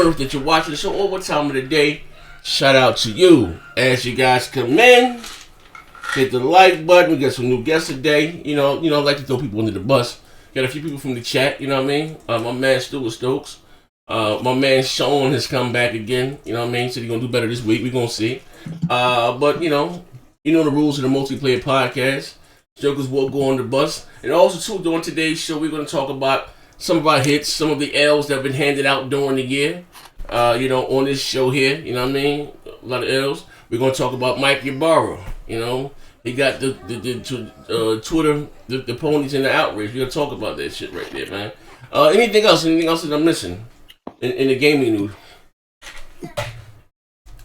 earth that you're watching the show or what time of the day, shout out to you. As you guys come in, hit the like button. We got some new guests today. You know, I like to throw people under the bus. Got a few people from the chat, you know what I mean? My man Stuart Stokes. My man Sean has come back again. You know what I mean? Said he's going to do better this week. We're going to see. But, you know the rules of the multiplayer podcast. Jokers will go on the bus. And also, too, during today's show, we're going to talk about some of our hits, some of the L's that have been handed out during the year. On this show here, you know what I mean? A lot of L's. We're going to talk about Mike Ybarra, you know? He got the Twitter, the ponies and the outrage. We're going to talk about that shit right there, man. Anything else that I'm missing in the gaming news?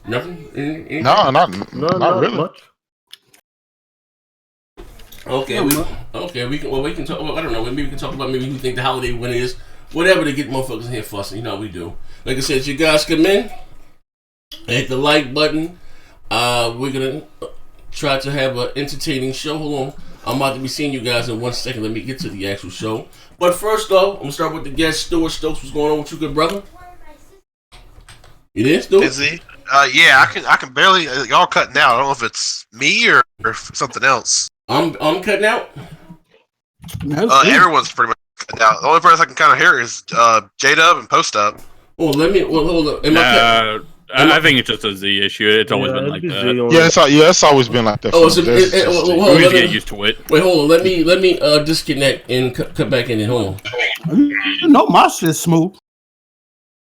Nothing? Anything? No, not really much. Okay, we can talk about, I don't know, maybe we can talk about maybe we think the holiday win is, whatever to get motherfuckers in here fussing, you know how we do. Like I said, you guys come in, hit the like button. We're going to try to have an entertaining show. Hold on. I'm about to be seeing you guys in 1 second. Let me get to the actual show. But first, though, I'm going to start with the guest, Stuart Stokes. What's going on with you, good brother? You there, Stuart? Busy. Yeah, I can barely. Y'all cutting out. I don't know if it's me or something else. I'm cutting out? Everyone's pretty much cutting out. The only person I can kind of hear is J-Dub and Post-Up. Hold up. I think it's just a Z issue. It's always been like that. It's always been like that. We need to get used to it. Wait, hold on. Let me disconnect and cut back in. Hold on. You know my shit's smooth.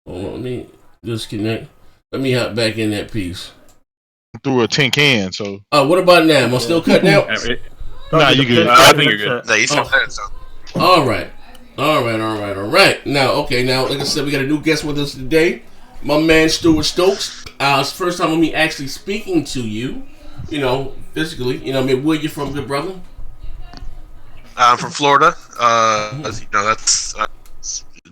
Hold on. Let me disconnect. Let me hop back in that piece. Through a tin can, so. What about now? Am I still cutting out? Nah, you good. I think you're good. No, you still there, so. All right. Now, like I said, we got a new guest with us today. My man Stuart Stokes. It's the first time of me actually speaking to you, physically. Where you from, good brother? I'm from Florida. That's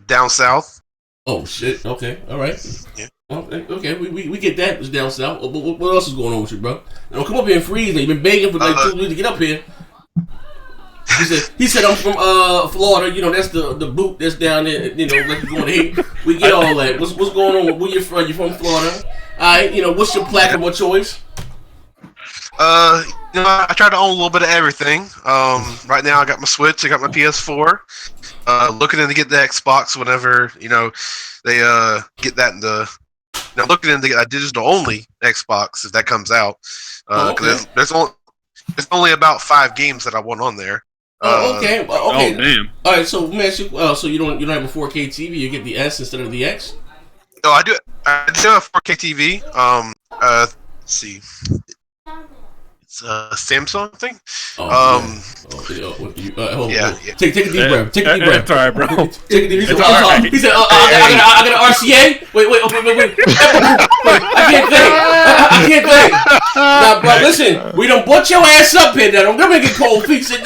down south. Oh, shit. Okay. All right. Yeah. Okay, we get that. It's down south. What else is going on with you, bro? Now, come up here and freeze. You've been begging for 2 weeks to get up here. He said I'm from Florida. That's the boot that's down there. Like you're going to hate. We get all that. What's going on? Where you from? You from Florida? All right. What's your platform of choice? I try to own a little bit of everything. Right now I got my Switch. I got my PS4. Looking to get the Xbox whenever they get that in the. Now looking into get a digital only Xbox if that comes out. Because there's only about 5 games that I want on there. Okay. Oh damn. All right. So man, so you don't have a 4K TV? You get the S instead of the X? No, I do. I do have a 4K TV. Let's see. It's a Samsung thing. Hold on. Yeah. Take a deep breath. Take a deep breath. It's alright, bro. Take a deep breath. Right. He said, I got an RCA. Wait. I can't think. Now, bro, listen. We done brought your ass up here. Now, don't make it cold feet. Man,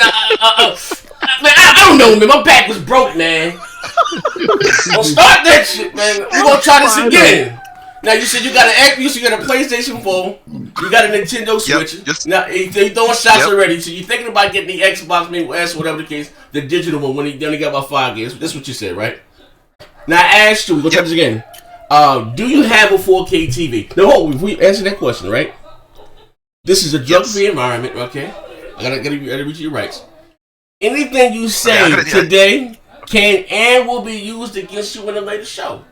I don't know, man. My back was broke, man. Don't start that shit, man. We're gonna try this again. Now you said you got a PlayStation 4, you got a Nintendo Switch. Yep, now you're throwing shots already, so you're thinking about getting the Xbox, maybe S, whatever the case, the digital one when he only got about 5 games. That's what you said, right? Now I asked you, we're gonna try this again. Do you have a 4K TV? No, if we answer that question, right? This is a drug-free environment, okay? I gotta reach your rights. Anything you say today can and will be used against you in a later show.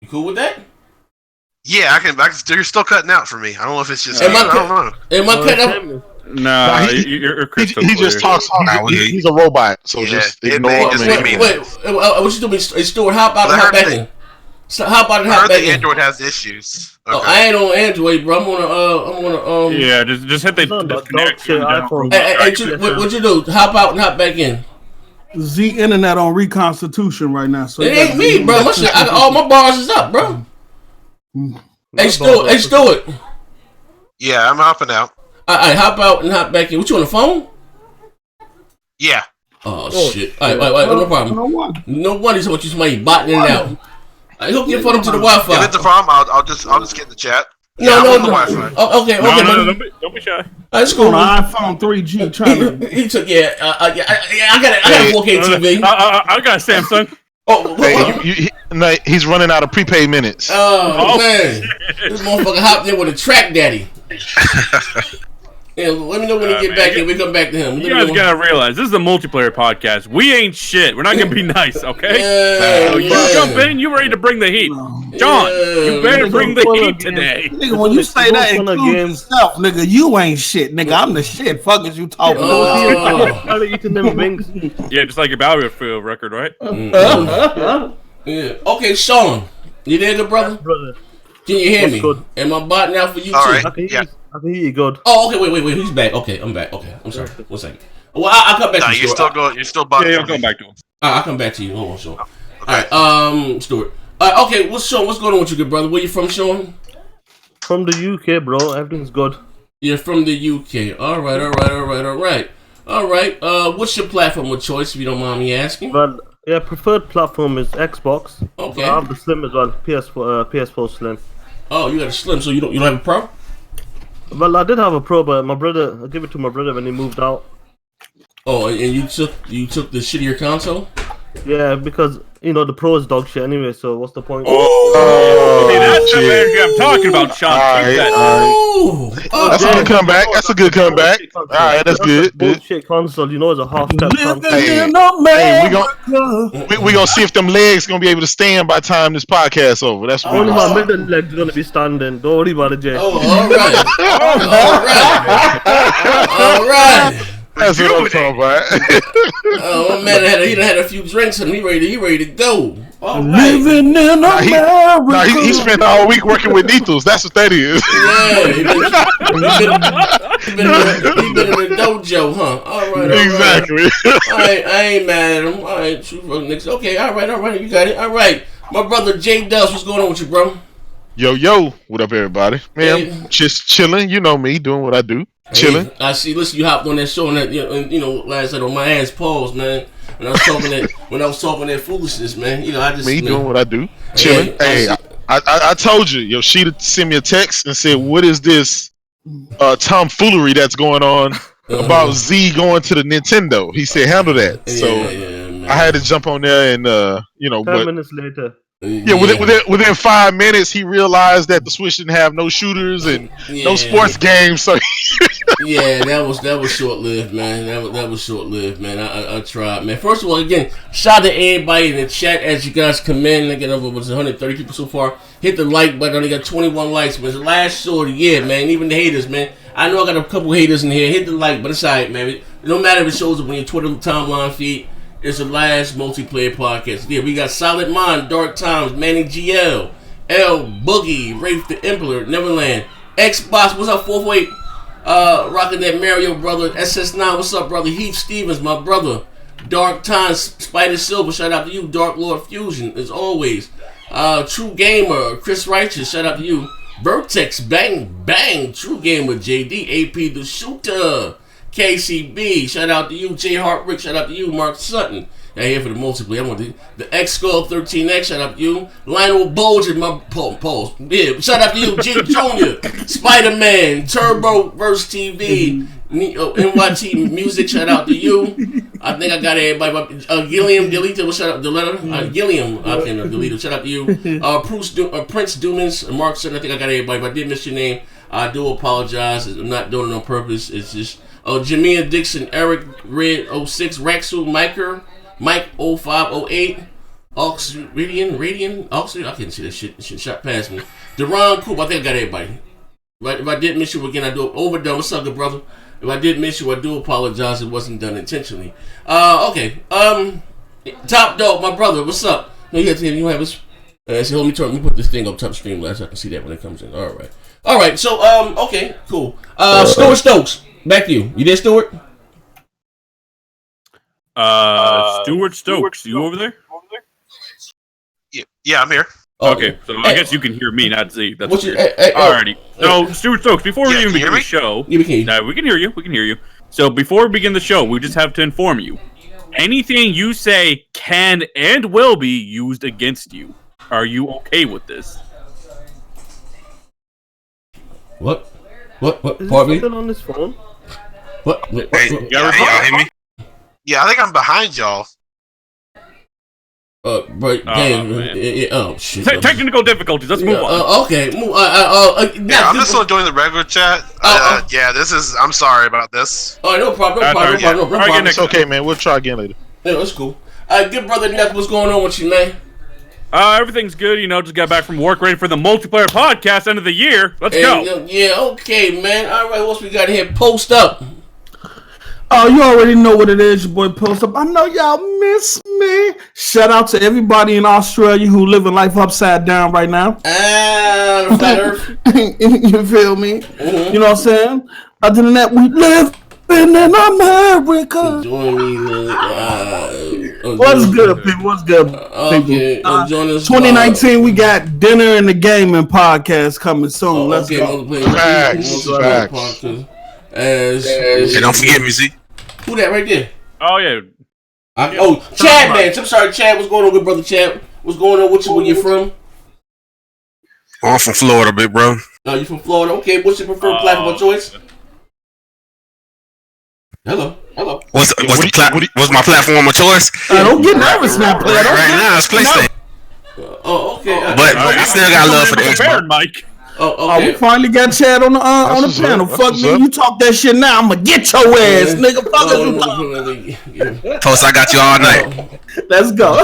You cool with that? Yeah, I can. You're still cutting out for me. I don't know if it's just. I don't know. Am I cutting out? No, you're crystal he just talks. He's a robot, so just ignore him. Wait, what you doing? Stuart, hop out and hop back in. So hop out and hop back in. Android has issues. Okay. Oh, I ain't on Android, bro. I'm on Yeah, just hit the disconnect. Hey, what you do? Hop out and hop back in. Z internet on reconstitution right now. So it ain't me, bro. All my bars is up, bro. Hey, Stuart. Yeah, I'm hopping out. Alright, hop out and hop back in. What, you on the phone? Yeah. Oh shit. Alright, no problem. No wonder so what you somebody botting it out. I hope you put them to the Wi-Fi. If it's a problem, I'll just get in the chat. No. Wi-Fi. Okay. Don't be shy. That's cool. On iPhone 3G he took. I got a 4K TV. I got a Samsung. Oh, he's running out of prepaid minutes. Oh man, this motherfucker hopped in with a track daddy. Yeah, let me know when he get back and we come back to him. You guys gotta realize this is a multiplayer podcast. We ain't shit. We're not gonna be nice, okay? Yeah, so you jump in, you ready to bring the heat. John, you better bring the heat today. Nigga, when you say that include yourself, nigga, you ain't shit, nigga. I'm the shit. Fuck is you talking about? Eating them wings. Yeah, just like your Battlefield record, right? Yeah. Okay, Sean, you there, good brother? Can you hear me? Good? Am I botting out for you All too? right. I can hear you good. Oh, okay. Wait. He's back. Okay, I'm back. Okay, I'm sorry. 1 second. Well, I'll come back to you. You're still botting. Yeah, I'll come back to him. I'll come back to you. Hold on, Sean. Okay. All right, Stuart. Okay, Sean? What's going on with you, good brother? Where you from, Sean? From the UK, bro. Everything's good. You're from the UK. All right. What's your platform of choice, if you don't mind me asking? Well, yeah, preferred platform is Xbox. Okay. I have the Slim as well. PS4 Slim. Oh, you got a Slim, so you don't have a Pro? Well, I did have a Pro, but I gave it to my brother when he moved out. Oh, and you took the shittier console? Yeah, because the Pro is dog shit anyway. So what's the point? Oh, that's the manager I'm talking about, Sean. That's a good comeback. That's a good comeback. All right, that's good. Bullshit console, is a half-step console. Hey, we gonna see if them legs gonna be able to stand by the time this podcast over. That's what Only my middle legs gonna be standing. Don't worry about it, Jay. Oh, all right. That's what I'm talking about. Oh man, he done had a few drinks and he ready to go. All right. Living in America. He spent all week working with Neethles. That's what that is. Yeah, he been in the dojo, huh? All right. Exactly. All right, I ain't mad at him. All right, true fucking niggas. Okay, all right, you got it. All right, my brother J Dubs, what's going on with you, bro? Yo, what up, everybody? Man, I'm just chilling. You know me, doing what I do. Chilling. Hey, I see. Listen, you hopped on that show and that last night on my ass pause, man. When I was talking that foolishness, man. I just doing what I do. Chilling. Hey, I told you. Yo, she sent me a text and said, "What is this tomfoolery that's going on about Z going to the Nintendo?" He said, "Handle that." I had to jump on there and 10 minutes later. Yeah, within 5 minutes, he realized that the Switch didn't have no shooters and no sports games. So yeah, that was short lived, man. That was short lived, man. I tried, man. First of all, again, shout out to everybody in the chat as you guys come in. I get over 130 people so far. Hit the like button. I only got 21 likes, but it's the last show of the year, man. Even the haters, man. I know I got a couple haters in here. Hit the like, but it's alright, man. No matter if it shows up on your Twitter timeline feed. It's the last multiplayer podcast. Yeah, we got Solid Mind, Dark Times, Manny GL, L, Boogie, Rafe the Emperor, Neverland, Xbox, what's up, 448? Rocking that Mario brother, SS9, what's up, brother? Heath Stevens, my brother. Dark Times, Spider Silver, shout out to you. Dark Lord Fusion, as always. True Gamer, Chris Righteous, shout out to you. Vertex, Bang, Bang, True Gamer, JD, AP the Shooter. KCB, shout out to you. J Hartrick, shout out to you. Mark Sutton, here for the multiplayer. I want the X Skull 13X, shout out to you. Lionel Bolger, my pause. Yeah, shout out to you. Jim Jr., Spider Man, Turbo Verse TV, NYT Music, shout out to you. I think I got everybody. Gilliam deleted. Shout out the letter. Gilliam, I can't delete it. Shout out to you. Prince Dumans, Mark Sutton. I think I got everybody. If I did miss your name, I do apologize. I'm not doing it on purpose. It's just. Jamia Dixon, Eric Red 06, Rexel Mike 0508, Radian, Oxford, I can't see that shit shot past me. Deron Coop, I think I got everybody. Right? If I did miss you again, I do it overdone. What's up, good brother? If I did miss you, I do apologize. It wasn't done intentionally. Okay. Top Dog, my brother, what's up? No, you have his. So let me put this thing up top stream so I can see that when it comes in. All right. So okay, cool. Stuart Stokes. Back to you. You there, Stuart? Stuart Stokes, you over there? Yeah, I'm here. Okay, so I guess you can hear me, not Z. That's weird. Alrighty. So, Stuart Stokes, before we even begin the show, we can hear you. We can hear you. So, before we begin the show, we just have to inform you: anything you say can and will be used against you. Are you okay with this? What? Is something on this phone? What? Hey, y'all hear me? Yeah, I think I'm behind y'all. But shit. Technical difficulties. Let's move on. Okay. I'm just still doing the regular chat. I'm sorry about this. Oh, no problem. No problem. It's okay, man. We'll try again later. Yeah, that's cool. Good brother Neck, what's going on with you, man? Everything's good. Just got back from work, ready for the multiplayer podcast end of the year. Let's go. Yeah, okay, man. All right, what's we got here? Post up. Oh, you already know what it is, your boy Post Up. I know y'all miss me. Shout out to everybody in Australia who living life upside down right now. Flat Earth. You feel me? Mm-hmm. You know what I'm saying? Other than that, we live in America. What's good, people? What's good, people? 2019, we got Dinner and the Gaming podcast coming soon. Let's go. Facts. And don't forget me, Z. Who that right there? Oh, yeah. Chad, man. I'm sorry, Chad. What's going on, good brother Chad? What's going on with you? Where you from? I'm from Florida, big bro. Oh, you from Florida? Okay. What's your preferred platform of choice? Hello. What's my platform of choice? Don't get nervous now, player. Right now, it's PlayStation. Okay. But I still got love for the Xbox. Mike. Okay. We finally got Chad on the panel. Fuck me, you talk that shit now. I'ma get your ass, nigga. Fuck us. Post, I got you all night. Let's go.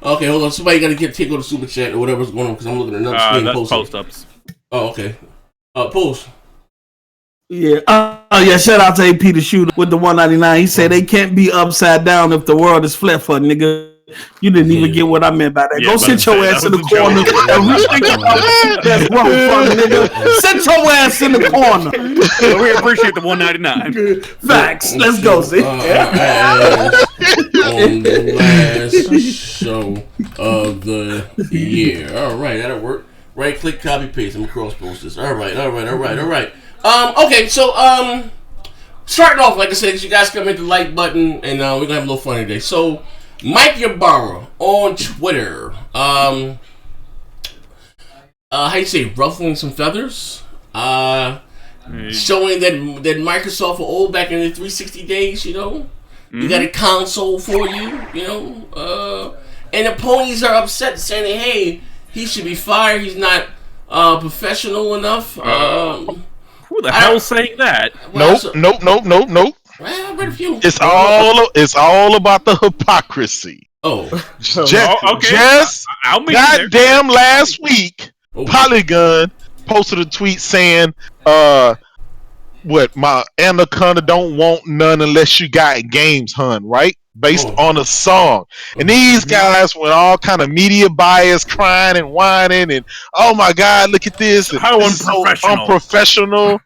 Okay, hold on. Somebody got to take on the super chat or whatever's going on because I'm looking at another screen. That's post ups. Oh, okay. Post. Yeah. Yeah. Shout out to AP the shooter with the 199. He said they can't be upside down if the world is flat for nigga. You didn't even get what I meant by that. Go sit your ass in the corner and that's wrong, fuck nigga. Sit your ass in the corner. We appreciate the 199. Facts. Let's go, see. On the last show of the year. All right, that'll work. Right click, copy, paste. I'm gonna cross post this. All right. Okay, so starting off, like I said, you guys come hit the like button, and we're gonna have a little fun today. So. Mike Ybarra on Twitter. How you say, ruffling some feathers? Showing that Microsoft were old back in the 360 days, you know? Mm-hmm. We got a console for you, you know? And the Ponies are upset, saying, hey, he should be fired. He's not professional enough. Who the hell's saying that? Nope. Well, I read a few. It's all about the hypocrisy. Just goddamn last week, Polygon posted a tweet saying, what, my anaconda don't want none unless you got games, hun, right? Based on a song. And these guys went all kind of media bias, crying and whining, and oh my God, look at this. And how this unprofessional. So unprofessional.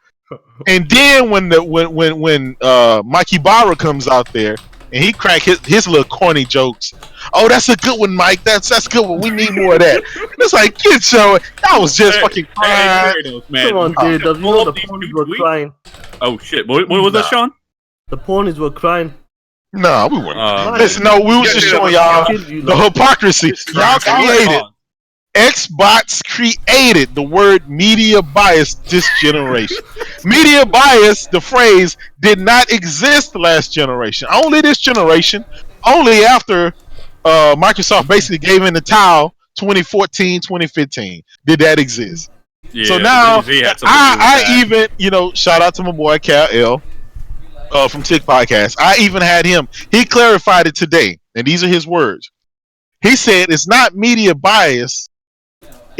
And then when Mike Ybarra comes out there and he crack his little corny jokes, oh, that's a good one, Mike. That's good one. We need more of that. It's like, get your. That was just fucking crying. Come on, dude. You know the ponies were crying. Oh shit! What was that, Sean? The ponies were crying. No, we weren't. Listen, no, we was just showing y'all the hypocrisy. Y'all created. Xbox created the word media bias this generation. Media bias, the phrase, did not exist last generation. Only this generation, only after Microsoft basically gave in the towel 2014, 2015, did that exist. Yeah, so now, I even, shout out to my boy Cal L from Tick Podcast. I even had him. He clarified it today, and these are his words. He said it's not media bias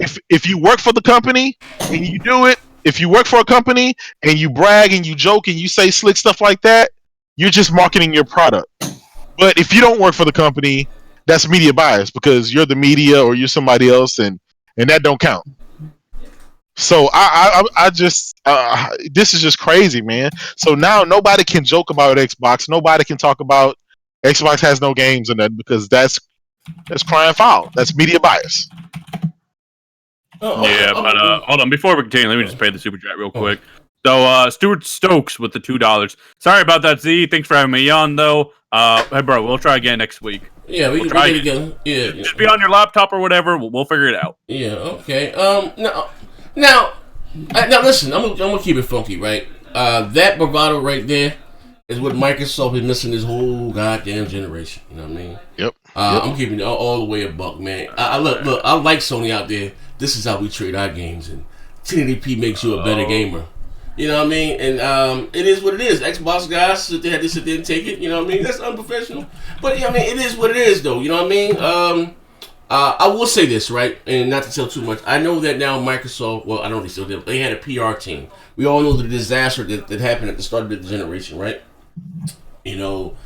if you work for the company and you do it. If you work for a company and you brag and you joke and you say slick stuff like that, you're just marketing your product. But if you don't work for the company, that's media bias because you're the media or you're somebody else, and that don't count. So I just this is just crazy, man. So now nobody can joke about Xbox. Nobody can talk about Xbox has no games and that because that's crying foul. That's media bias. But hold on. Before we continue, let me just pay the super chat real quick. So, Stuart Stokes with the $2. Sorry about that, Z. Thanks for having me on, though. Hey, bro, we'll try again next week. Yeah, we'll try again. Yeah, just be on your laptop or whatever. We'll figure it out. Yeah. Okay. Now, listen. I'm gonna keep it funky, right? That bravado right there is what Microsoft is missing this whole goddamn generation. You know what I mean? Yep. I'm keeping it all the way a buck, man. I look, I like Sony out there. This is how we trade our games, and 1080p makes you a better gamer. You know what I mean? And it is what it is. Xbox guys had to sit there and take it. You know what I mean? That's unprofessional. But yeah, I mean, it is what it is, though. You know what I mean? I will say this, right? And not to tell too much. I know that now Microsoft, well, I don't think so. They had a PR team. We all know the disaster that happened at the start of the generation, right? You know,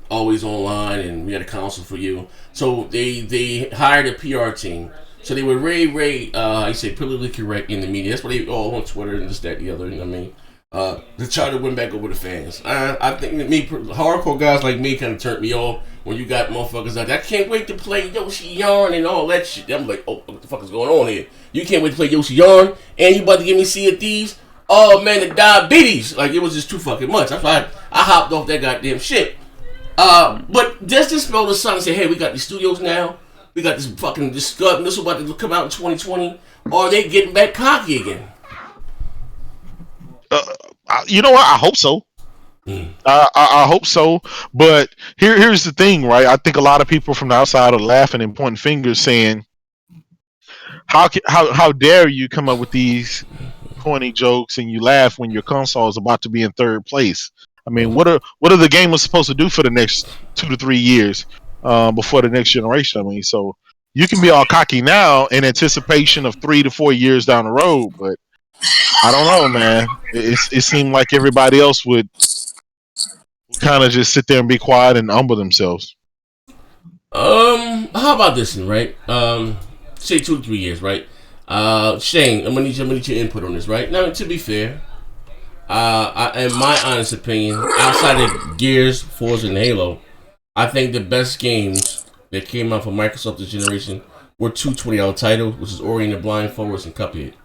always online, and we had a console for you. So they hired a PR team. So they were very, I say, politically correct in the media. That's why they all on Twitter and this, that, the other. You know what I mean? To try to win back over the fans. I think that hardcore guys like me kind of turned me off when you got motherfuckers like, I can't wait to play Yoshi Yarn and all that shit. I'm like, oh, what the fuck is going on here? You can't wait to play Yoshi Yarn, and you about to give me Sea of Thieves? Oh man, the diabetes. Like, it was just too fucking much. That's why I hopped off that goddamn shit. But just to spell the sun and say, hey, we got these studios now. We got this fucking Scud missile about to come out in 2020. Or are they getting back cocky again? You know what? I hope so. I hope so. But here's the thing, right? I think a lot of people from the outside are laughing and pointing fingers, saying, "How dare you come up with these corny jokes and you laugh when your console is about to be in third place?" I mean, what are the gamers supposed to do for the next 2 to 3 years before the next generation? I mean, so you can be all cocky now in anticipation of 3 to 4 years down the road, but I don't know, man. It seemed like everybody else would kind of just sit there and be quiet and humble themselves. How about this one, right? Say 2 to 3 years, right? Shane, I'm gonna need your input on this, right? Now, to be fair, in my honest opinion, outside of Gears, Forza, and Halo, I think the best games that came out for Microsoft this generation were two $20 titles, which is Ori and the Blind Forest and Cuphead.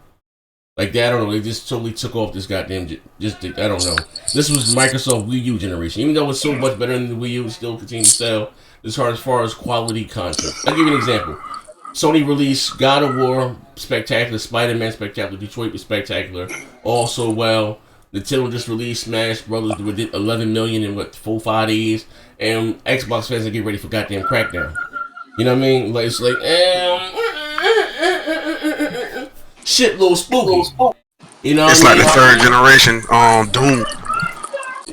Like that, I don't know. They just totally took off this goddamn. I don't know. This was Microsoft Wii U generation. Even though it's so much better than the Wii U, it still continues to sell as far as quality content. I'll give you an example. Sony released God of War, spectacular. Spider-Man, spectacular. Detroit was spectacular. Also, well, Nintendo just released Smash Brothers with 11 million in 4-5 days, and Xbox fans are getting ready for goddamn Crackdown. You know what I mean? Like it's like, shit, little spooky. You know, it's like the third generation Doom.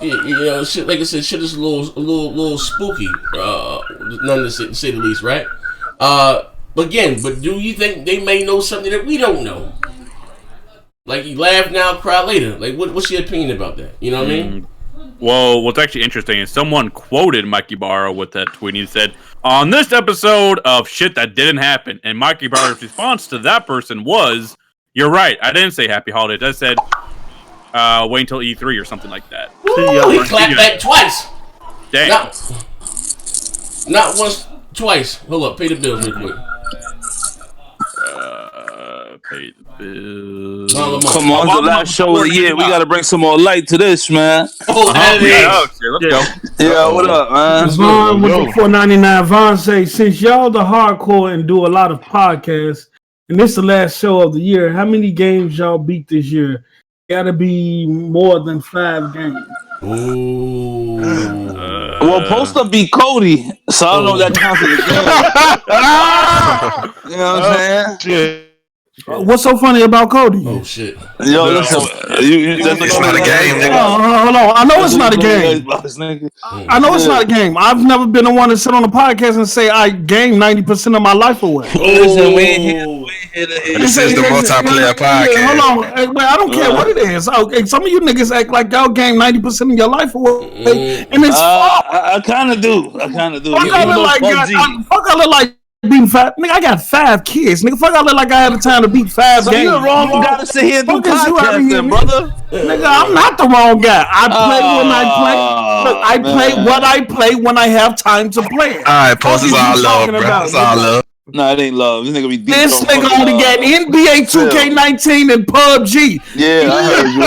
You know, shit. Like I said, shit is a little spooky. None to say the least, right? But do you think they may know something that we don't know? Like, you laugh now, cry later. Like, what's your opinion about that? You know what I mean? Well, what's actually interesting is someone quoted Mike Ybarra with that tweet. He said, on this episode of shit that didn't happen, and Mike Ybarra's response to that person was, "You're right. I didn't say happy holidays. I said wait until E3 or something like that." Woo, he clapped back twice. Damn. Not once, twice. Hold up, pay the bills real quick. Pay the bills. Come on, it's the last show of the year. We gotta bring some more light to this, man. Oh, that is. Okay, let's go. Yeah, what up, man? Vaughn with the $4.99. Vaughn say, since y'all the hardcore and do a lot of podcasts, and this is the last show of the year, how many games y'all beat this year? Gotta be more than 5 games. Ooh. Well, Poster beat Cody, so I don't know if that counts as a game. You know what I'm saying? What's so funny about Cody? Oh shit! Yo, listen, it's not a game, nigga. Hold on. I know it's not a game. I know it's not a game. I've never been the one to sit on a podcast and say I game 90% of my life away. Listen, we ain't here. This is the multiplayer podcast. Yeah, hold on. I don't care what it is. Okay, some of you niggas act like y'all game 90% of your life away, and it's I kind of do. Fuck, I look like beating 5. Nigga, I got 5 kids. Nigga, fuck, I look like I had the time to beat 5 games. You're wrong. You gotta sit here and do podcasting, brother. Nigga, I'm not the wrong guy. I play when I play. Look, I play what I play when I have time to play it. All right, Post, it's all love, bro. It's all love. No, it ain't love. This nigga be deep. This nigga only got NBA 2K19 and PUBG. Yeah, I heard you.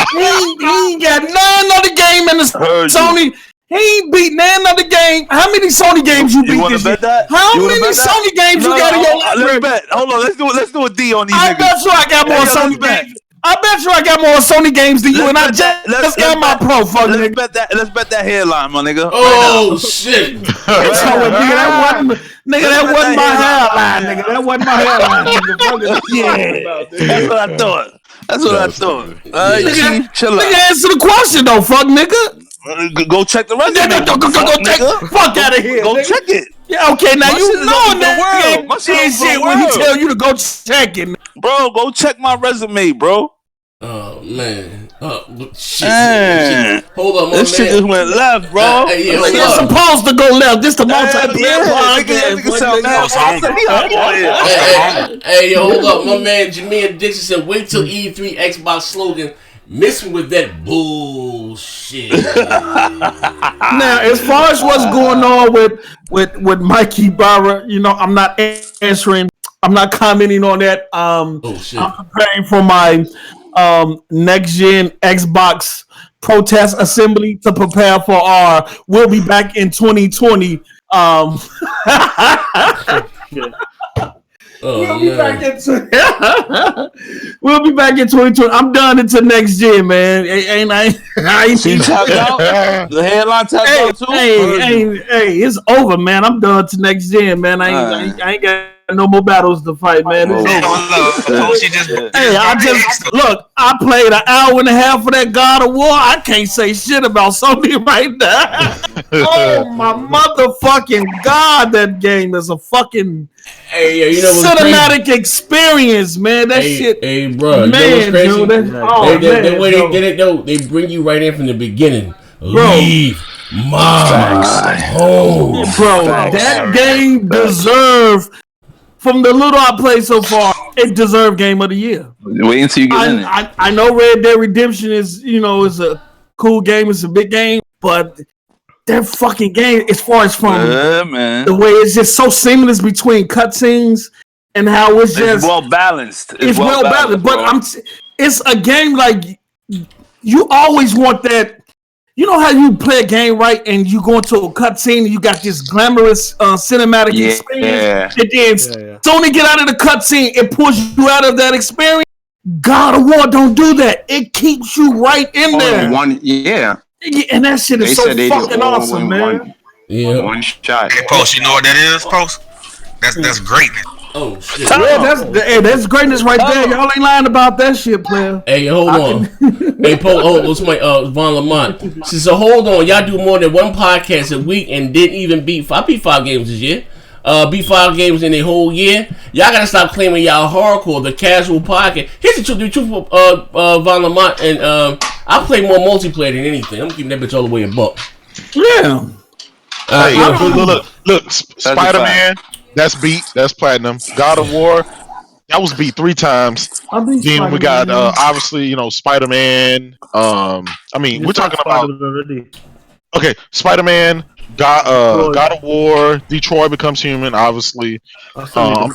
He ain't got none other game in the Sony. He ain't beat none other game. How many Sony games you beat this year? How many Sony games you got in your life? Let's bet. Hold on. Let's do a D on these I niggas. bet you I got more Sony games. I bet you I got more Sony games than you, and I just got my Pro. Fuck, let's bet that headline, my nigga. Oh shit! Nigga, that wasn't my hairline, nigga. That wasn't my hairline, nigga. Yeah, that's what I thought. Nigga, answer the question though, fuck, nigga. Go check the resume. Go fuck out of here. Go check it. Yeah, okay. Now you know that my shit when he tell you to go check it, bro. Go check my resume, bro. Oh man. Shit. Hold on, this shit just went left, bro. You're supposed to go left. This the multiplayer Hey, yo, hold up. My man Jameer Dixon said, wait till E3 Xbox slogan. Miss me with that bullshit. Now, as far as what's going on with Mike Ybarra, you know, I'm not answering. I'm not commenting on that. I'm preparing for my next gen Xbox protest assembly to prepare for our. We'll be back in 2020. We'll be back in 2020. I'm done until next year, man. I ain't seen tapped out. The headline tapped out too. Hey, it's over, man. I'm done till next year, man. I ain't got no more battles to fight, man. It's over. I played an hour and a half for that God of War. I can't say shit about Sony right now. Oh my motherfucking God, that game is a fucking cinematic experience, man. That shit. Hey, bro, man, dude, they bring you right in from the beginning. Bro. Leave my home, bro. That game deserved. From the little I played so far, it deserved Game of the Year. Wait until you get in it. I know Red Dead Redemption is a cool game, it's a big game, but that fucking game, as far as from the way it's just so seamless between cutscenes and how it's just well balanced. It's well balanced, but it's a game like you always want that. You know how you play a game right and you go into a cutscene and you got this glamorous cinematic experience, and then Sony get out of the cutscene, it pulls you out of that experience. God of War don't do that. It keeps you right in there. And that shit is so fucking awesome, man. One shot. Hey, Post, you know what that is, Post? That's greatness. Oh shit! Yeah, that's greatness right there. Y'all ain't lying about that shit, player. Hey, hold on. Hey, what's my Von Lamont? So hold on, y'all do more than one podcast a week and didn't even beat 5 games this year. Beat 5 games in a whole year. Y'all gotta stop claiming y'all hardcore, the casual podcast. Here's the truth, Von Lamont, and I play more multiplayer than anything. I'm keeping that bitch all the way a buck. Yeah. Look, Spider-Man. That's beat. That's platinum. God of War. That was beat 3 times. Then we got obviously Spider-Man. We're talking about Spider-Man, God of War, Detroit Becomes Human. Obviously, I'm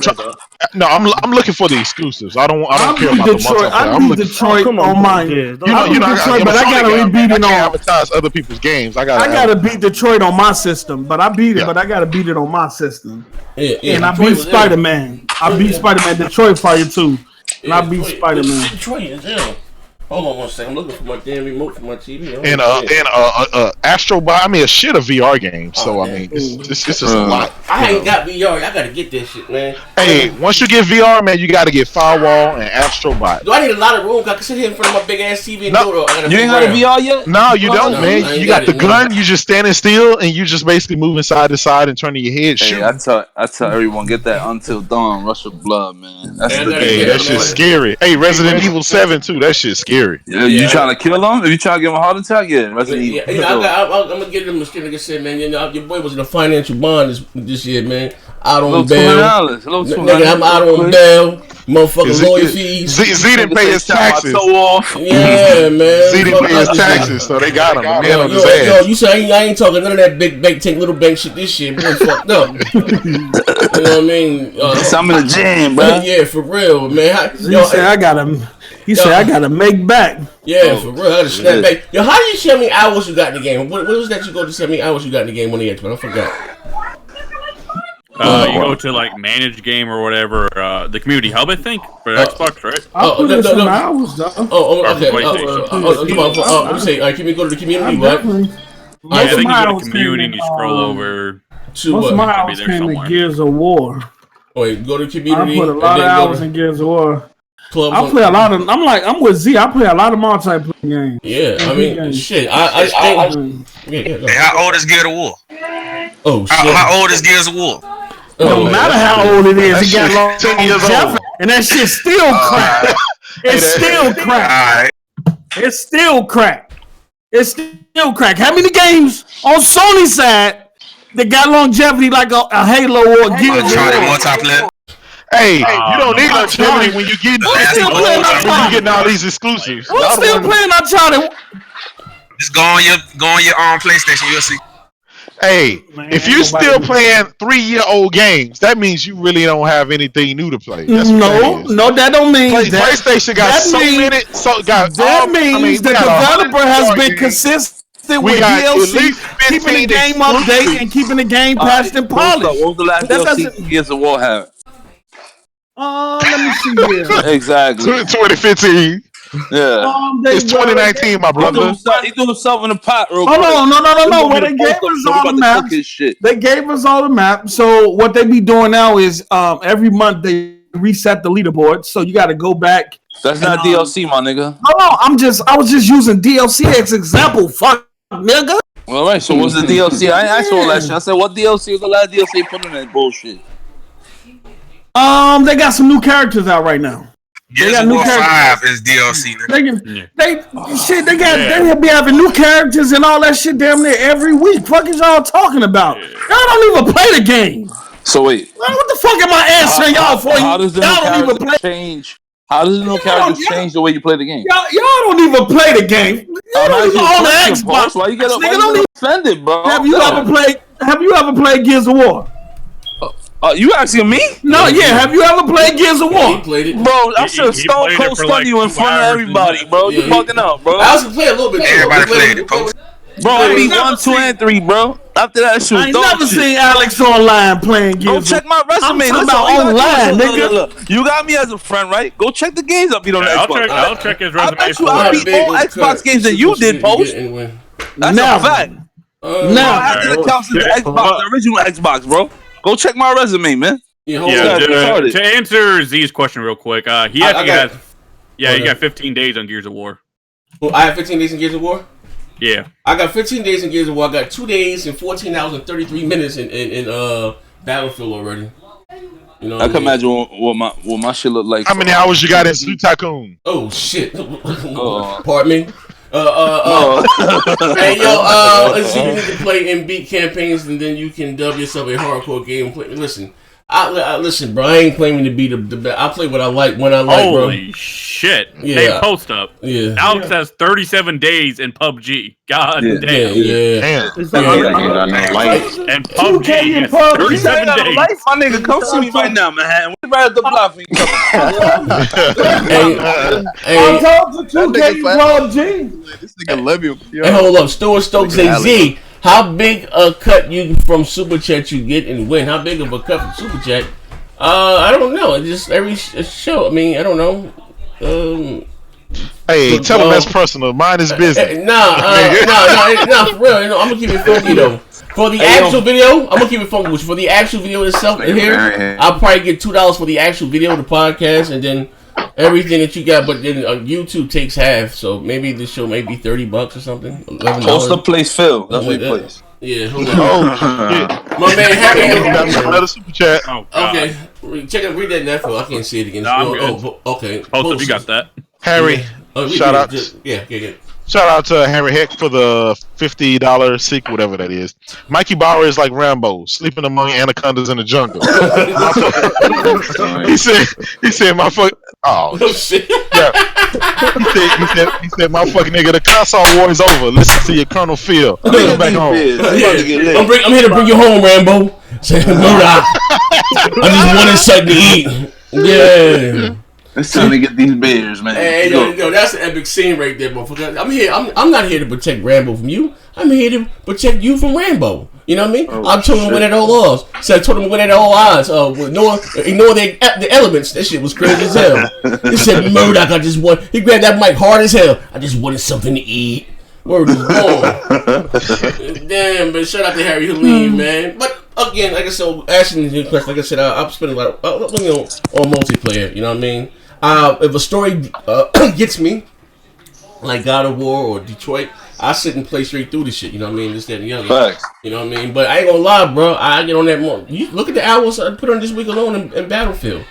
looking for the exclusives. I don't care about the multiplayer. I beat Detroit on mine. But I gotta rebeat it on. Advertise other people's games. I gotta beat Detroit on my system, but I beat it. But I gotta beat it on my system. And I beat Spider-Man. I beat Spider-Man Detroit Fire 2. And I beat Spider-Man. Detroit is ill. Hold on one second. I'm looking for my damn remote for my TV. And Astro Bot. A shit of VR game. So it's just a lot. I ain't got VR. I gotta get this shit, man. Hey, once you get VR, man, you gotta get Firewall and Astro Bot. Do I need a lot of room? I can sit here in front of my big ass TV and do it. You ain't got a VR yet? No, you don't, man. You got the gun. You just standing still and you just basically moving side to side and turning your head. Hey, I tell everyone, get that Until Dawn, Rush of Blood, man. That's that shit's scary. Hey, Resident Evil 7 too. That shit's scary. Yeah, you trying to kill him? If you trying to give him a heart attack, I'm gonna get him a skin. Like I said, man, your boy was in a financial bond this year, man. Out on bail. Nigga, I'm out on bail. Motherfucking lawyer fees. Z didn't pay his taxes. Yeah, man. Z didn't pay his taxes, so they got him. Man on his ass. Yo, you say I ain't talking none of that big bank, take little bank shit. This shit, boy, fucked up. You know what I mean? I'm in the jam, bro. Yeah, for real, man. He said I gotta make back. Yeah, for real. I gotta snap back. Yo, how do you tell me hours you got in the game? What was that you go to tell me hours you got in the game on the Xbox? I forgot. You go to like manage game or whatever, the community hub, I think, for Xbox, right? Okay. Let me say, can we go to the community? What? I think you go to community and you scroll over to most of my hours came to Gears of War. Wait, go to community. I put a lot of hours in Gears of War. I play a lot of. I'm with Z. I play a lot of multiplayer games. Yeah, I mean, shit. I Hey, how old is Gears of War? Oh shit. How old is Gears of War? No matter how old it is, it got long 10 years old. And that shit still crack. It's still crack. It's still crack. It's still crack. How many games on Sony's side that got longevity like a Halo or Gears of War? Hey, you don't need longevity when you get all these exclusives. Who's still playing Uncharted? Just go on your PlayStation. You'll see. Hey, if you're still playing 3-year-old games, that means you really don't have anything new to play. No, that don't mean that. PlayStation got that means the developer has been consistent with DLC, keeping the game updated and keeping the game patched and polished. What was the last DLC Gears of War had? Let me see here. Exactly. 2015. Yeah. It's 2019, my brother. He threw himself in the pot real quick. No. Well, they gave us all the maps. They gave us all the maps. So what they be doing now is every month they reset the leaderboard. So you got to go back. That's not DLC, my nigga. No. I was just using DLC as example. Fuck, nigga. All right. So what's the DLC? I ain't asked all that shit. I said, what DLC was the last DLC put in that bullshit? They got some new characters out right now. Gears of War 5 is DLC. They be having new characters and all that shit damn near every week. Fuck is y'all talking about? Y'all don't even play the game. So wait, what the fuck am I answering y'all for? How does the new character change? How does the new character change the way you play the game? Y'all don't even play the game. Y'all don't even own the Xbox. Why you get offended, bro? Have you ever played Gears of War? You asking me? No, have you ever played Gears of War? He played it. Bro, I should Stone Cold stun you in front of everybody, bro. You fucking up, bro. I was playing a little bit. Everybody played it, post. Bro, I beat 1, 2, and 3, bro. After that shit, I ain't never seen Alex online playing Gears. Go check my resume. I'm about online, nigga. Look, you got me as a friend, right? Go check the games up. You don't know Xbox. I'll check his resume. I bet you I beat more Xbox games than you did, post. That's a fact. Now, I have to count the Xbox, the original Xbox, bro. Go check my resume, man. To answer Z's question real quick, he got 15 days on Gears of War. Well, I have 15 days in Gears of War? Yeah. I got 15 days in Gears of War. I got 2 days and 14 hours and 33 minutes in Battlefield already. You know, I can imagine what my shit look like. How many hours you got in Sloot Tycoon? Oh shit! Pardon me. Hey yo, so you need to play and beat campaigns, and then you can dub yourself a hardcore game. Listen, listen, bro. I ain't claiming to be the best. I play what I like when I like, bro. Holy shit! Yeah. Hey, post up. Yeah. Alex has 37 days in PUBG. God damn. Yeah. And PUBG has 37 days. My nigga, come see me right now, man. We're right at the block for you. I told you 2K PUBG. This nigga love you. Hey, hold up. Stuart Stokes and Z. How big a cut you from Super Chat you get and when? How big of a cut from Super Chat? I don't know. It's just every show. I mean, I don't know. Hey, tell him that's personal. Mine is business. Nah, for real. You know, I'm gonna keep it funky though. For the actual video, I'm gonna keep it funky. For the actual video itself here, I'll probably get $2 for the actual video, the podcast, and then everything that you got. But then YouTube takes half, so maybe the show may be $30 or something. $11. Post the place, Phil. That's what he plays. Yeah, hold on. My man Harry got another super chat. Okay, read that info. I can't see it again. Okay. Post if you got that. Harry, shout out. Yeah. Shout out to Harry Heck for the $50 sequel, whatever that is. Mikey Ybarra is like Rambo, sleeping among anacondas in the jungle. he said, my fuck. Oh shit. Yeah. He said, my fucking nigga, the console war is over. Listen to your Colonel Phil. Come back home. I'm here to bring you home, Rambo. I just wanted something to eat. Yeah. It's time to get these beers, man. Hey, yo, that's an epic scene right there, motherfucker. I'm here. I'm not here to protect Rambo from you. I'm here to protect you from Rambo. You know what I mean? I told him to win at all odds. So I told him to win at all odds. Ignore the elements. That shit was crazy as hell. He said, Murdoch, I just won. He grabbed that mic hard as hell. I just wanted something to eat. Word is born. Damn, but shout out to Harry Halim, man. But again, like I said, asking you a question, like I said, I'm spending a lot of money on multiplayer. You know what I mean? If a story gets me, like God of War or Detroit, I sit and play straight through the shit. You know what I mean? This, that, and the other. Facts. You know what I mean? But I ain't gonna lie, bro. I get on that more. You look at the hours I put on this week alone in Battlefield.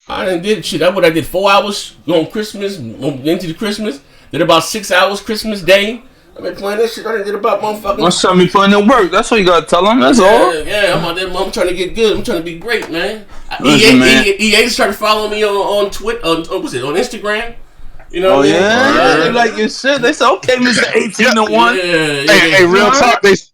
I done did shit. I did 4 hours on Christmas, into the Christmas. Did about 6 hours Christmas Day. I've been playing that shit. I done did about motherfucking. My son be putting in work. That's what you gotta tell him. That's all. Yeah, I'm out there. I'm trying to get good. I'm trying to be great, man. Listen, EA started following me on Twitter. On Instagram. You know what I mean? They like your shit. They said, okay, Mr. 18-1. Hey,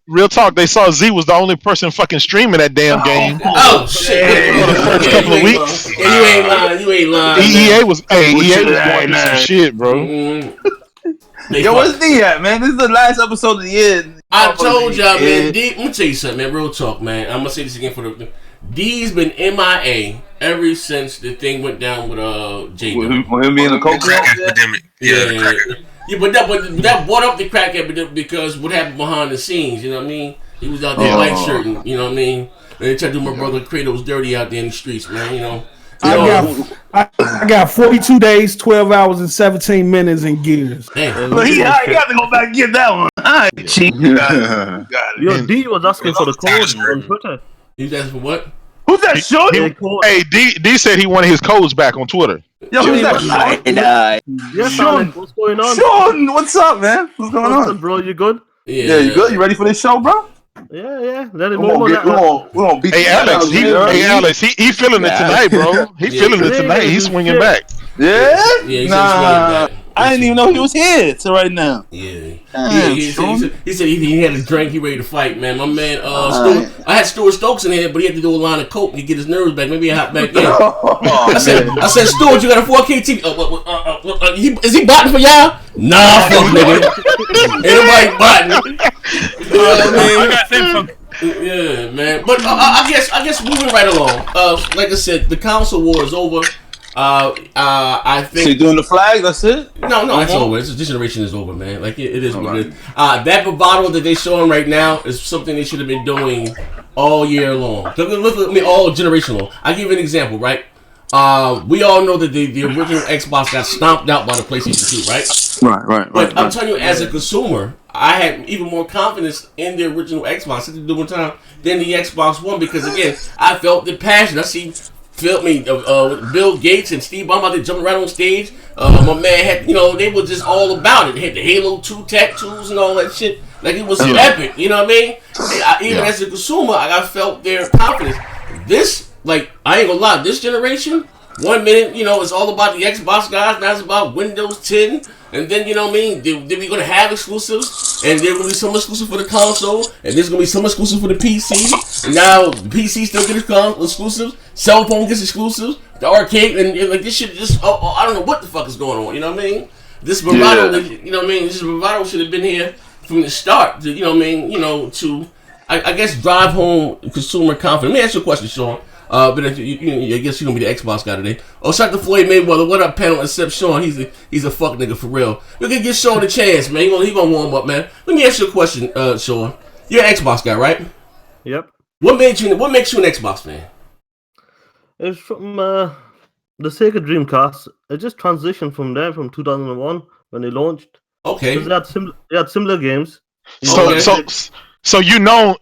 real talk. They saw Z was the only person fucking streaming that damn game. Oh shit! For the first couple of weeks. Yeah, you ain't lying. EA was going through some shit, bro. Yo, where's D at, man? This is the last episode of the year. I told y'all, man. D, let me tell you something, man. Real talk, man. I'm gonna say this again for the. D's been MIA ever since the thing went down with J. With him being a coke epidemic. Yeah, but that brought up the crack epidemic because what happened behind the scenes. You know what I mean? He was out there white shirting. You know what I mean? And they tried to do my brother Kratos dirty out there in the streets, man. You know. I got 42 days, 12 hours, and 17 minutes in Gears. But he got to go back and get that one. All right, cheap. Got it. Yo, D was asking for the code on Twitter. He's asking for what? Who's that, Sean? Hey, D said he wanted his codes back on Twitter. Yo, who's that, Sean? Yes, Sean. What's going on? Sean, what's up, man? What's going on? Bro, you good? Yeah, you good? You ready for this show, bro? Yeah. Let it We're gonna beat Alex, he feeling it tonight, bro. He feeling it tonight. He's swinging back. Yeah? Nah. I didn't even know he was here till right now. Yeah. He said he had a drink. He ready to fight, man. My man, I had Stuart Stokes in here, but he had to do a line of coke to get his nerves back. Maybe he hop back in. I said, Stuart, you got a 4K TV. Is he botting for y'all? Nah, fuck nigga. Ain't nobody botting. You know what I got sent from. Yeah, man. But I guess moving right along. Like I said, the console war is over. I think. So you doing the flag? That's it? No, that's over. This generation is over, man. Like it is what it is. That bravado that they're showing right now is something they should have been doing all year long. Look at me, all generational. I'll give you an example, right? We all know that the original Xbox got stomped out by the PlayStation 2, right? Right. But I'm telling you, as a consumer, I had even more confidence in the original Xbox at the doing time than the Xbox One because again, I felt the passion. I see. Bill Gates and Steve Ballmer out there jumping around on stage. My man had, they were just all about it. They had the Halo 2 tattoos and all that shit. Like, it was epic, you know what I mean? Even as a consumer, I felt their confidence. This, like, I ain't gonna lie, this generation, 1 minute, it's all about the Xbox guys, now it's about Windows 10. And then, you know what I mean? Then we're going to have exclusives. And there's going to be some exclusive for the console. And there's going to be some exclusive for the PC. And now the PC still gets exclusives. Cell phone gets exclusives. The arcade. And like this shit just, I don't know what the fuck is going on. You know what I mean? This bravado, this bravado should have been here from the start. To, to, I guess, drive home consumer confidence. Let me ask you a question, Sean. But I guess you're gonna be the Xbox guy today. Oh, shout out to Floyd Mayweather. What up, panel? Except Sean, he's a fuck nigga for real. We can give Sean a chance, man. He gonna warm up, man. Let me ask you a question, Sean. You're an Xbox guy, right? Yep. What makes you an Xbox fan? It's from the Sega Dreamcast. It just transitioned from there from 2001 when they launched. Okay. They had similar games. So you're known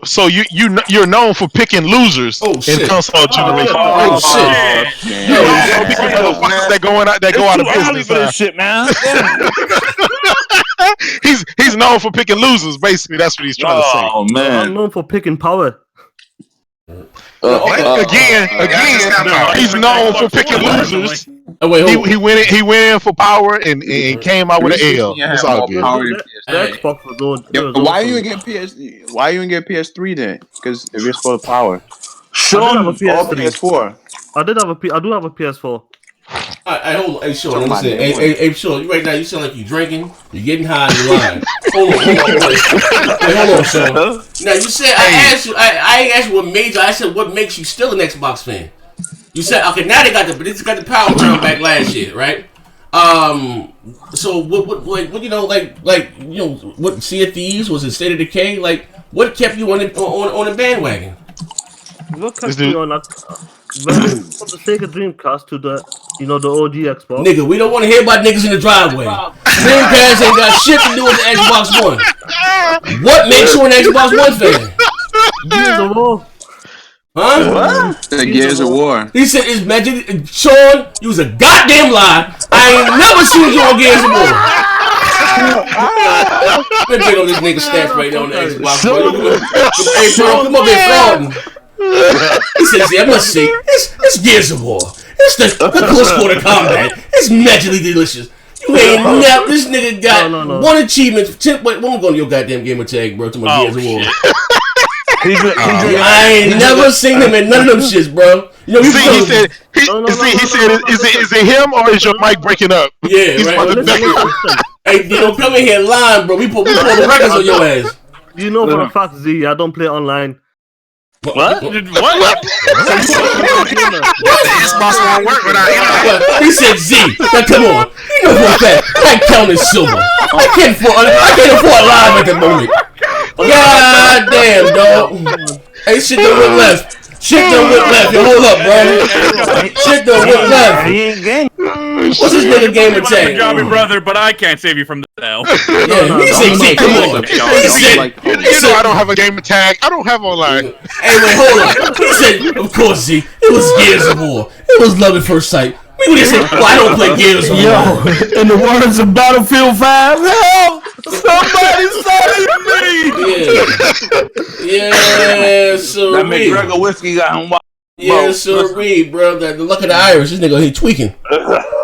for picking losers in console generation. Oh shit! That go out of business. For this shit, man. He's known for picking losers. Basically, that's what he's trying to say. Oh man, I'm known for picking power. Again, he's known for picking losers. He went in for power and came out with an L. It's all good. Why you get PS3 then? Because if it's for the power. Sean, PS4. I do have a PS4. Hold on. Hey, Sean, listen. Hey, Sean, right now you sound like you drinking. You're getting high in the line. Hold on, Sean. Now you said I asked you. I ain't asked you what made you. I said what makes you still an Xbox fan. You said okay. Now they got the power turn back last year, right? So what you know, what Sea of Thieves was it State of Decay? Like, what kept you on the bandwagon? What kept me on from the Sega Dreamcast to the the OG Xbox? Nigga, we don't want to hear about niggas in the driveway. Dreamcast ain't got shit to do with the Xbox One. What makes you an Xbox One fan? Gears of War. Huh? What? Gears of War. He said it's magic. Sean, you was a goddamn lie. I ain't never seen you on Gears of War. Let me bring up this nigga stats right now on the Xbox. Hey, bro, come up here frauding. He says, yeah, I must see. It's Gears of War. It's the close quarter combat. It's magically delicious. You ain't never. This nigga got one achievement. Wait, when we going to your goddamn gamer tag, bro? To my Gears of War. I ain't never seen him in none of them shits, bro. You know, he said, is it him or is your mic breaking up? Yeah, right. Hey, you don't come in here lying, bro. We pull the records on your ass. You know for a fact, Z, I don't play online. What? The Xbox won't work without internet. He said Z. Now come on. You know for a fact, I count as silver. I can't afford live at the moment. God damn, dog. Hey, shit done went left. Shit done went left. Yo, hold up, bro. Shit done went left. What's this nigga gamer tag? Job, brother, but I can't save you from the hell. Yeah, he said, come on. He said, I don't have a gamer tag. I don't have online. Hey, wait, hold on. He said, of course, Z. It was Gears of War. It was love at first sight. We would have said, well, I don't play Gears of War. Yo, in the words of Battlefield 5, help! Somebody save me! Yeah, so that McGregor whiskey got him wild. Yeah, sirree, bro. The luck of the Irish. This nigga, he tweaking.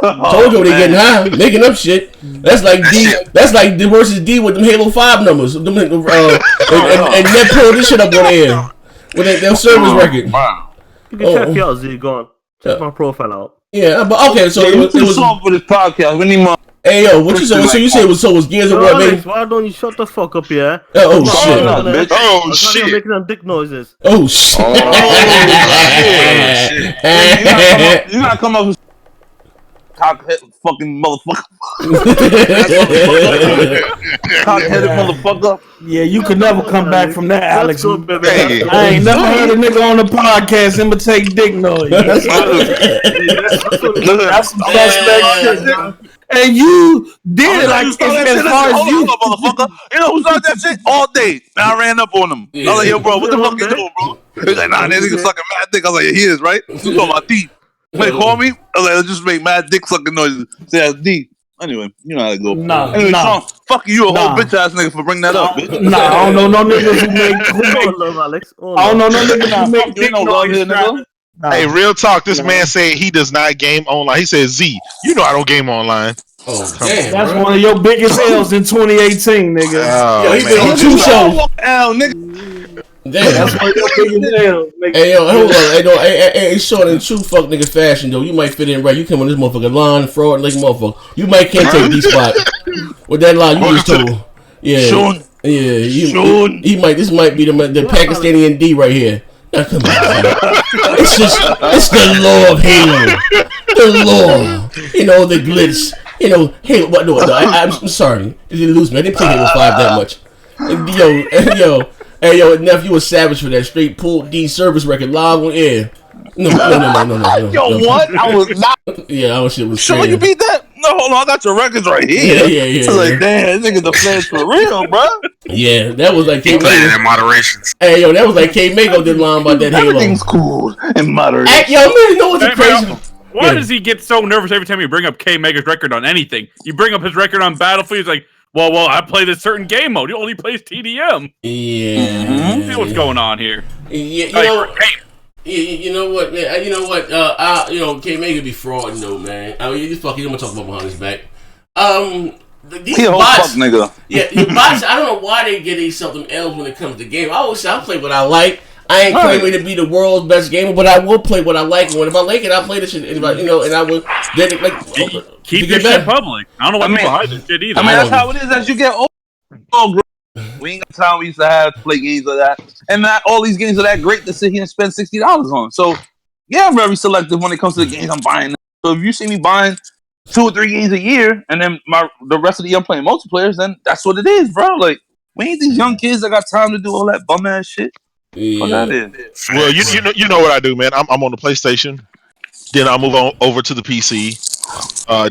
Told you they getting high, making up shit. That's like D. That's like D versus D with them Halo 5 numbers. And Net pulled this shit up on air with their service record. You can check it out, Z. Go on. Check my profile out. Yeah, but okay. So it was song for this podcast. We need more. Hey yo, what you say? So you say it was Gears of War, baby? Why don't you shut the fuck up, yeah? Oh shit! Oh shit! You're making them dick noises. Oh shit! You're not come up with cock-headed fucking motherfucker. Cock-headed motherfucker. Yeah, you could never come back from that, Alex. Hey. I ain't never heard a nigga on the podcast imitate dick noise. That's some suspect shit. And you did it like as far as you. Motherfucker. You know who started that shit? All day. And I ran up on him. I was like, yo, bro, what the fuck you doing, bro? He's like, nah, that nigga sucking mad dick. I was like, yeah, he is, right? You talking about D. Hey, call me? I was like, let's just make mad dick sucking noises. Say that's D. Anyway, you know how to go. Anyway, Sean, fuck you, a whole bitch ass nigga for bringing that up, bitch. Nah, I don't know no niggas who make love, Alex. I don't know no niggas who make dick noise, nigga. Hey, real talk. This man said he does not game online. He said, Z, you know I don't game online. Oh, damn, that's one of your biggest L's in 2018, nigga. Yo, he been on 2 shows. Nigga. Damn. That's one of your biggest L's. Hey, yo, hold on. Hey, Sean, in true fuck nigga fashion, though, you might fit in right. You come on this motherfucker line, fraud, like motherfucker. You might can't take D spot. With that line, you just told. Yeah. Sean. Yeah. Sean. This might be the Pakistani D right here. Now, come on. It's the law of Halo. The law. You know, the glitz. You know, Halo. What? No, I'm sorry. You didn't lose me. I didn't play Halo 5 that much. Hey, yo, nephew, you was savage for that. Straight pulled D service record live on air. No. Yo, what? I was not. Yeah, our shit was. Sean, you beat that? No, hold on. I got your records right here. Yeah. I was like, damn, this nigga the flash for real, bro. Yeah, that was like K Mago in moderations. Hey, yo, that was like K Mago did line about that Halo. Everything's cool in moderation. Hey, yo, man, you know what's crazy? Why does he get so nervous every time you bring up K Mega's record on anything? You bring up his record on Battlefield, he's like, well, I play this certain game mode. He only plays TDM. Yeah. See what's going on here. Yeah, you know what, man? You know what? K Mega be frauding though, man. I mean, you fucking. I'm gonna talk about behind his back. These he a whole bots, fuck nigga. Yeah, the bots. I don't know why they get something else when it comes to game. I always say I play what I like. I ain't claiming to be the world's best gamer, but I will play what I like. And if I like it, I'll play this shit. And I will then keep this shit public. I don't know why people hide this shit either. I mean, that's how it is as you get older. We ain't got time we used to have to play games like that, and not all these games are that great to sit here and spend $60 on. So, yeah, I'm very selective when it comes to the games I'm buying. So if you see me buying 2 or 3 games a year, and then the rest of the year I'm playing multiplayers, then that's what it is, bro. Like, we ain't these young kids that got time to do all that bum ass shit. Yeah. What that is. Well, you know what I do, man. I'm on the PlayStation. Then I'll move on over to the PC.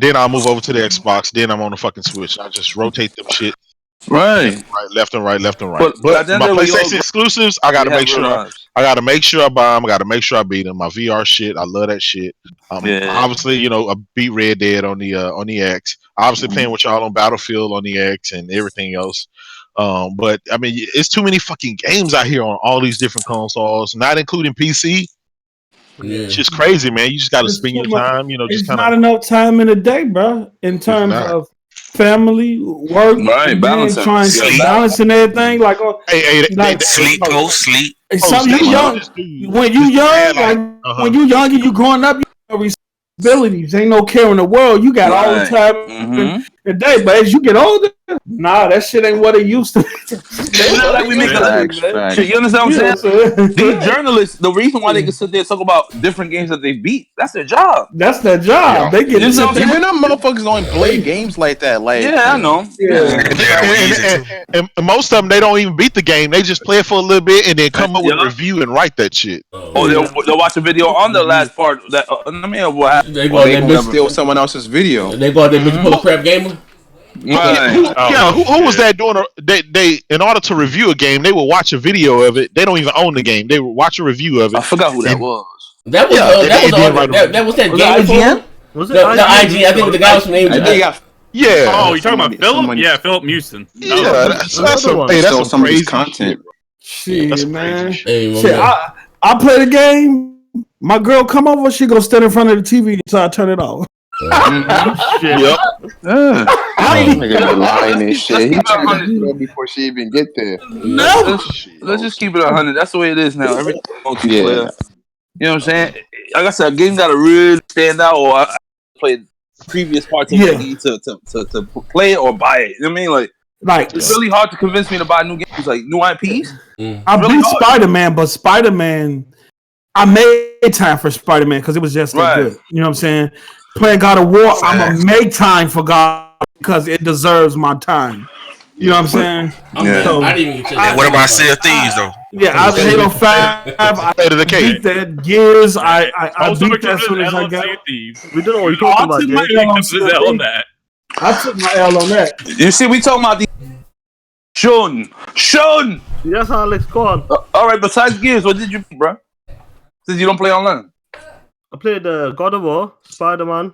Then I'll move over to the Xbox. Then I'm on the fucking Switch. I just rotate them shit. Right, left and right. But my PlayStation exclusives, I gotta make sure I buy them. I gotta make sure I beat them. My VR shit, I love that shit. Obviously, I beat Red Dead on the X. Obviously, playing with y'all on Battlefield on the X and everything else. But I mean, it's too many fucking games out here on all these different consoles, not including PC. Yeah. It's just crazy, man. You just got to spend your time. It's not enough time in a day, bro. In terms of family, work, balancing everything. Like, sleep, sleep. When you young, when you young and you growing up, you have responsibilities. Ain't no care in the world. You got all the time in the day. But as you get older, that shit ain't what it used to be. It's not like we make shit. You understand what I'm saying? These journalists, the reason why they can sit there and talk about different games that they beat, that's their job. That's their job. They get them motherfuckers don't play games like that. Like, I know. And most of them, they don't even beat the game. They just play it for a little bit and then come up with a review and write that shit. They'll watch a video on the last part. What happened? They go steal someone else's video. They go out there and pull a Crapgamer. Who was that doing? They in order to review a game, they will watch a video of it. They don't even own the game. They will watch a review of it. I forgot who that was. That was that game IGN? Was it IGN? I think the guy was named. Yeah. Oh, you talking about Philip? Yeah, Philip Mewson. Yeah, that's some crazy content. Shit, man. Shit, I play the game. My girl come over. She go stand in front of the TV until I turn it off. Yep. Nigga lying and shit. He trying to do it before she even get there. No. Let's just keep it 100. That's the way it is now. Everything multiplayer. Yeah. You know what I'm saying? Like I said, a game gotta really stand out, or I played previous parts of the game to play it or buy it. You know what I mean? Like it's really hard to convince me to buy new games, like new IPs. I beat Spider-Man, but Spider-Man, I made time for Spider-Man because it was just that good. You know what I'm saying? Playing God of War, I'm gonna make time for God because it deserves my time. You know what I'm saying? So, I didn't even what about Sea of Thieves though? Yeah, I was Halo 5. I beat that Gears. I beat that as soon as I got it. We don't know what you're talking about. I took my L on that. You see, we talking about the Shun. Yes, Alex, go on. All right. Besides Gears, what did you beat, bro? Since you don't play online. I played God of War, Spider-Man,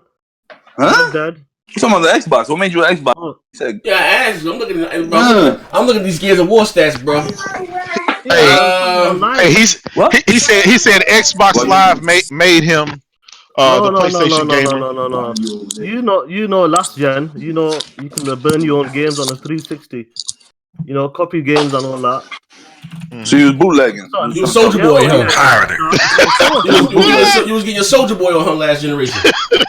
Dead. You talking about the Xbox? What made you an Xbox? Oh. Yeah, I asked you. I'm looking at these Gears of War stats, bro. He said Xbox Live made him the PlayStation gamer. You know, last gen. You know, you can burn your own games on a 360. You know, copy games and all that. So you was bootlegging. You was Soulja Boy, You was getting your Soulja Boy on her last generation.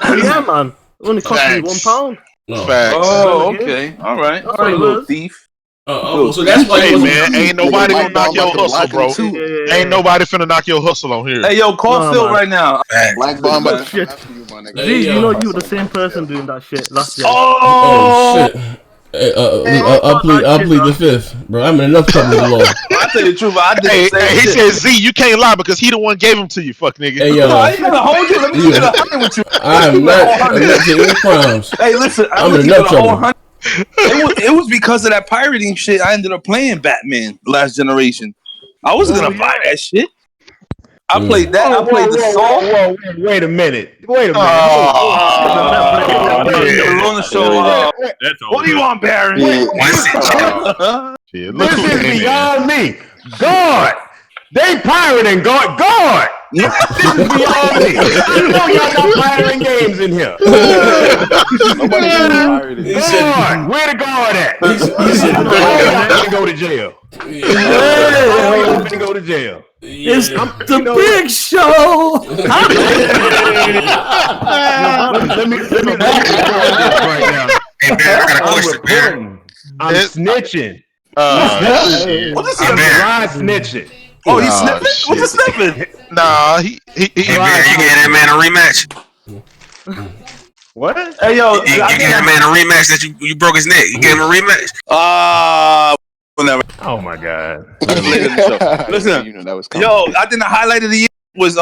Yeah, man. It only cost me £1. No. Facts. Oh, okay. All right, little thief. So that's why, man. Ain't nobody gonna knock your hustle, bro. Ain't nobody finna knock your hustle on here. Hey, yo, call Phil right now. Black Bomber. Shit. You know you were the same person doing that shit last year. Oh shit. I'll plead the fifth, bro. I'm in enough trouble with the law. I tell you the truth, I did the same he shit. said, Z, you can't lie because he the one gave him to you, fuck nigga. Hey, yo. I ain't gonna hold you. Let me keep it 100 with you. I'm not admitting any crimes. Hey, listen, I'm in enough trouble. It was because of that pirating shit I ended up playing Batman Last Generation. I wasn't gonna buy that shit. I played that. I played the song. Whoa, wait a minute. On the show. What do you want, Baron? This is beyond me. God. They pirating God. This is beyond me. You know y'all got pirating games in here. God, where the guard at? He said, go to jail. Go to jail. It's the big show. Let me right now. Hey, Bear, I got a question, Bear. I'm snitching. What is that? Snitching. Oh, he's sniffing? What's he sniffing? Nah, he Hey, Bear, you gave that man a rematch? What? Hey, yo. You gave that man a rematch that you broke his neck. You gave him a rematch? Whatever. Oh my god. Listen, You know that was coming. yo, I think the highlight of the year was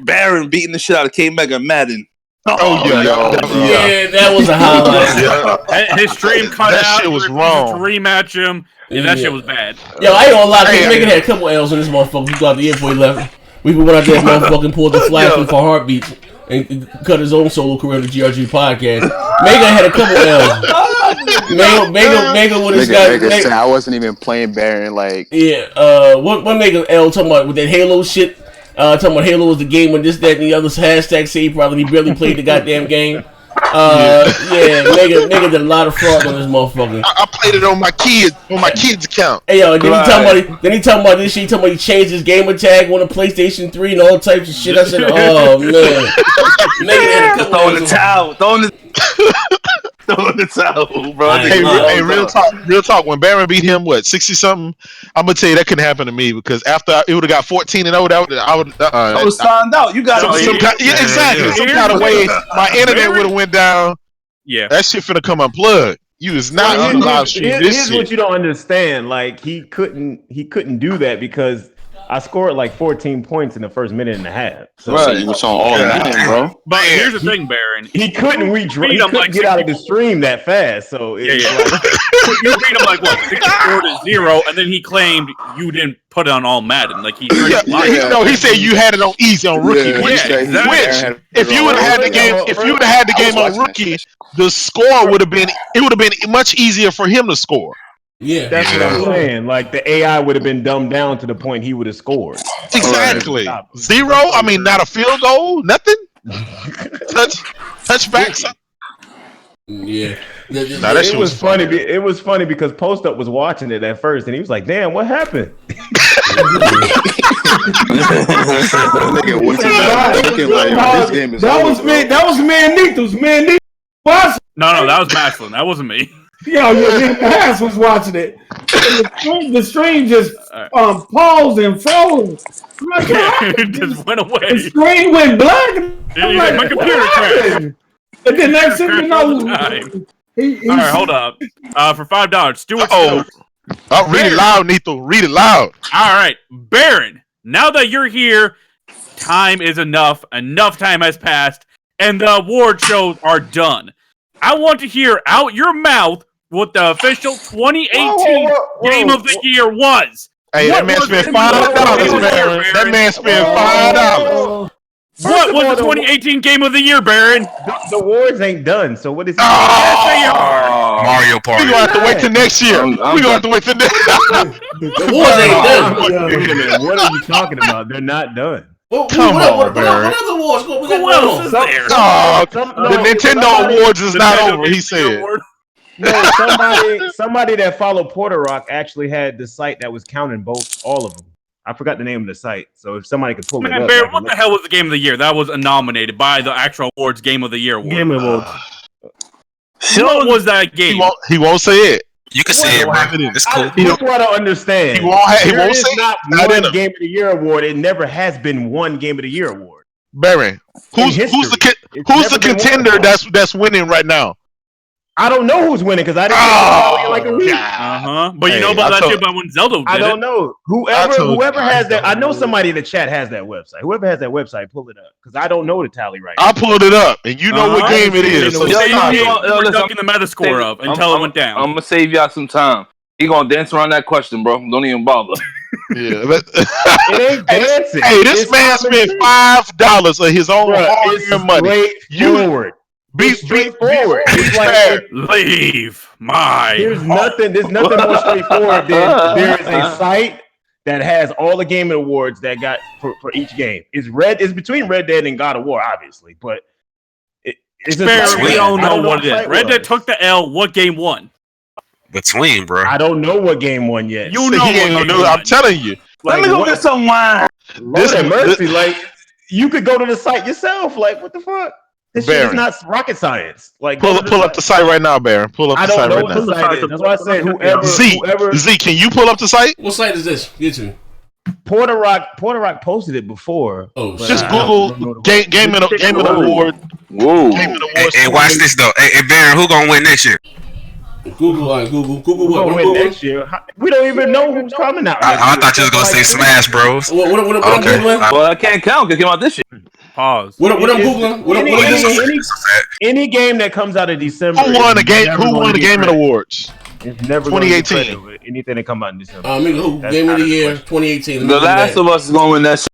Baron beating the shit out of K Mega and Madden. Oh yeah, Yeah, that was a highlight. His stream cut That out. shit was he wrong. refused to rematch him. Yeah, that shit was bad. Yo, I ain't gonna lie, Megan had a couple L's in this motherfucker. We got the year before he left. We went out there, motherfucking pulled the flash for Heartbeats and cut his own solo career on the GRG podcast. Megan had a couple L's. Megan with his guy. I wasn't even playing Baron. Like, yeah, what Megan L talking about with that Halo shit? Talking about Halo was the game when this, that, and the other hashtag say he probably barely played the goddamn game. Yeah, Megan did a lot of fraud on this motherfucker. I played it on my kids' account. Hey yo, then he talking about this shit. He talking about he changed his gamer tag on the PlayStation 3 and all types of shit. I said, oh man, Megan had a couple Throwing the towel, throwing the towel, bro. Hey, real talk. When Baron beat him, 60-something? I'm gonna tell you that couldn't happen to me because after it would have got 14-0, I would signed out. You got exactly. Some kind of way my internet would have went down. Yeah, that shit finna come unplugged. You is not on the live stream. Here's what you don't understand. Like he couldn't do that because I scored like 14 points in the first minute and a half. So you was on all that, bro. But here's the thing, Baron. He couldn't get out of the stream that fast. So you beat him like what 64-0, and then he claimed you didn't put it on all Madden. Like he said you had it on easy on rookie. Which if you would have had the game on rookie, the score would have been much easier for him to score. Yeah, that's what I'm saying. Like the AI would have been dumbed down to the point he would have scored. Exactly. 0. I mean, not a field goal, nothing. Touchbacks. Yeah. It was funny. It was funny because Post Up was watching it at first, and he was like, "Damn, what happened?" That was me. That was Man Neat. It was Man Neat. No, that was Maxwell. That wasn't me. Yo, Bass was watching it. The stream just paused and froze. It just went away. The screen went black. Like, my computer crashed. And then next thing you know, all right, hold up. For $5, Stuart. Read it loud, Nito. Read it loud. All right, Baron. Now that you're here, time is enough. Enough time has passed, and the award shows are done. I want to hear out your mouth what the official 2018 Game of the Year was. Hey, that man spent $5, Baron. That man spent $5. What was the 2018 Game of the Year, Baron? The awards ain't done, so what is it? Yes, they are. Mario Party. We're going to have to wait till next year. We're going to have to wait till next year. The awards ain't done. Wait a minute. What are you talking about? They're not done. Come on, Baron. What other awards? Who else is there? The Nintendo Awards is not over, he said. No, somebody that followed Porter Rock actually had the site that was counting all of them. I forgot the name of the site, so if somebody could pull it up. Baron, what the hell was the Game of the Year? That was nominated by the actual awards Game of the Year award. Game Awards. What was that game? He won't say it. You can say it, bro. It's cool. Here's what I understand. He won't say not it. One Game of the Year award. It never has been one Game of the Year award. Baron, who's the contender that's winning right now? I don't know who's winning because I didn't know like a week. But you know about that shit about when Zelda did I don't know. Whoever has that, I know somebody in the chat has that website. Whoever has that website, pull it up because I don't know the tally right now. I pulled it up, and you know what game it is. So we're ducking the meta score up until it went down. I'm gonna save y'all some time. He gonna dance around that question, bro. Don't even bother. Yeah, it ain't dancing. Hey, this man spent $5 of his own hard-earned money. Straightforward. Be straightforward. Leave my. There's nothing more straightforward than there is a site that has all the Game Awards that got for each game. It's between Red Dead and God of War, obviously, but it's fair. We don't know what it is. Red Dead took the L. What game won? Between, bro. I don't know what game won yet. I'm telling you. Let me go get some wine. Lord have mercy, like you could go to the site yourself. Like, what the fuck? This shit is not rocket science. Like, pull up the site right now, Baron. Pull up the site right now. That's why I said whoever. Z, can you pull up the site? What site is this? Get to me. Porter Rock posted it before. Oh, just Google Game of the Award. Whoa. Hey, watch this though. Hey, Baron, who gonna win next year? Google what? Win next year? We don't even know who's coming out. I thought you was gonna say Smash Bros. What I'm Googling? Well, I can't count because it came out this year. Pause. What I'm Googling? Any game that comes out in December. Who won the Game Awards? It's never 2018. Anything that come out in December. Game of the Year 2018. The Last of Us is going to win that shit.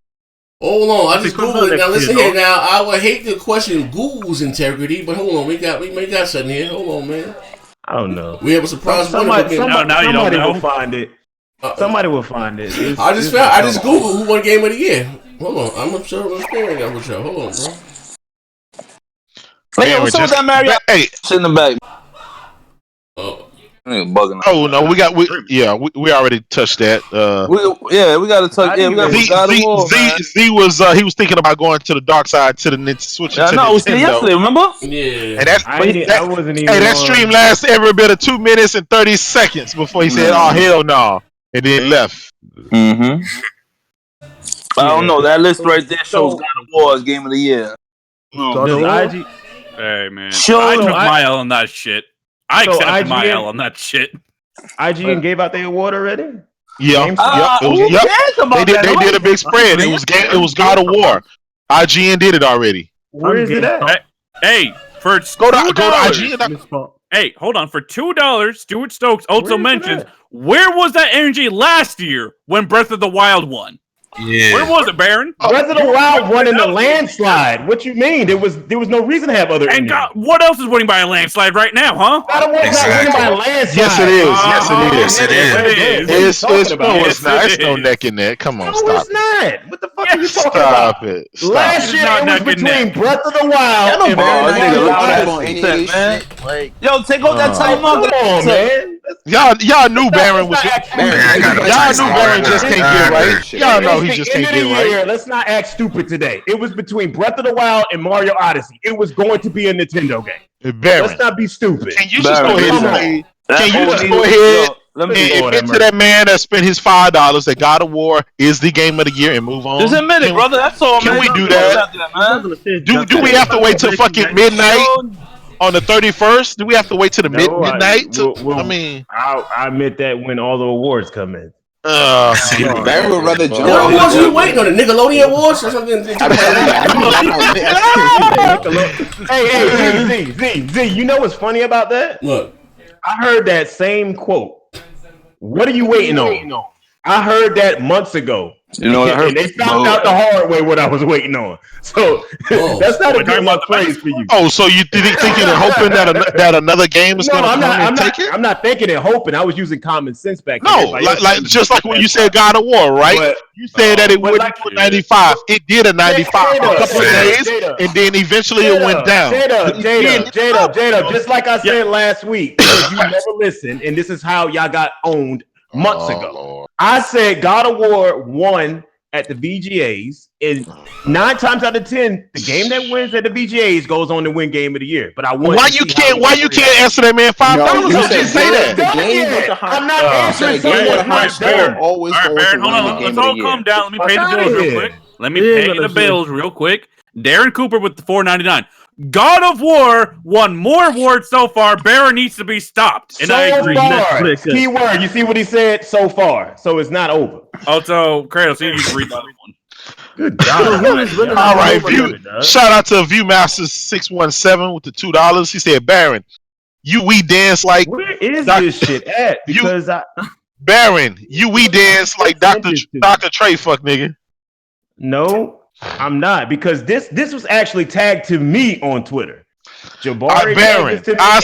Hold on, I just Googled it. Now listen here. Now I would hate to question Google's integrity, but hold on, we got something here. Hold on, man. I don't know. We have a surprise. Somebody will find it. Somebody will find it. I just Googled who won Game of the Year. Hold on, I'm sure I'm staring at y'all. Hold on, bro. Hey, what's up with that Marriott? Hey, in the back. Bugging. Oh no, we already touched that. We got to touch. Yeah, we got to. Z was he was thinking about going to the dark side to the Switch. Yeah, no, it was yesterday. Remember? Yeah. And I wasn't even. Hey, that stream lasted every bit of 2 minutes and 30 seconds before he said, "Oh hell no," and then left. I don't know. That list right there shows God of War as Game of the Year. Hey man, I took my L on that shit. I accepted my L on that shit. IGN gave out their award already? Yeah. They did a big spread. It was God of War. IGN did it already. Where is it at? Hey, for go to IGN. Hey, hold on. For $2, Stuart Stokes also mentions where was that energy last year when Breath of the Wild won? Yeah. Where was it, Baron? Breath of the Wild won in the landslide. What you mean? There was no reason to have other. And God, what else is winning by a landslide right now, huh? God of War's not winning by a landslide. Yes, it is. It's no neck and neck. Come on, stop. No, it's not. What the fuck are you talking about? Stop it. Last year it was between Breath of the Wild and yo, take out that time out. Come on, man. Y'all knew Baron was. Y'all knew Baron just can't get right. Y'all know he just can't get right. Let's not act stupid today. It was between Breath of the Wild and Mario Odyssey. It was going to be a Nintendo game. Let's not be stupid. Can you just go ahead and admit to that man that spent his $5 that God of War is the game of the year and move on? Just admit it, brother. That's all. Can we do that? Do we have to wait till fucking midnight? On the 31st, do we have to wait till the midnight? I admit that when all the awards come in. Barry would rather jump. What awards are you waiting on? The Nickelodeon Awards or something? Hey, Z, you know what's funny about that? Look, I heard that same quote. What are you waiting on? I heard that months ago. You know what I heard? And they found out the hard way what I was waiting on. So that's not a good enough praise for you. Oh, so you thinking and hoping that another game is going to come and take it? I'm not thinking and hoping. I was using common sense back then. No, just like when you said God of War, right? But, you said that it went to 95. It did a 95 for a couple of days, and then eventually it went down. Jada, just like I said last week, because you never listened, and this is how y'all got owned months ago. Lord. I said God of War won at the VGAs, and 9 times out of 10, the game that wins at the VGAs goes on to win Game of the Year. But I want why you can't answer that man $5? You just say that. I'm not answering someone not there. All right, Baron, hold on. Let's all calm down. Let me pay the bills real quick. Let me pay the bills real quick. Darren Cooper with the $4.99. God of War won more awards so far. Baron needs to be stopped. And I agree. Key word. You see what he said? So far. So it's not over. Also, Kratos, you can read that one. Good God. All right. Shout out to Viewmaster 617 with the $2. He said, Baron, we dance like. Where is this shit at? Because Baron, we dance like Dr. Trey, fuck nigga. No. I'm not, because this was actually tagged to me on Twitter. Jabari Baron, I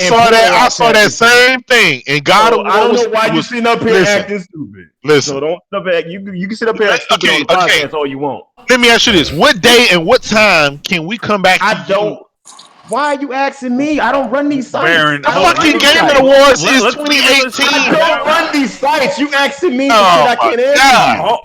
saw that same thing. And God of War. I don't know why you sitting up here acting stupid. Listen, so don't stop back. You can sit up here acting stupid on the podcast all you want. Let me ask you this: what day and what time can we come back? Why are you asking me? I don't run these sites. The fucking Game Awards is 2018. I don't run these sites. You asking me for shit I can't answer. Hold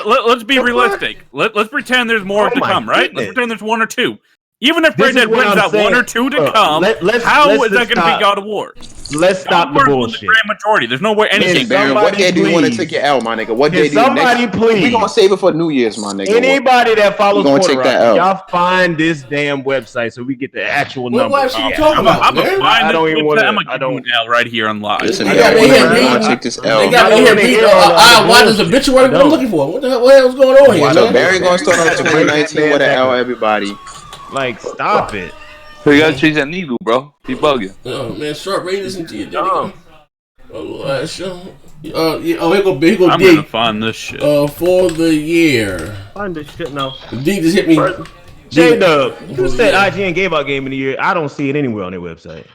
on. Let's be realistic. Let's pretend there's more to come, right? Let's pretend there's 1 or 2. Even if Red Dead wins that 1 or 2 to come, how is that going to be God of War? Let's stop the bullshit. The grand majority. There's no way anything. Baron, what day do you want to take your L, my nigga? What day do you somebody please? We gonna save it for New Year's, my nigga. Anybody that follows gonna take that L. y'all find this damn website so we get the actual number. What website you talking about? I don't even want to. I'm going to L right here on live. Listen, I want to take this L. They got me here beating why does obituary what I'm looking for? What the hell is going on here? So Barry gonna start off 2019 with an L, everybody. Like, stop it. So you gotta change that needle, bro. He bugging. Oh man, sharp ratings into you. Oh, here go big. I'm gonna find this shit. For the year. Find this shit now. D just hit me. J-Dub, you said IGN gave out Game of the Year. I don't see it anywhere on their website.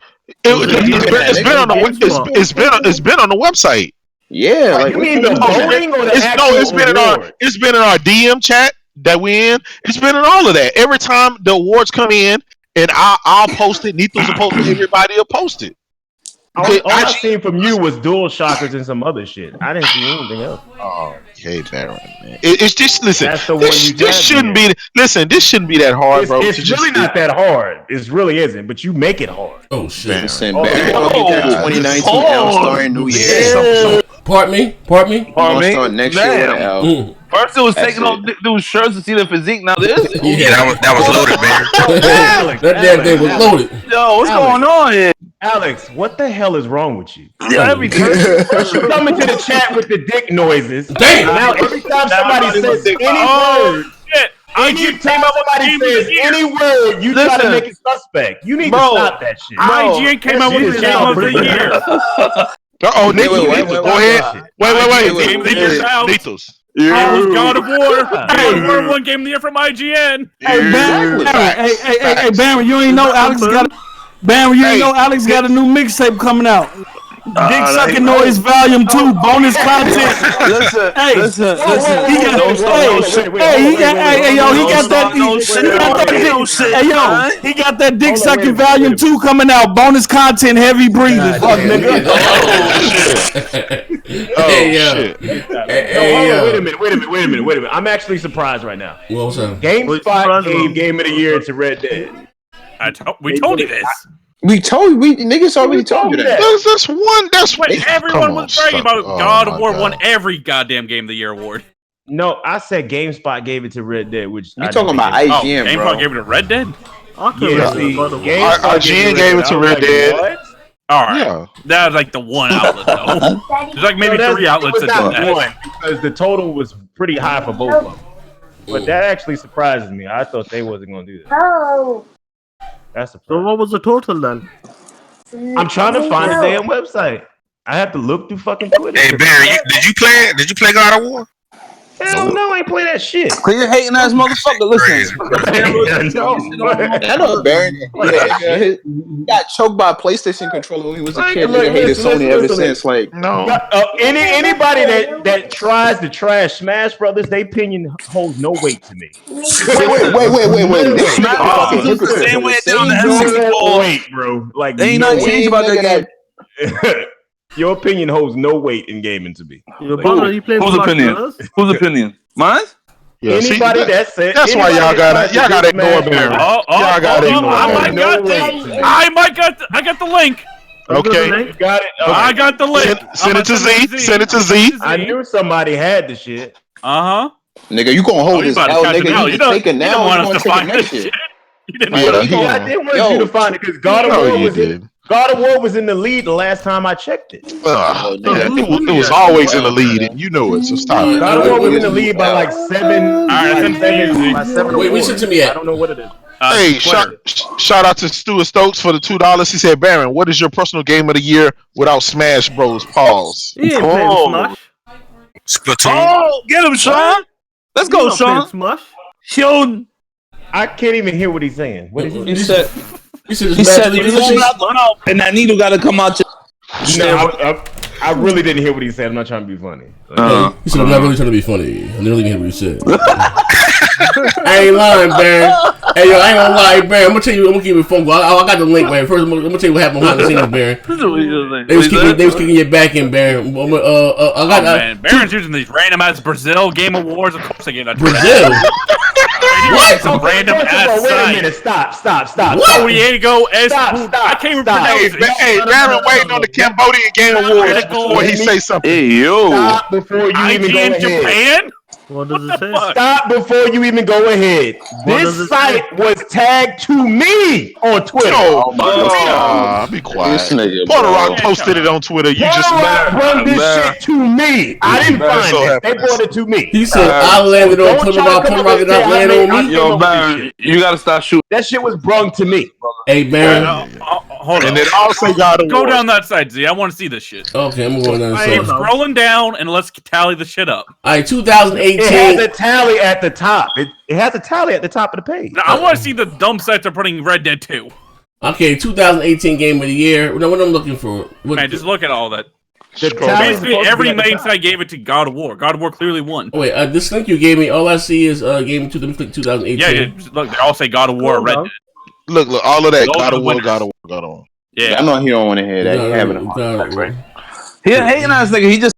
It's been on the website. Yeah, like you mean the voting or the it's been in our DM chat that we in. It's been in all of that. Every time the awards come in, and I'll post it. Nito's supposed to everybody will post it. All I seen from you was Dual Shockers and some other shit. I didn't see anything else. Oh, okay, Baron, man. It's just listen. That's the This shouldn't be that hard, bro. It's really not that hard. It really isn't. But you make it hard. Oh shit! Listen, Baron gonna get that 2019 L starring New Year. Pardon me. Gonna start next year with an L. First it was taking off dude's shirts to see the physique. Now this. Yeah, that was loaded, man. That damn thing was loaded. Yo, what's going on here? Alex, what the hell is wrong with you? First you come into the chat with the dick noises. Damn. Now every time somebody says any word, anytime somebody says any word, you try to make it suspect. You need to stop that shit. IGN came out with the Game of the Year. Oh, go ahead. Wait. Nithos. It was God of War. God of War won Game of the Year from IGN. Hey, Baron, you ain't know Alex got. Baron, you ain't know Alex got a new mixtape coming out. Dick Sucking Noise Volume 2 bonus content. Listen. He got that Dick Sucking Volume 2 coming out. Bonus content, heavy breathing. Fuck nigga. Wait a minute. I'm actually surprised right now. What's up? GameSpot gave Game of the Year to Red Dead. We told you this. Niggas already told you that. That's one. Everyone was bragging about God of War won every goddamn Game of the Year award. No, I said GameSpot gave it to Red Dead, which you talking about IGN, bro? GameSpot gave it to Red Dead. IGN gave it to Red Dead. All right, yeah. That was like the one outlet though. There's like maybe 3 outlets that did that. Because the total was pretty high for both of them. But that actually surprises me. I thought they wasn't going to do that. Oh. So what was the total then? I'm trying to find the damn website. I have to look through fucking Twitter. Hey Barry, did you play God of War? Hell no, I ain't play that shit. Cause you're hating ass motherfucker. Listen. I know Baron. He got choked by a PlayStation controller when he was a kid. He hated Sony ever since. Like anybody that tries to trash Smash Brothers, their opinion holds no weight to me. Wait. Same way down the N64. Wait, bro. Like they ain't not changed about that game. Your opinion holds no weight in gaming to me. Whose opinion? Mine? Yeah, anybody that said that's why y'all gotta ignore Barry. Y'all gotta ignore Barry. I got the link. Okay. Got it. I got the link. Send it to Z. Send it to Z. I knew somebody had the shit. Nigga, you gonna hold this L, nigga. You take it now. You don't want us to find this shit. You didn't I didn't want you to find it because God of War was in the lead the last time I checked it. It was always in the lead, and you know it. So stop it. God of War was in the lead by like 7. Wait, listen to me. I don't know what it is. Hey, shout out to Stuart Stokes for the $2. He said, "Baron, what is your personal game of the year without Smash Bros?" Pause. Smash. Splatoon. Oh, get him, Sean. Let's go, Sean. Smash. Sean. I can't even hear what he's saying. What is he said? He said and that needle got to come out. I really didn't hear what he said. I'm not trying to be funny. He said, "I'm not really trying to be funny." I nearly didn't hear what he said. I ain't lying, Baron. Hey, yo, I ain't gonna lie, Baron. I'm gonna tell you. I'm gonna keep it phone call. I got the link, man. First, I'm gonna tell you what happened behind the scenes, Baron. They was kicking your back in, Baron. Man, Baron's using these random ass Brazil Game Awards. Of course, I gave that to Brazil. What? Some random ass Wait a site. minute. Stop. San Diego Stop. I can't even pronounce it. Hey, Baron waiting on the Cambodian Game Awards before he say something. Hey, yo. Stop before you even go ahead. Japan? What does it say? Stop before you even go ahead. This site was tagged to me on Twitter. Be quiet. Puerto Rock posted it on Twitter. You just brought this shit to me. I didn't find it. They brought it to me. He said, I landed on Puerto Rock did not land on me. Yo, Baron, you gotta stop shooting. That shit was brung to me. Hey, Baron. Hold on. And then also go down that side, Z. I want to see this shit. Okay, I'm going down the I'm scrolling down, and let's tally the shit up. All right, 2018. It has a tally at the top. It has a tally at the top of the page. Now, I want to see the dumb sites they're putting Red Dead 2. Okay, 2018 Game of the Year. What I'm looking for. Man, just look at all that. Basically, every main site gave it to God of War. God of War clearly won. Oh, wait, this link you gave me, all I see is Game 2018. Yeah, look, they all say God of War, Red Dead. Look, all of that. God of War. Yeah, I know he don't want to hear that. Having a right. He a hating ass nigga. He just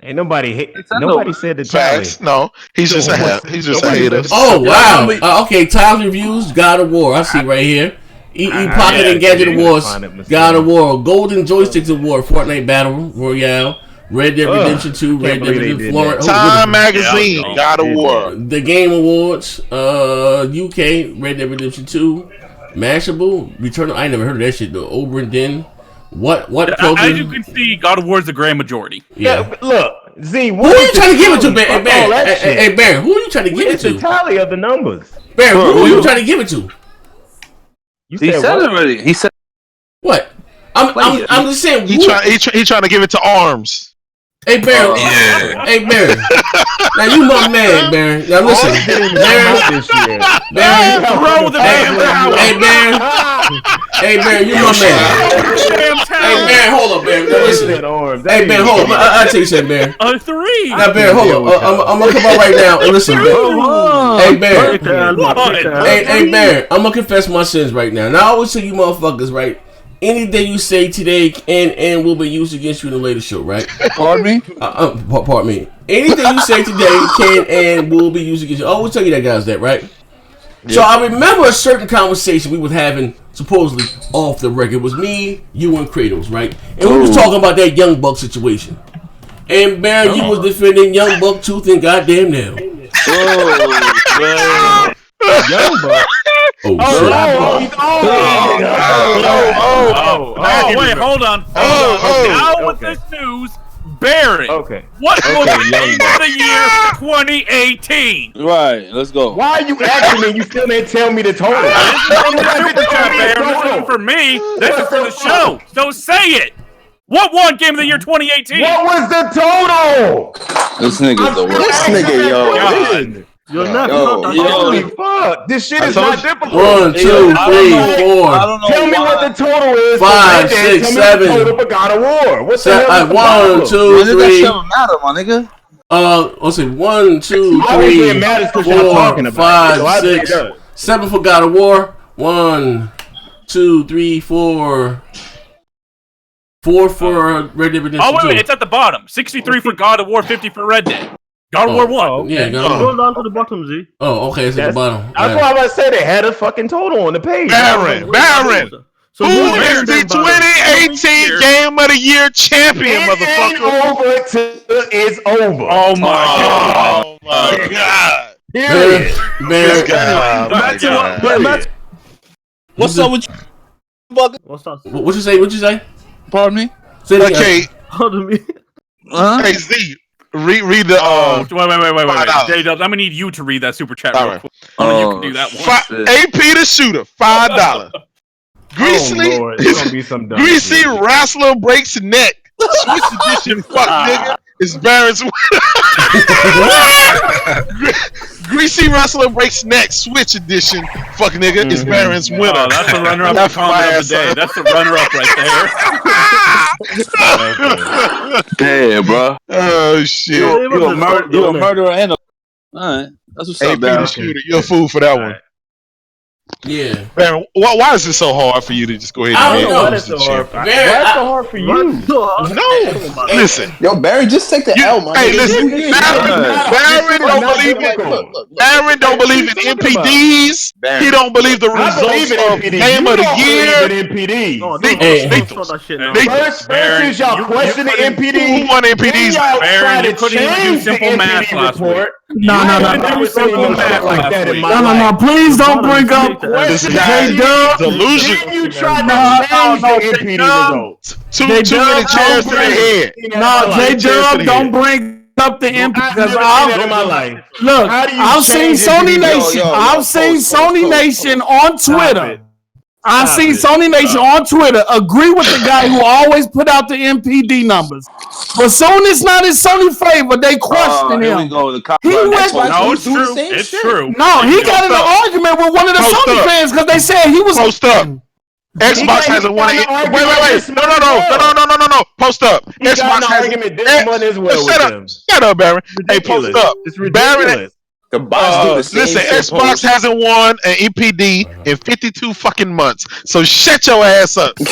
ain't nobody. Nobody said the tally. No, he's just a hater. Oh wow. Okay, Times Reviews. God of War. I see right here. Pocket and Gadget Awards. God of War. Golden Joysticks Award. Fortnite Battle Royale. Red Dead Redemption 2. Red Dead Redemption Florence. Time Magazine. God of War. The Game Awards. UK. Red Dead Redemption 2. Mashable, Returnal. I never heard of that shit though. Oberyn Den. What? As you can see, God of War is the grand majority. Yeah, look, Z. Who are you trying to give it to, Baron? Hey, Baron, who are you trying to give it to? The tally of the numbers. Baron, who are you trying to give it to? He said it already. He said what? I'm just saying. He trying to give it to Arms. Hey, Baron. Hey, Baron. Now, you my man, Baron. Now, listen. Baron. Hey, Baron. Hey, Baron, you my man. Hey, Baron, hold up, Baron. Now, listen. Hey, Baron, hold up. I'll tell you something, Baron. A 3. Now, Baron, hold up. I'm going to come out right now and listen, Baron. Hey, Baron. Hey, Baron. I'm going to confess my sins right now. Now, I always tell you motherfuckers, right? Anything you say today can and will be used against you in a later show, right? Pardon me? Pardon me. Anything you say today can and will be used against you. I always tell you that, guys, that, right? Yeah. So I remember a certain conversation we were having, supposedly off the record. It was me, you, and Kratos, right? And we was talking about that Young Buck situation. And Baron, you was defending Young Buck tooth and goddamn nail. Young Buck. Wait, hold on. Now with this news, Baron. Okay. What was the game of the year 2018? Right, let's go. Why are you asking me? You still didn't tell me the total. This isn't for me. This is for the show. So say it. What won game of the year 2018? What was the total? This nigga's the worst. This nigga, yo. You're not. Holy fuck! This shit is not difficult. 1, 2, 3, 4. Tell me what the total is. 5, 6, 7. Tell me the total for God of War. What's the hell? 1, 2, 3. That shit matter, my nigga. Let's see. 1, 2, 3, 4, 5, 6, 7 for God of War. 1, 2, 3, 4. 4 for Red Dead Redemption 2. Oh, wait, it's at the bottom. 63 for God of War, 50 for Red Dead. God of War 1. Yeah, God of War. Go down to the bottom, Z. Oh, okay, it's at the bottom. That's why I was say they had a fucking total on the page. Baron. So who is the 2018 Game of the Year champion, motherfucker? It's over. Oh my God. Period. What's up with you? What's that? What you say? What you say? Pardon me? Okay. Pardon me. Hey, Z. Read the. Wait. J-Dubs, I'm gonna need you to read that super chat real quick. You can do that one. AP the Shooter, $5. Greasy Wrestler Breaks Neck. Switch edition, fuck nigga. It's Baron's. Greasy Wrestler Breaks Neck. Switch edition, fuck nigga. It's Baron's winner. Oh, that's the runner-up comment of the day. That's the runner-up right there. Damn, bro. Oh shit. You a murderer and a. All right. That's what's AP up, Barry. the shooter. You're a fool for that one. Yeah. Baron, why is it so hard for you to just go ahead and I don't know why it's so hard. Why it's so hard for you? No, listen. Yo, Barry, just take the L, man. Hey, listen. Baron don't believe in MPDs. He don't believe the results of Game of the Year. First is y'all question the MPD. Who won MPDs? Baron, you couldn't even do simple math last week. No. Please don't bring up J-Dub. Delusion. You tried to change the MPD results. Too many chairs to the head. No, J-Dub, don't bring up the MP because I've seen Sony Nation. I've seen Sony Nation on Twitter. I've seen Sony Nation on Twitter agree with the guy who always put out the MPD numbers. But Sony's not in Sony's favor. They question him. It's true. It's true. No, he got in an argument with one of the Sony fans because they said he was. Post up. Xbox hasn't won it. Wait. No. Post up. Xbox hasn't. Shut up, Baron. Hey, post up. It's ridiculous. The boss do the same listen, shit, Xbox hasn't won an EPD in 52 fucking months. So shut your ass up. Hey,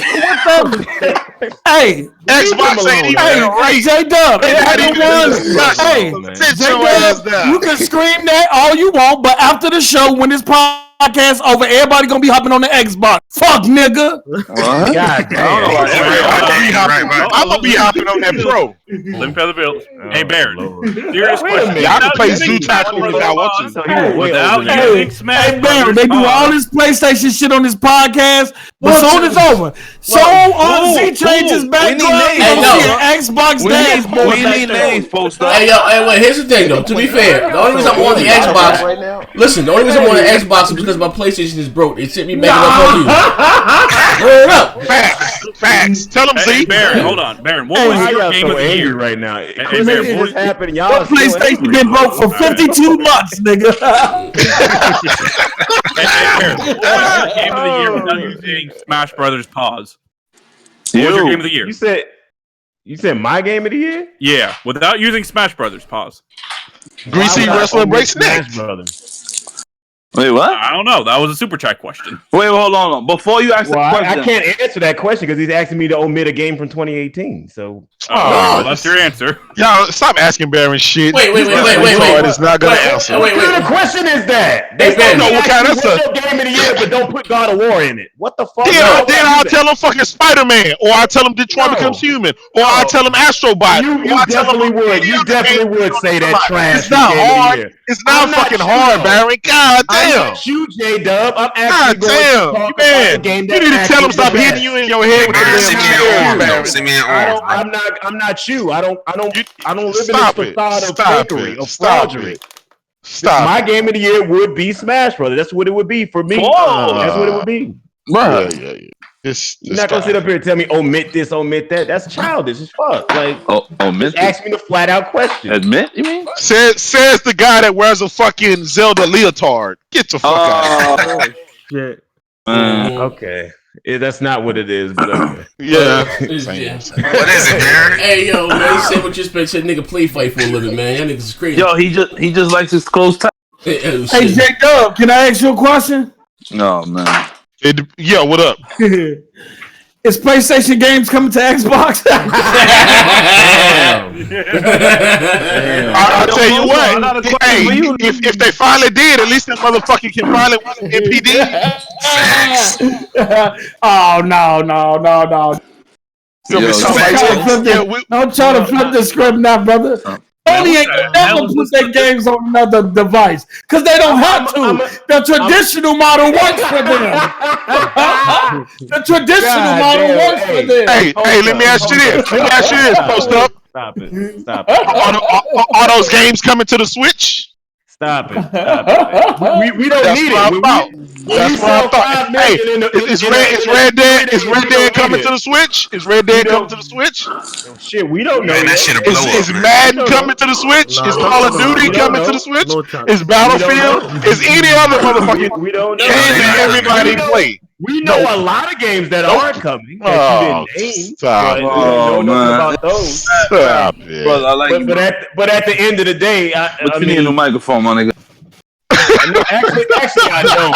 Xbox ain't even right. J-Dub, it hasn't won. Hey, J-Dub, you can scream that all you want, but after the show, when this podcast over, everybody gonna be hopping on the Xbox. Fuck, nigga. God damn. I'm gonna be hopping on that Pro. Let me pay the bills. Hey, Baron. Serious question. Y'all can play Zoo Tycoon if y'all want to. Without using Smash Baron, they do all this PlayStation shit on this podcast, but soon it's over. So on Z changes back to Xbox days. We need names, post up. Hey, wait, here's the thing, though. To be fair, the only reason I'm on the Xbox right now. Listen, the only reason I'm on the Xbox is because my PlayStation is broke. It sent me back up on you. Word up. Facts. Tell them, Hey, Z. Baron, hold on. Baron, what was your game of the year right now? Hey, Baron, what happened? Your PlayStation been broke for 52 months, nigga. Baron, what was your game of the year without using Smash Brothers pause? What was your game of the year? You said my game of the year? Yeah, without using Smash Brothers pause. Greasy Wrestler Breaks Neck. Wait, what? I don't know. That was a super chat question. Wait, hold on. Before you ask the question, I can't answer that question because he's asking me to omit a game from 2018. So, that's your answer. Y'all stop asking Baron shit. Wait. It's not gonna answer. What kind of question is that? They don't know what kind of stuff. Game of the year, but don't put God of War in it. What the fuck? Then I'll tell him fucking Spider-Man, or I'll tell him Detroit Becomes Human, or I'll tell him Astrobot. You definitely would. You definitely would say that trash. It's not hard. It's not fucking hard, Baron. God damn. You J-Dub. I'm God damn, man! You need to tell him stop hitting you in your head with the I'm not you. I don't live in this facade of fakery, of forgery. Stop. My game of the year would be Smash Brothers. That's what it would be for me. That's what it would be. Yeah. You're not gonna sit up here and tell me omit this, omit that. That's childish as fuck. Like, omit. Ask me the flat out question. Admit? You mean? Says the guy that wears a fucking Zelda leotard. Get the fuck out. Oh shit. Okay. That's not what it is, but okay. Yeah. What is it, Darren? Hey, yo, man, say what you expect. Said nigga play fight for a living, man. That nigga's crazy. Yo, he just likes his close time. Hey, J-Dub, can I ask you a question? No, man. Yeah, what up? Is PlayStation games coming to Xbox? Damn. I'll tell you what. Hey, if they finally did, at least that motherfucker can finally watch MPD. Oh no. Don't try to flip the script now, brother. Sony ain't never put their games on another device because they don't have to. The traditional model works for them. The traditional model works for them. Hey, let me ask you this. Post up. Stop it. Are those games coming to the Switch? Stop it. We don't need it. That's what I thought. Hey, is Red Dead coming to the Switch? Is Red Dead coming to the Switch? Shit, we don't know. Is Madden coming to the Switch? Is Call of Duty coming to the Switch? Is Battlefield? Is any other motherfucking we don't know. game that everybody play? We know a lot of games that aren't coming that you didn't name. Stop. We don't know about those. Stop it. Brother, I like you. But at the end of the day, you need a new microphone, my nigga. No, actually, I don't.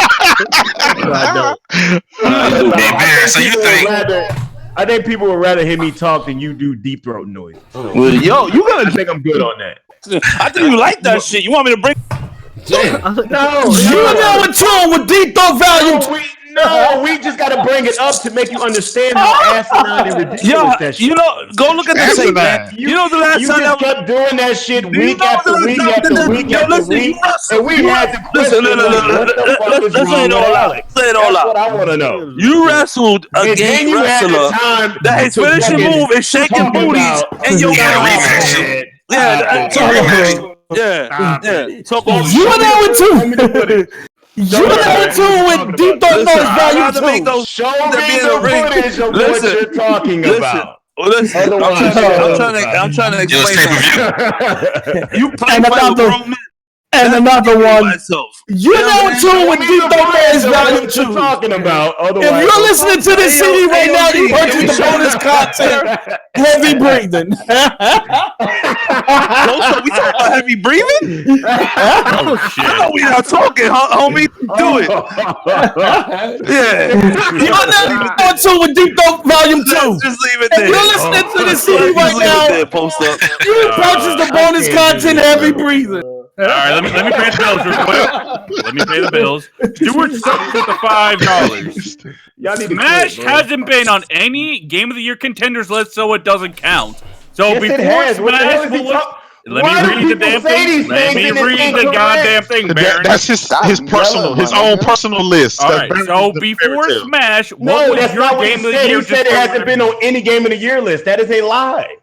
So you think? I think people would rather hear me talk than you do deep throat noise. Well, yo, you I think I'm good on that. I think you like that shit. You want me to bring? Damn. No, You know what's wrong with deep throat volume? No, we just gotta bring it up to make you understand how asinine and ridiculous that shit. You know, go look at the tape, man. You know the last time you kept doing that shit week after week after week after week, and we had to question let's say it all out. Say it all out. That's what I want to know. You wrestled a game wrestler that his finishing move is shaking booties, and your Talk over. You know it too. You know it too with deep throat noise volume 2. Show me the footage of what you're talking about. Listen, I'm trying to explain. You play with grown men. And another one. You know it too with deep throat noise volume 2. Talking about. If you're listening to this CD right now, you purchase the bonus content. Heavy breathing. So we talking about heavy breathing? Oh shit! I know we not talking, homie. Do it. Yeah. You know it too with deep throat volume 2. Just leave it there. If you're listening to this CD right now, you purchase the bonus content. Heavy breathing. All right, let me pay the bills real quick. Let me pay the bills. Stuart sucks with the $5. Smash hasn't been on any Game of the Year contenders list, so it doesn't count. So yes, before Smash, let me read the damn thing. Let me read the goddamn thing, Baron. That's his own personal list. All right, so before Smash, what was your Game of the Year? He said it hasn't been on any Game of the Year list. That is a lie.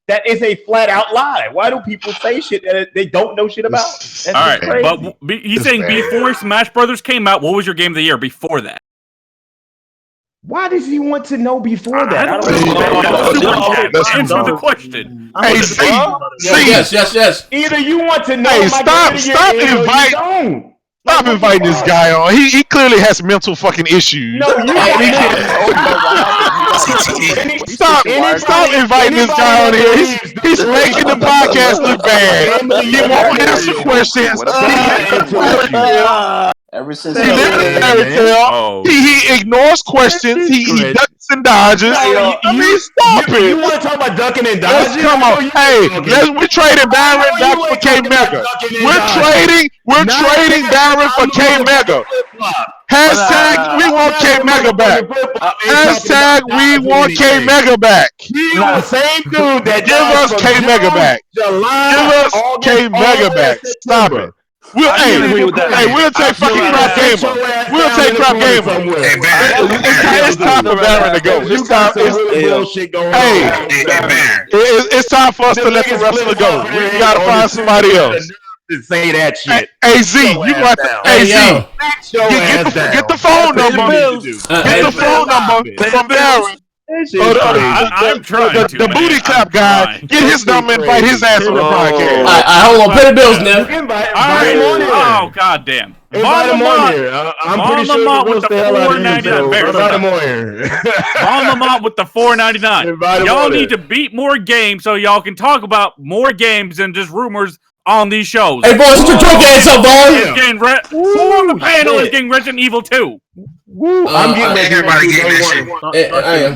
That is a flat out lie. Why do people say shit that they don't know shit about? That's all right, crazy. But he's saying before Smash Brothers came out, what was your Game of the Year before that? Why does he want to know before that? I don't know. Answer the question. Hey, yes. Either you want to know. Hey, stop inviting this guy on. He clearly has mental fucking issues. No, you Stop inviting this guy on here. He's making the podcast look bad. He won't answer questions. Ever since he ignores questions. He ducks and dodges. Stop it. You want to talk about ducking and dodging? Come on. Hey, we're trading Baron back for K Mega. We're trading Baron for K Mega. Hashtag we want K Mega back. Hashtag we want K Mega back. You the same dude that give us K Mega back. Give us K Mega back. Stop it. We'll take fucking Crapgamer. We'll take Crapgamer. It's time for Baron to go. It's time for us to let the wrestler go. We gotta find somebody else. To say that shit. Hey Z, you got the get the phone number. Get the phone number from Baron. I'm trying to. The booty clap guy, get his number and invite his ass on the podcast. Hold on, pay the bills now. Oh goddamn! Invite him on here. I'm pretty sure with the $4.99. Invite him on here. Lamont with the $4.99. Y'all need to beat more games so y'all can talk about more games than just rumors on these shows. Hey boys, get your drunk ass up, boy. Who on the panel is getting Resident Evil 2? I'm getting everybody getting that shit.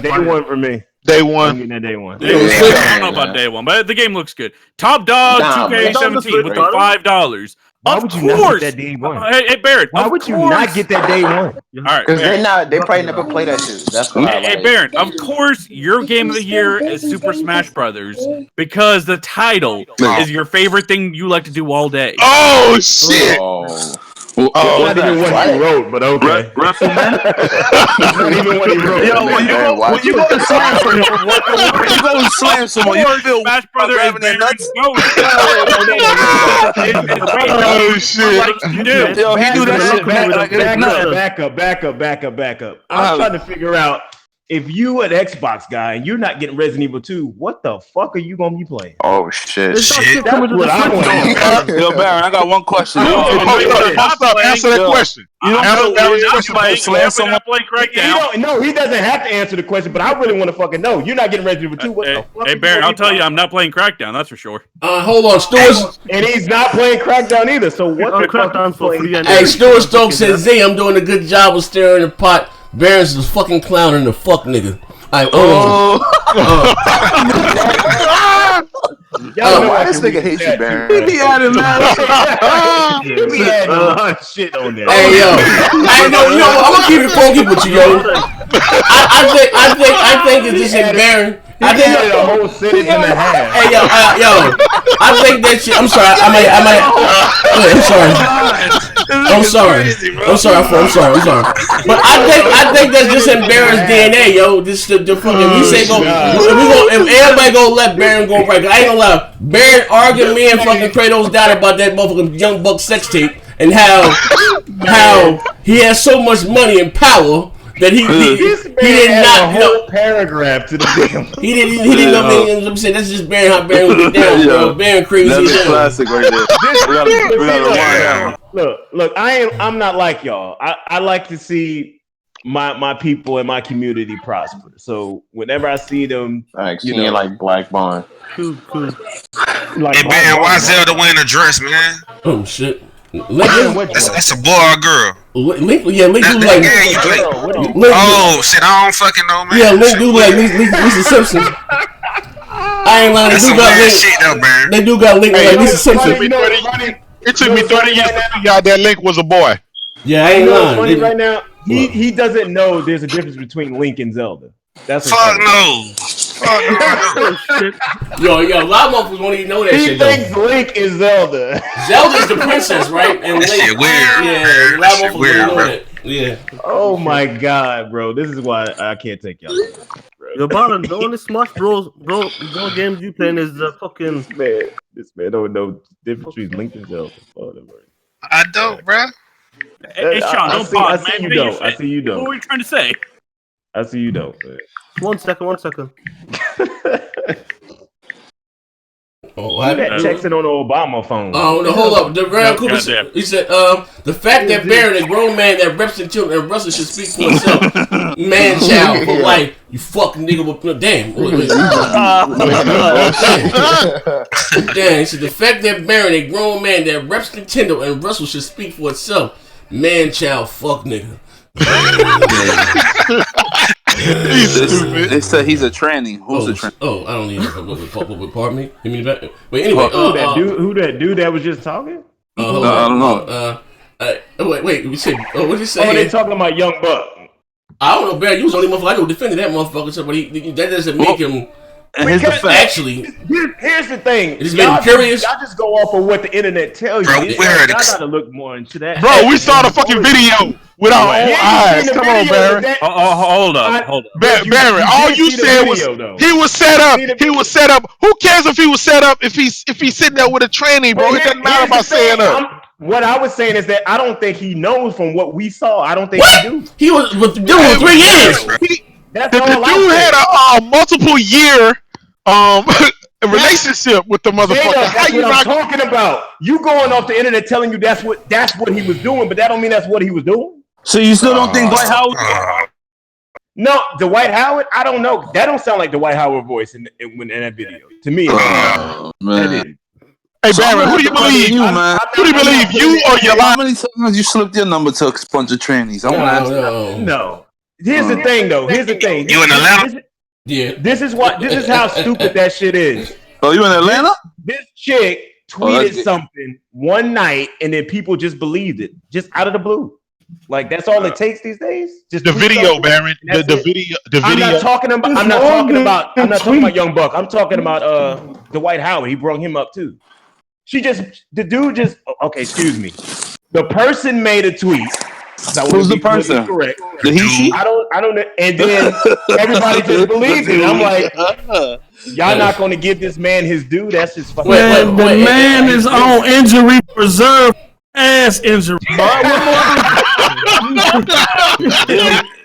Day one for me. Day one. I'm getting that day one. I don't know about day one, but the game looks good. Top Dog 2K17 with the $5. Why would you not get that day one? Hey Barrett. Why would you not get that day one? All right, because they probably never play that shit. That's why. Hey Barrett, of course your game of the year is Super Smash Brothers because the title is your favorite thing you like to do all day. Oh shit! Not even what he wrote, but okay. WrestleMania? Not even what he wrote. Yo, when you go to slam someone, when you go to slam someone, you feel Smash Brothers grabbing their nuts. Oh shit! Yo, he do that shit back up. I'm trying to figure out if you an Xbox guy and you're not getting Resident Evil 2, what the fuck are you gonna be playing? Oh shit! That's what I want. Yo, Baron, I got one question. Post up, answer that question. You don't answer know question. slam someone play Crackdown. No, he doesn't have to answer the question, but I really want to fucking know. You're not getting Resident Evil 2. What the fuck? Hey, Baron, I'll tell you, I'm not playing Crackdown. That's for sure. Hold on, Stores. And he's not playing Crackdown either. So what the fuck? Hey, Stuart Stokes says, "Z, I'm doing a good job of stirring the pot. Baron's the fucking clown and the fuck nigga." Why this nigga hates you, Baron? He be adding that. He be adding shit on there. Hey yo, I know. I'm gonna keep it funky with you, yo. I think it's just embarrassing. I think a whole sentence and a half. Hey yo, I think that shit. I'm sorry. I'm sorry. But I think that's just embarrassed DNA, yo. This the fucking we say go. If everybody go let Baron go right. I ain't gonna lie. Baron arguing me and fucking Kratos down about that motherfucking Young Buck sex tape and how he has so much money and power. That he did not know paragraph to the damn. He didn't know. You know what I'm saying? That's just Baron how Baron would get down, bro. Baron crazy. That's a classic right there. Look. I'm not like y'all. I like to see my people and my community prosper. So whenever I see them, like Black Bond. Cool. Like, hey man, why Zelda wearing a dress, man? Oh shit. That's a boy or a girl? Link do like. Oh shit, I don't fucking know, man. Yeah, Link do like Lisa Simpson. I ain't lying. They do got Link like Lisa Simpson. It took me 30 years to figure out that Link was a boy. Yeah, I ain't lying. Funny right now, he doesn't know there's a difference between Link and Zelda. That's fuck no. Yo, a lot of motherfuckers won't even know that shit. He thinks Link is Zelda. Zelda's the princess, right? And Link, shit weird. Yeah, a lot of motherfuckers don't know that. Yeah. Oh my god, bro, this is why I can't take y'all. Ybarra, the only Smash Bros. Bro games you playing is the fucking man. This man don't know the difference between Link and Zelda. I don't, bro. Hey, Sean, don't pause, man. I see you don't. What were you trying to say? I see you don't. Man. 1 second. Oh, what? Texting on the Obama phone. Oh no, hold up. The Brown Cooper said, he said, the fact that Baron, a grown man that reps the children and Russell should speak for himself. Man child for life. You fucking nigga with damn. Damn, he said the fact that Baron, a grown man that reps Nintendo and Russell should speak for itself. Man child fuck nigga. They said he's a tranny. Who's a tranny? Oh, I don't need to. Pardon me. You mean that? Wait, anyway. Who that dude that was just talking? I don't know. Wait. We said. What did you say? Oh, they talking about Young Buck. I don't know, Barry. You was the only motherfucker I know defending that motherfucker. So, but that doesn't make him. Here's the fact. Actually, here's the thing. It just made me curious. Y'all just go off of what the internet tells you. Y'all gotta look more into that. Bro, we saw the fucking video with our own eyes. Come on, Barry. Hold up. Barry, all you said was he was set up. He was set up. Who cares if he was set up if he's sitting there with a tranny, bro? It doesn't matter about saying up. What I was saying is that I don't think he knows from what we saw. I don't think he do. He was with the dude for 3 years. That's the dude had a multiple year relationship with the motherfucker. That's what I'm talking about. You going off the internet telling you that's what he was doing, but that don't mean that's what he was doing. So you still don't think Dwight Howard? No, Dwight Howard. I don't know. That don't sound like the Dwight Howard voice in that video. To me, man. Hey, Barry, who do you believe? Who do you believe? You or your How many times you slipped your number to a bunch of trannies? I want to ask. No. Here's the thing, though. Here's the thing. You in Atlanta? Yeah. This is how stupid that shit is. Oh, you in Atlanta? This chick tweeted something one night, and then people just believed it, just out of the blue. Like that's all it takes these days. Just the video, Baron. The video. I'm not talking about Young Buck. I'm talking about Dwight Howard. He brought him up too. Okay, excuse me. The person made a tweet. Who's the person? Correct. The he? I don't know. And then everybody just believed it. I'm like, y'all not going to give this man his due? That's just fucking. The man is on injury reserve. Ass injury.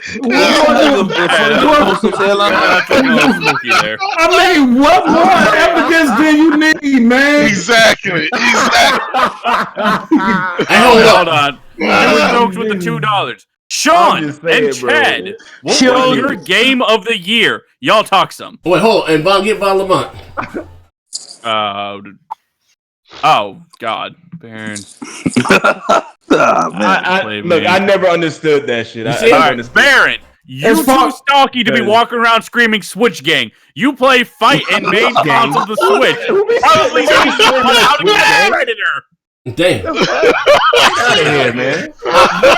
I mean, what more evidence do you need, man? Exactly. Hold on. Doing jokes with the $2. Sean and Chad, what was your game of the year? Y'all talk some. Wait, hold on. And get Von Lamont. Oh, God. Baron. Look, I never understood that shit. Baron, you too stalky to be walking around screaming Switch Gang. You play fight and main console of the Switch. Probably how to get a Predator. Damn. Get out of here, man.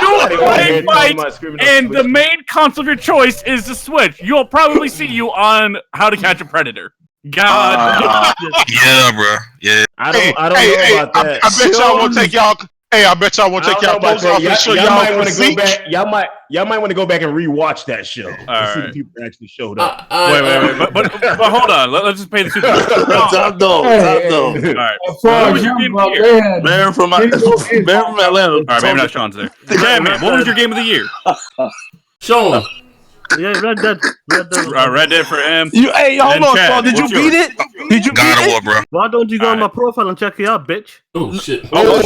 You play fight, and the main console of your choice is the Switch. You'll probably see you on How to Catch a Predator. God. Yeah, bro. Yeah. I don't know about that. I bet y'all won't take y'all. Hey, I bet y'all won't take y'all clothes off and show y'all might want to go back. Y'all might want to go back and rewatch that show. See the people that actually showed up. Wait. But hold on. Let's just pay the super. Top dog. All right. What was your game of the year? Baron from Atlanta. All right, maybe not Sean's there. Yeah, man. What was your game of the year? Sean. Yeah, Red Dead. Red Dead for him. Hold on, Sean. Did you beat it? Did you God of War, bro? Why don't you go on my profile and check it out, bitch? Oh, shit. Throw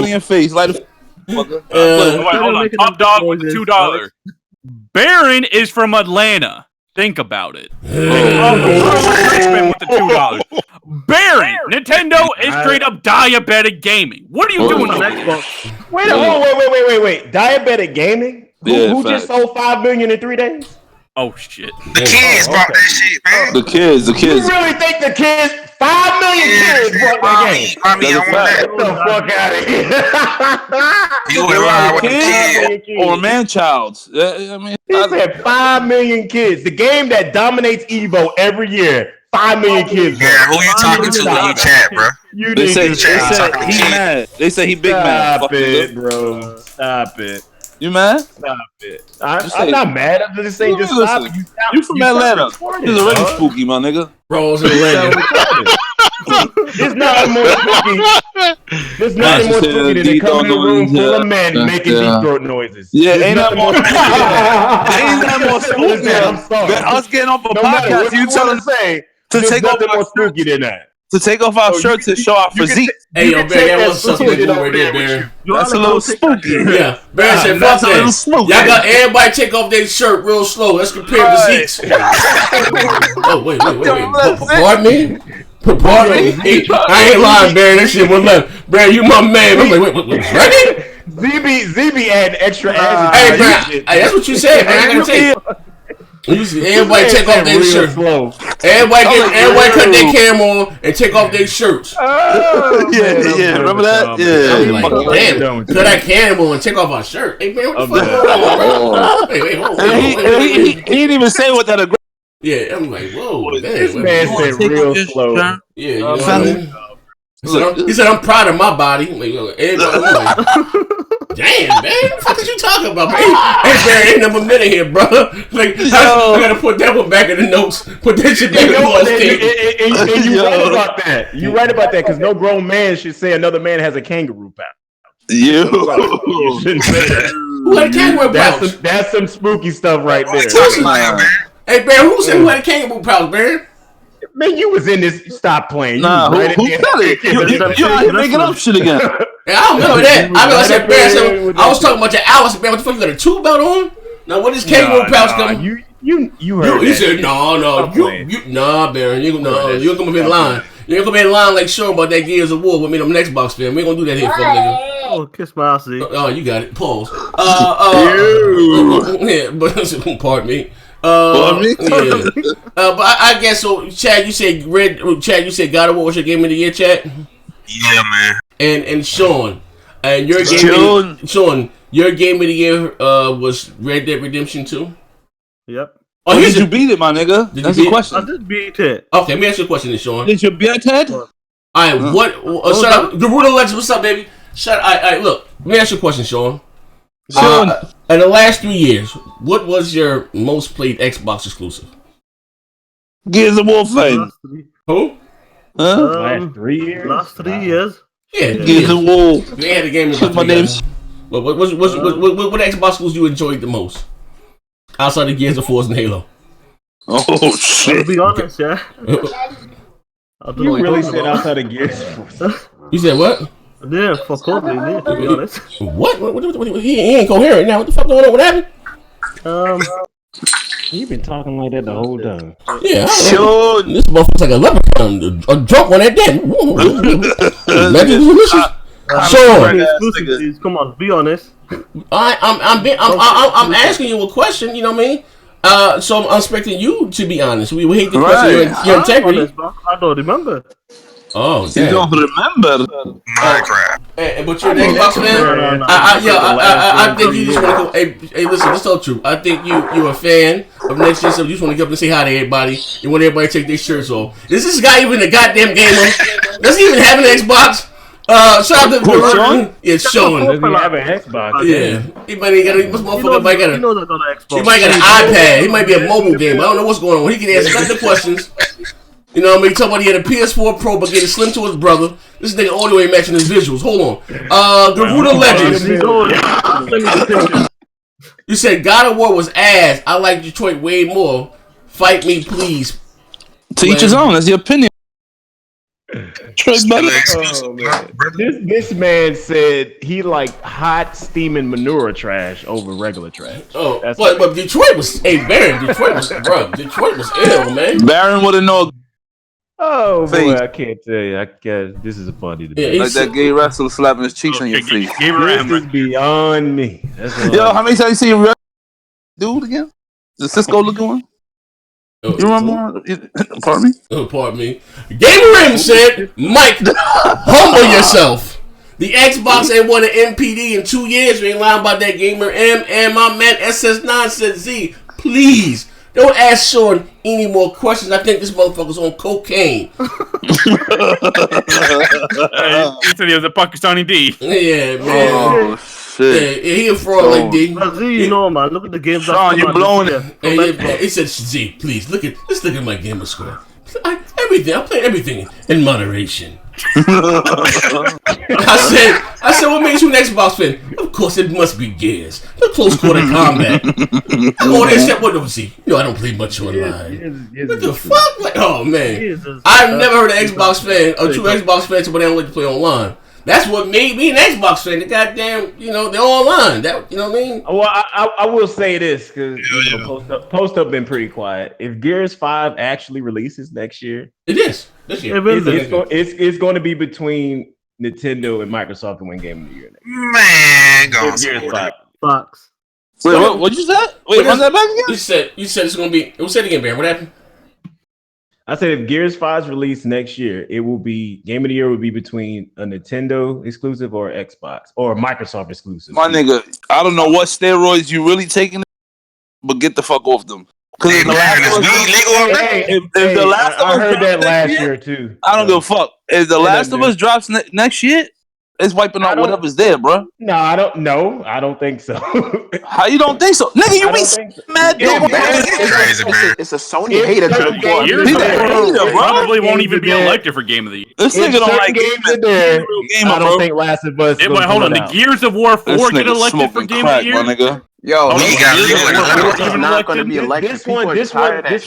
it in your face. Like the hold on. Top dog with the $2. Baron is from Atlanta. Think about it. Richmond with the $2. Baron, Nintendo is straight up diabetic gaming. What are you doing on Xbox? Wait. Diabetic gaming? Who just sold 5 million in 3 days? Oh shit. The kids bought that shit, man. The kids. You really think the kids? 5 million kids bought that game? I mean, I want that. Get the fuck out of here. You went around with the kids. Or man-child. I mean, he said 5 million kids. The game that dominates Evo every year. 5 million kids. Yeah, who you talking to when you chat, bro? They say he mad. They say he big mad. Stop it, bro. Stop it. You mad? Stop it. I'm not mad. I'm just saying, just stop it. You from Atlanta. This is already spooky, my nigga. Bro, Atlanta. There's nothing more spooky. There's nothing more spooky than to come in a room full of men making deep throat noises. Yeah, ain't nothing more spooky. Ain't nothing more spooky than us getting off a podcast. You telling us to take off more spooky than that. To take off our shirts and show our physique. Hey, yo, Barry, that was something over there, Barry. That's a little spooky. Yeah, Barry said, fuck that. Y'all got everybody take off their shirt real slow. Let's compare physiques. Oh, wait. Pardon me? I ain't lying, Barry. That shit was left. Barry, you my man. I'm like, wait, ready? ZB adding extra ads. Hey, Barry, that's what you said, man. I gotta take everybody take off their shirt. Everybody cut their camera on and take off their shirts. Yeah. Remember that? Yeah. Like, damn, cut that camera on and take off our shirt. Hey man, what the fuck? He didn't even say what that. Yeah, I'm like, whoa, this man said real slow. Yeah, you know what I mean? He said, I'm proud of my body. I'm like, damn, man, what the fuck is you talking about, man? Hey, Barry, ain't number minute here, bro. Like, I gotta put that one back in the notes. Put that shit back in the notes. And you right about that. You right about that, because no grown man should say another man has a kangaroo pouch. You shouldn't say that. Who had a kangaroo pouch? That's some spooky stuff right there. Hey, Barry, who said who had a kangaroo pouch, Barry? Man, you was in this. Stop playing. Nah, who said it? You out here making up shit again. Yeah, I don't remember that. I said, Barry, I was talking about your hours. Barry, what the fuck, you got a tube belt on? Now, what is kangaroo pouch coming? You heard He said, no. Nah, Barry, you're gonna be in line. You ain't gonna be in line like sure about that Gears of War with me, them next box fan. We ain't gonna do that here, fuck nigga. Oh, kiss my ass. Oh, you got it. Pause. Yeah, but pardon me. Yeah. But I guess so. Chad, you said God of War was your game of the year, Chad? Yeah, man. And Sean, and your game of the year was Red Dead Redemption 2. Yep. Oh, did you beat it, my nigga? That's the question. I did beat it. Okay, let me ask you a question, then, Sean. Did you beat it? All right, shut up. Garuda Legends, what's up, baby? All right, look. Let me ask you a question, Sean. In the last 3 years, what was your most played Xbox exclusive? Gears of War fame. Who? Last 3 years? Last 3 years? Yeah. Gears of War. They had a game my name's What Xbox exclusives you enjoyed the most outside of Gears of War and Halo? Oh shit! To be honest, yeah. You really said outside of Gears? You said what? Yeah, for Coldplay, to be honest. What? He ain't coherent now. What the fuck going on? What happened? You've been talking like that the whole time. Yeah, sure. This motherfucker's like a leprechaun, a drunk on that dead. Sean, come on, be honest. I'm asking you a question. You know what I mean? So I'm expecting you to be honest. We hate to question your integrity. I don't remember. Oh, you don't remember? Minecraft. But you're an Xbox fan. I think you just want to go. Hey, listen. Let's tell the truth. I think you're a fan of next gen stuff. You just want to get up and say hi to everybody. You want everybody to take their shirts off. Is this guy even a goddamn gamer? Does he even have an Xbox? Shout out to Sean. Yeah, Sean. Does he have an Xbox? Yeah. He might got this motherfucker might got He knows I got an Xbox. He might got an iPad. He might be a mobile gamer. I don't know what's going on. He can answer none of the questions. You know what I mean? Talking about he had a PS4 Pro but getting slim to his brother. This nigga audio ain't matching his visuals. Hold on. Garuda Legends. You said God of War was ass. I like Detroit way more. Fight me, please. To each his own. That's your opinion. This man said he liked hot steaming manure trash over regular trash. Oh, but Detroit was Baron. Detroit was ill, man. Baron would have known. Oh boy, I can't tell you. I can't. This is a funny debate. Like that gay wrestler slapping his cheeks on your face. This is beyond me. Yo, how many times you see a real dude again? The Cisco looking one? You remember? Pardon me? Oh, pardon me. Gamer M said, Mike, humble yourself. The Xbox ain't won an MPD in 2 years. You ain't lying about that, Gamer M. And my man SS9 said, Z, please don't ask Sean any more questions. I think this motherfucker's on cocaine. He said he was a Pakistani D. Yeah, man. Oh, shit. Yeah, he a fraud like D. Z, you know, man. Look at the games. Sean, you blowing it. He said, Z, please, look at my gamer score. I play everything in moderation. I said, what makes you an Xbox fan? Of course, it must be Gears. The close quarter combat. Oh, they said, what do we see? I don't play much online. What the fuck? Like, oh, man. I've never heard an Xbox fan, or two Xbox fans, but they don't like to play online. That's what made me an Xbox fan. The goddamn, they're online. That, you know what I mean? Well, I will say this, because Post Up been pretty quiet. If Gears 5 actually releases next year, it is. This year. It's going to be between Nintendo and Microsoft to win Game of the Year. Man, go Gears 5. Fox. Wait, what'd you say? Wait, run that back again? You said it's going to be. Say it again, Baron. What happened? I said if Gears 5 is released next year, it will be Game of the Year will be between a Nintendo exclusive or Xbox or Microsoft exclusive. My nigga, I don't know what steroids you really taking, but get the fuck off them. Because if The Last of Us, I heard that last year too. I don't give a fuck. If The Last of Us drops next year, it's wiping out whatever's there, bro. No, I don't. No, I don't think so. How you don't think so, nigga? You be mad? It's a Sony hater to the core. Probably won't even be elected for Game of the Year. This nigga don't like games in there. I don't think Last of Us. Wait, hold on. The Gears of War 4 get elected for Game of the Year? Nigga. Yo, It's not going to be elected. This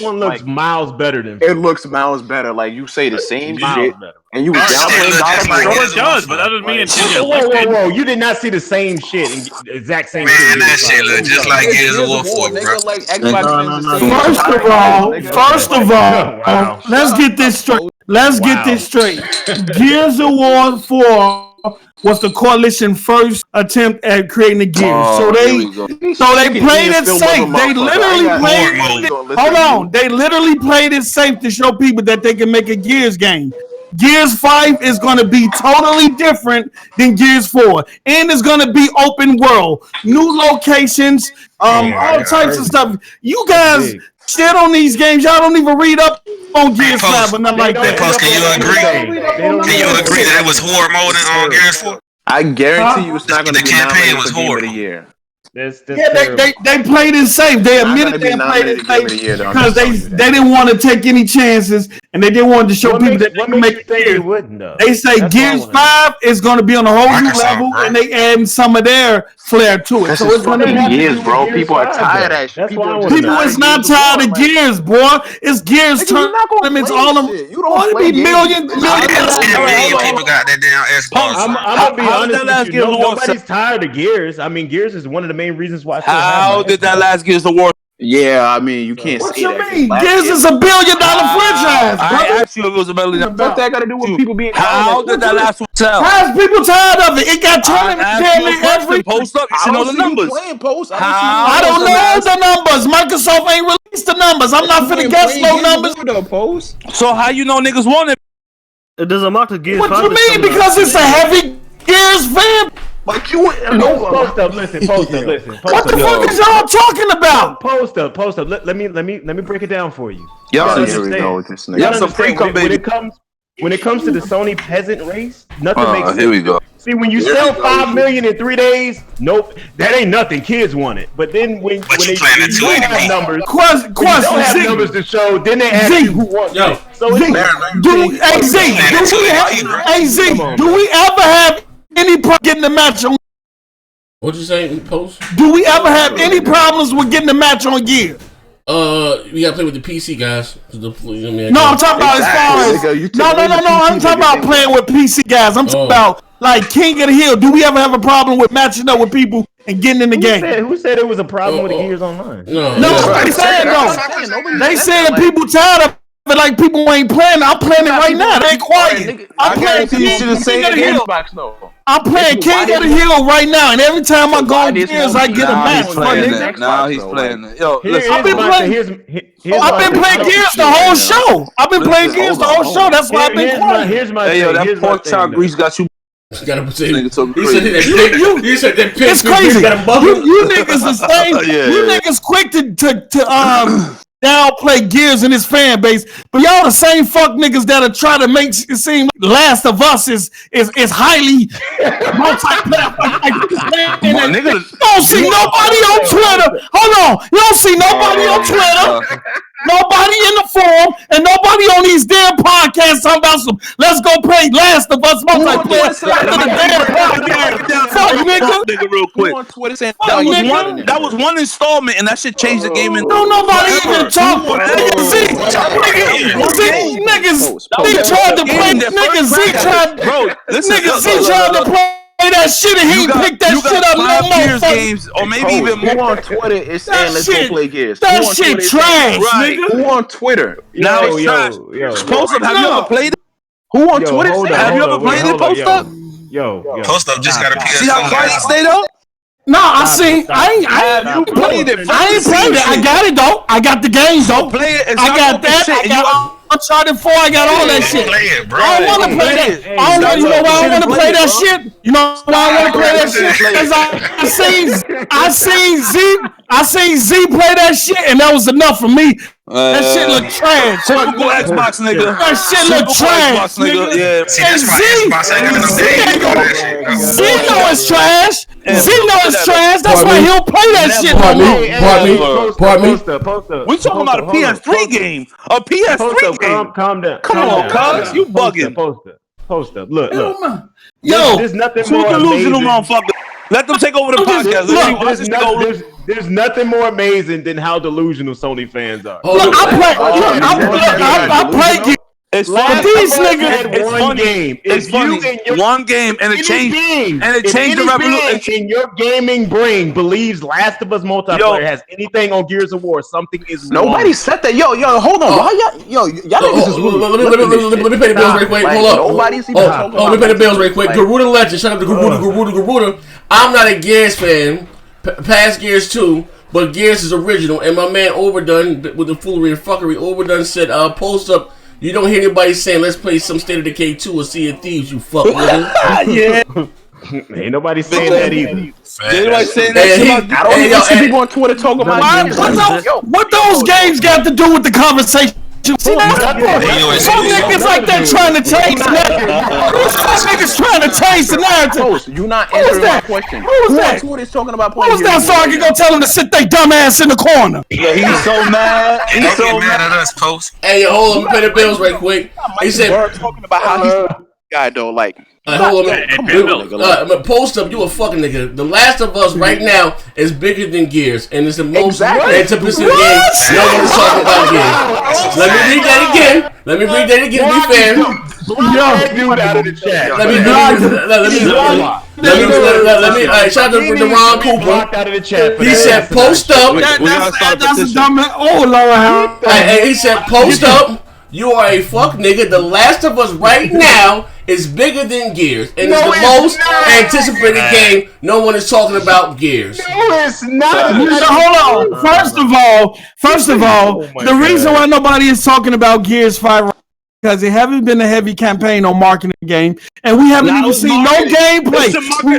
one looks miles better than. It looks miles better. Like you say the same shit, and you was downplaying God of War. It does, but that doesn't mean it's whoa! You did not see the same shit, exact same. Man, that shit look just like Gears of War 4, bro. First of all, let's get this straight. Gears of War 4 was the coalition first attempt at creating the Gears. So they played it safe. They literally played it. Hold on. They literally played it safe to show people that they can make a Gears game. Gears 5 is going to be totally different than Gears 4. And it's going to be open world. New locations, all types of stuff. You guys shit on these games. Y'all don't even read up on Gears 5 or nothing like that. Post, can you agree? Can you agree that it was horde mode on Gears 4? I guarantee you it's not going to be nominated for Game of the Year. They played it safe. They admitted they played it safe because they didn't want to take any chances and they didn't want to show people that they can make Gears. They say Gears 5 is going to be on a whole new level, and they adding some of their flair to it. That's so it's going to be Gears, bro. People are tired of that shit. People is not tired of Gears, boy. It's Gears tournaments all of them. You don't be million people got that damn Xbox. I'm gonna be honest with you. Nobody's tired of Gears. I mean, Gears is one of the main reasons why. How did that last Gears award? Yeah, I mean, you can't what say you that. mean? Gears is $1 billion franchise, brother. I asked you if it was $1 billion. What that got to do with people being How did that last one sell? How's people tired of it? It got tournaments damn near every post up. You should know the numbers. I don't know the numbers. Microsoft ain't released the numbers. I'm not finna guess no numbers. So how you know niggas want it? It doesn't matter. Gears. What you mean? Because it's a heavy Gears fan. Like you, post up. Listen. What the fuck is y'all talking about? Post up. Let me break it down for you. When it comes to the Sony peasant race, nothing makes sense. Here we go. See, when you sell 5 million in 3 days, nope, that ain't nothing. Kids want it. But then when they don't have numbers, don't have numbers to show, then they ask you who wants it. So do we ever have any problem getting the match on? What'd you say, Post? Do we ever have any problems with getting the match on Gear? We gotta play with the PC guys. No, I'm talking about as far as no. I'm talking about playing with PC guys. I'm talking about like King of the Hill. Do we ever have a problem with matching up with people and getting in the game? Who said it was a problem with the Gears Online? No, they said though. They said people tired of it. Like people ain't playing. I'm playing it right now. They ain't quiet. I'm playing King of the Hill. I'm playing King of the Hill right now, and every time I go on Gears, I get a match. Now he's playing it. Yo, I've been playing Gears the whole show. I've been playing Gears the whole show. That's why I've been quiet. Here's my thing. Yo, that pork chop grease got you. You gotta say, he said that it's crazy. You niggas the same. You niggas quick to downplay Gears and his fan base, but y'all the same fuck niggas that'll try to make it seem like Last of Us is highly multiplayer. You don't see nobody on Twitter. Hold on, you don't see nobody on Twitter. Nobody in the forum and nobody on these damn podcasts talking about some let's go play Last of Us multiplayer. Fuck nigga real quick. That was one installment and that shit changed the game. Don't nobody even talk. Niggas tried to play. Niggas tried to play that shit and he picked that shit up no more. Games, or maybe even more on Twitter is saying let's go play Gears. That shit trash, nigga. Who on Twitter? Now it's trash. Post up, have you ever played it? Who on Twitter? Have you ever played it, Post up? Post up just got a PS4. See how quiet he stayed up? No, I ain't played it. I got it though. I got the game though. I got that. I got Uncharted 4. I got all that shit. I don't want to play that. You know why I want to play that shit? You know why I want to play that shit? Because I seen Z play that shit, and that was enough for me. That shit look trash. Typical Xbox nigga. That shit look trash, nigga. Yeah. And Z know it's trash. Z know it's trash. That's why he'll play that shit. Pardon me. We talking about a PS3 game. A PS3 game. Calm down. Come on, cuz. You bugging. Post up. Look. Yo. There's nothing more delusional motherfucker. Let them take over the podcast. There's nothing more amazing than how delusional Sony fans are. I play It's funny. These niggas it's one funny. game. It's funny. One game and it changed. And it changed the revolution. In your gaming brain believes Last of Us multiplayer has anything on Gears of War. Something is nobody said that. Yo, hold on. Why y'all niggas is let me pay the bills right quick. Hold up. Nobody's even talking about. Let me pay the bills right quick. Garuda Legend. Shout out to Garuda. I'm not a Gears fan. Past Gears 2. But Gears is original. And my man Overdone, with the foolery and fuckery, Overdone said, post up. You don't hear anybody saying, let's play some State of Decay 2 or Sea of Thieves, you fuck nigga. Yeah. Ain't nobody saying that either. Anybody saying that? I don't even see people on Twitter talking about what those games got to do with the conversation See that? Some niggas like that trying to change the narrative. Some niggas trying to change the narrative. You not answering my question. Who was that? Who is talking about? Who was that? So I can go tell him to sit their dumb ass in the corner. Yeah, he's so mad. He's so mad at us, Post. Hey, hold on, pay the bills right quick. He said, talking about how he's a guy though, like. Hold on, Post up, you a fucking nigga. The Last of Us right now is bigger than Gears, and it's the most anticipated game. No one is talking about Gears. Let me read that again. Let me read that again. To be fair. Let me. Shout out to Ron Cooper. He said, "Post up." That's a dumb. Oh Lord, and he said, "Post up." You are a fuck nigga. The Last of Us right now is bigger than Gears, and it's the most anticipated game. No one is talking about Gears. No, it's not. Hold on. First of all, the reason why nobody is talking about Gears 5 because it haven't been a heavy campaign on marketing the game, and we haven't even seen no gameplay. We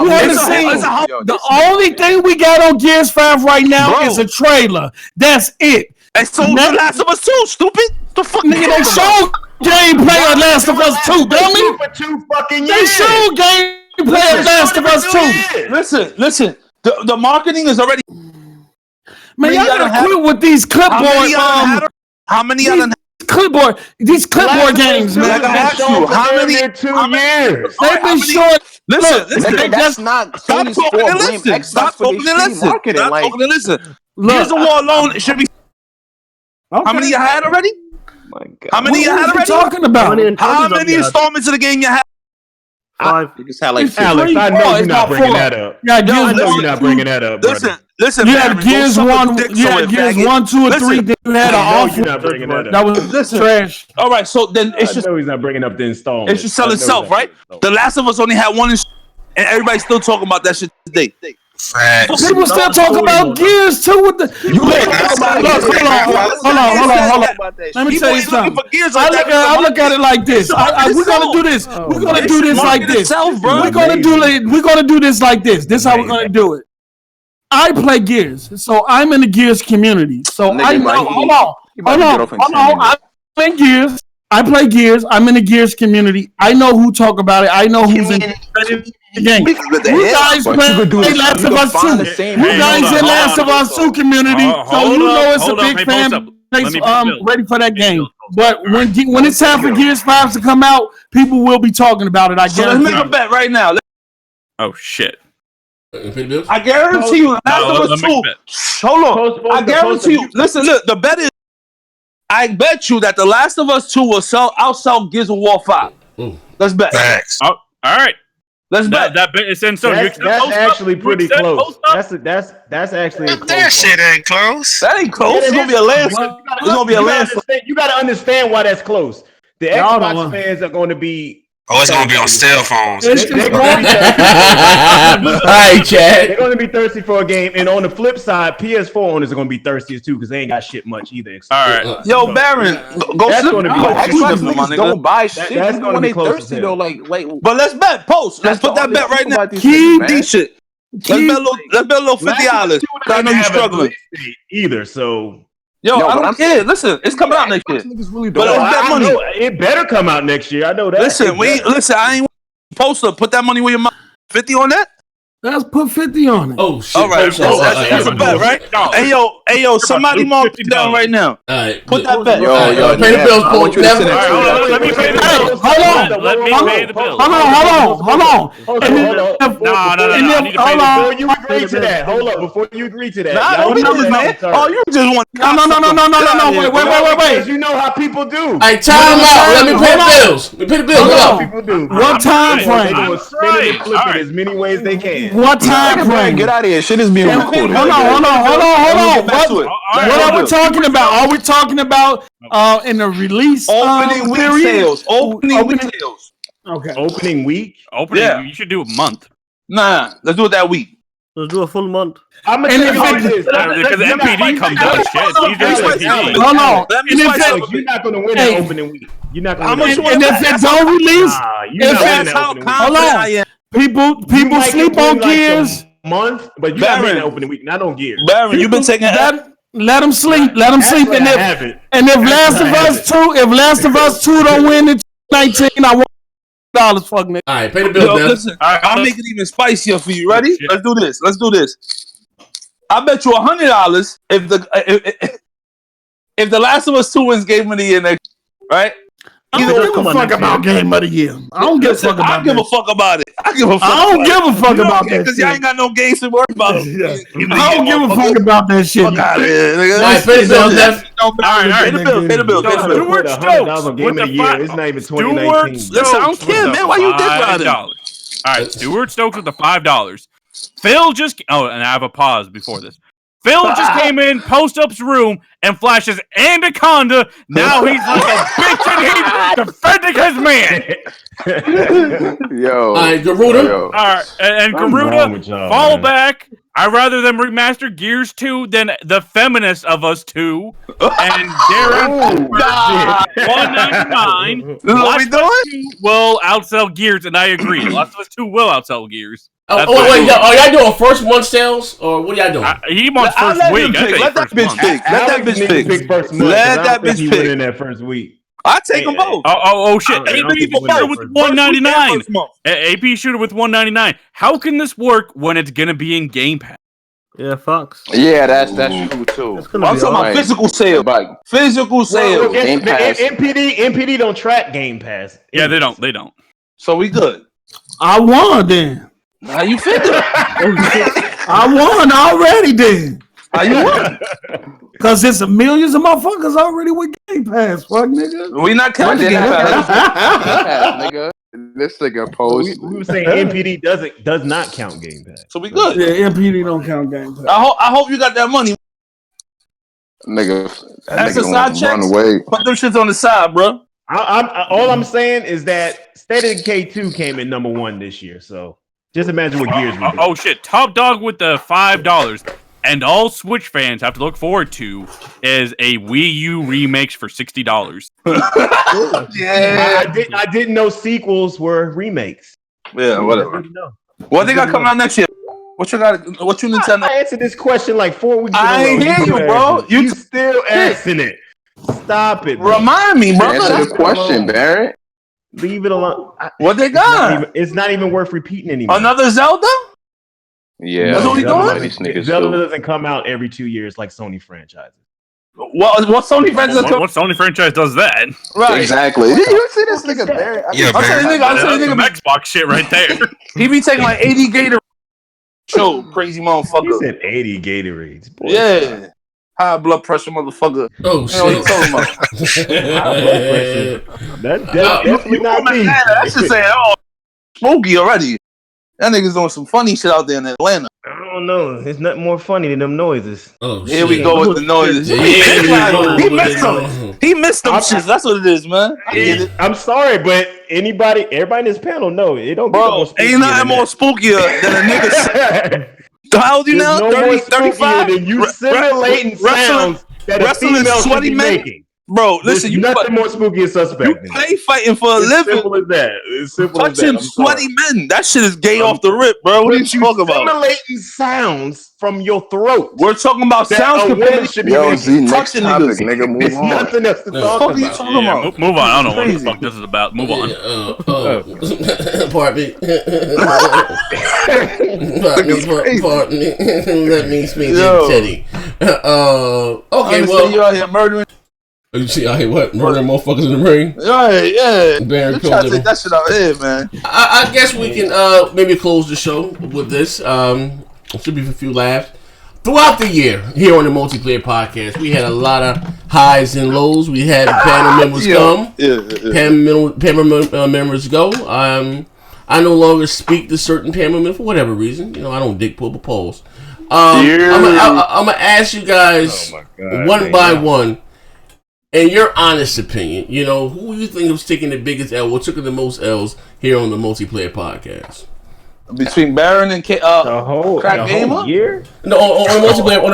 haven't seen. The only thing we got on Gears 5 right now is a trailer. That's it. They sold The Last of Us 2, stupid. The fuck nigga, they showed gameplay of Last of Us 2, dummy. For 2 fucking years. They showed gameplay of Last of Us 2. Listen. The marketing is already. Man, y'all gotta quit with these clipboard. How many other these clipboard games, man? I ask you, how many in 2 years? They've been short. Listen, that's not Sony's fault. Blame Xbox for this marketing. Like, listen. Gears of War alone, it should be. Okay. How many you had already? My God. How many you had already? Talking about? How many installments of the game you had? 5. You just had like Alex, I know you're not bringing that up. Yeah, I know you're not bringing that up. Listen. You had Gears 1, 2, or 3. Then you had an off. You're not bringing that up. That was trash. All right, so then it's just. I know he's not bringing up the installment. It should sell itself, right? The Last of Us only had 1 and everybody's still talking about that shit today. People still talking about Gears too. With the hold on. Let me tell you something. I look at it like this. We're gonna do this. We're gonna do this like this. We're gonna do this like this. This is how we're gonna do it. I play Gears, so I'm in the Gears community. So I know. Hold on. I'm in Gears. I play Gears. I'm in the Gears community. I know who talk about it. I know who's in the game. You guys play Last of Us 2. You guys in Last of Us 2 community, so you know it's a big fan base ready for that game. But when it's time for Gears 5 to come out, people will be talking about it. I guarantee. So let's make a bet right now. Oh shit. I guarantee you, Last of Us 2. Hold on. I guarantee you. Listen, look. The bet is. I bet you that The Last of Us 2 will outsell Gears of War 5. Let's bet. Thanks. Oh, all right. Let's bet. That bet is in. So that's actually pretty close. That's actually. That shit ain't close. That ain't close. It's gonna be a landslide. It's gonna be a landslide. You gotta understand why that's close. The Xbox fans are going to be. Oh, it's gonna be on cell phones. All right, Chad. They're going to be thirsty for a game, and on the flip side, PS4 owners are going to be thirsty too because they ain't got shit much either. All right, yo, Baron, go that's going to be. Xbox don't buy shit. That's going to be thirsty though. Like. But let's bet. Post. Let's put that bet right now. Keep these shit. Let's bet a little $50. I know you're struggling. Either so. Yo, I don't care. Listen, it's coming out next year. But let's bet money. It better come out next year. I know that. Listen. I ain't poster. Put that money where your mouth. 50 on that. Let's put 50 on it. Oh shit! All right, that's a bet, right? Hey yo, somebody mark it down right now. All right, put that bet. Yo, pay the bills, Paul. Let me pay the bills. Let me pay the bills. Hold on. No. Before you agree to that, hold up. Before you agree to that, man. Oh, you just want. No. Wait. You know how people do. Hey, time out. Let me pay the bills. Let me pay the bills. Hold on. People do. What time frame? They're gonna spin it and flip it as many ways they can. What time frame? Get out of here. Shit is being recorded. Hold on. What are we talking about? Are we talking about in the release opening week sales? Opening week sales. Okay. Opening week? Yeah. You should do a month. Nah, let's do it that week. Let's do a full month. I'm gonna tell you how it is. Because MPD comes out. Shit. Hold on. You're not gonna win that opening week. You're not gonna win. And if it don't release, hold on. People sleep on Gears. Month, but you got me in the opening week, not on Gears. Baron, you've been taking that. Let him sleep. Let him sleep. And if Last of Us 2 don't win in 2019, I want $1, fuck nigga. All right, pay the bill. Listen, I'll make it even spicier for you. Ready? Let's do this. I bet you $100 if the Last of Us 2 wins Game of the Year next, right? I don't give a fuck about Game of the Year. I don't give a fuck about it. I give a fuck about it. I don't give a fuck about that shit. Because y'all ain't got no games to worry about. I don't give a fuck about that shit. Fuck out of here, nigga. All right, pay the bill, Jeff. All right, pay the bill. Stewart Stokes with the It's not even 2019. Listen, I don't care, man. Why you dick riding? All right, Stewart Stokes with the $5. Phil just... Oh, and I have a pause before this. Phil just came in, post-up's room, and flashes Anaconda. Now he's like a bitch and he's defending his man. Yo. All right, Garuda. All right, and Garuda, fall back. I'd rather them remaster Gears 2 than the feminist of us two. And Darren, $199. What we doing? Will outsell Gears, and I agree. Last of Us 2 will outsell Gears. Wait, are y'all doing first month sales or what are y'all doing? He wants first week. Let that bitch pick. Let that bitch pick. Let that bitch pick. In that first week. I take them both. Oh shit! AP shooter with $199. AP shooter with $199. How can this work when it's gonna be in Game Pass? Yeah, Fox. Yeah, that's true too. I'm talking about physical sale. Physical sale. Game Pass. NPD don't track Game Pass. Yeah, they don't. So we good. I won then. How you figure? I won already then. How you won? Because it's millions of motherfuckers already with Game Pass, fuck nigga. We not counting Game Pass. Nigga. This nigga post. We were saying NPD does not count Game Pass. So we good. Yeah, NPD don't count Game Pass. I hope you got that money. Nigga. That's a side check. Put them shits on the side, bro. All I'm saying is that State of Decay 2 came in #1 this year, so just imagine what Gears would do. Oh shit! Top dog with the $5, and all Switch fans have to look forward to is a Wii U remakes for $60. Yeah, I didn't know sequels were remakes. Yeah, whatever. What they got coming out next year? What you Nintendo? I answered this question like 4 weeks ago. I ain't hear you, bro. You still asking it. Stop it, bro. Remind me, bro. Answer the question, Barrett. Leave it alone. What they got? It's not even worth repeating anymore. Another Zelda? Yeah. That's what we doing? Zelda doesn't come out every 2 years like Sony franchises. What Sony franchise? What Sony franchise does that? Right. Exactly. Did you see this nigga Barrett? Yeah, I'll tell you some Xbox shit right there. He be taking like 80 Gatorade. Show crazy motherfucker. He said 80 Gatorades. Boy. Yeah. High blood pressure motherfucker. Oh shit. What you talking about? That's definitely not me. That's just saying, smoky already. That nigga's doing some funny shit out there in Atlanta. I don't know. It's not more funny than them noises. Oh, here we go with the noises. He missed them shits. That's what it is, man. I'm sorry, but everybody in this panel know it don't get more spooky. Ain't nothing more spookier than a nigga. How old you now? No 30, 35? Than you simulating sounds that a female should be making. Bro, listen, you nothing more spooky and suspect. You play fighting for a living. Simple as that. It's simple touching as that. sweaty men. That shit is gay off the rip, bro. What are you talking about? Simulating sounds from your throat. We're talking about sounds compared to Yo, Z, next topic, nigga. Move on. Nothing else to talk about. What are you talking about? Move on. I don't know what the fuck this is about. Move on. Pardon me. Pardon me. Let me speak to Teddy. Okay, well. You out here murdering. You see out here what? Murdering motherfuckers in the ring? Right, yeah. Baron Try to take that shit out here, man. I guess we can maybe close the show with this. It should be a few laughs. Throughout the year, here on the Multiplayer Podcast, we had a lot of highs and lows. We had panel members come. Panel members go. I no longer speak to certain panel members for whatever reason. You know, I don't dick pull the polls. I'm going to ask you guys one by one, in your honest opinion, you know, who you think was taking the biggest L, what took the most L's here on the Multiplayer Podcast? Between Baron and Crapgamer? Year? No, on the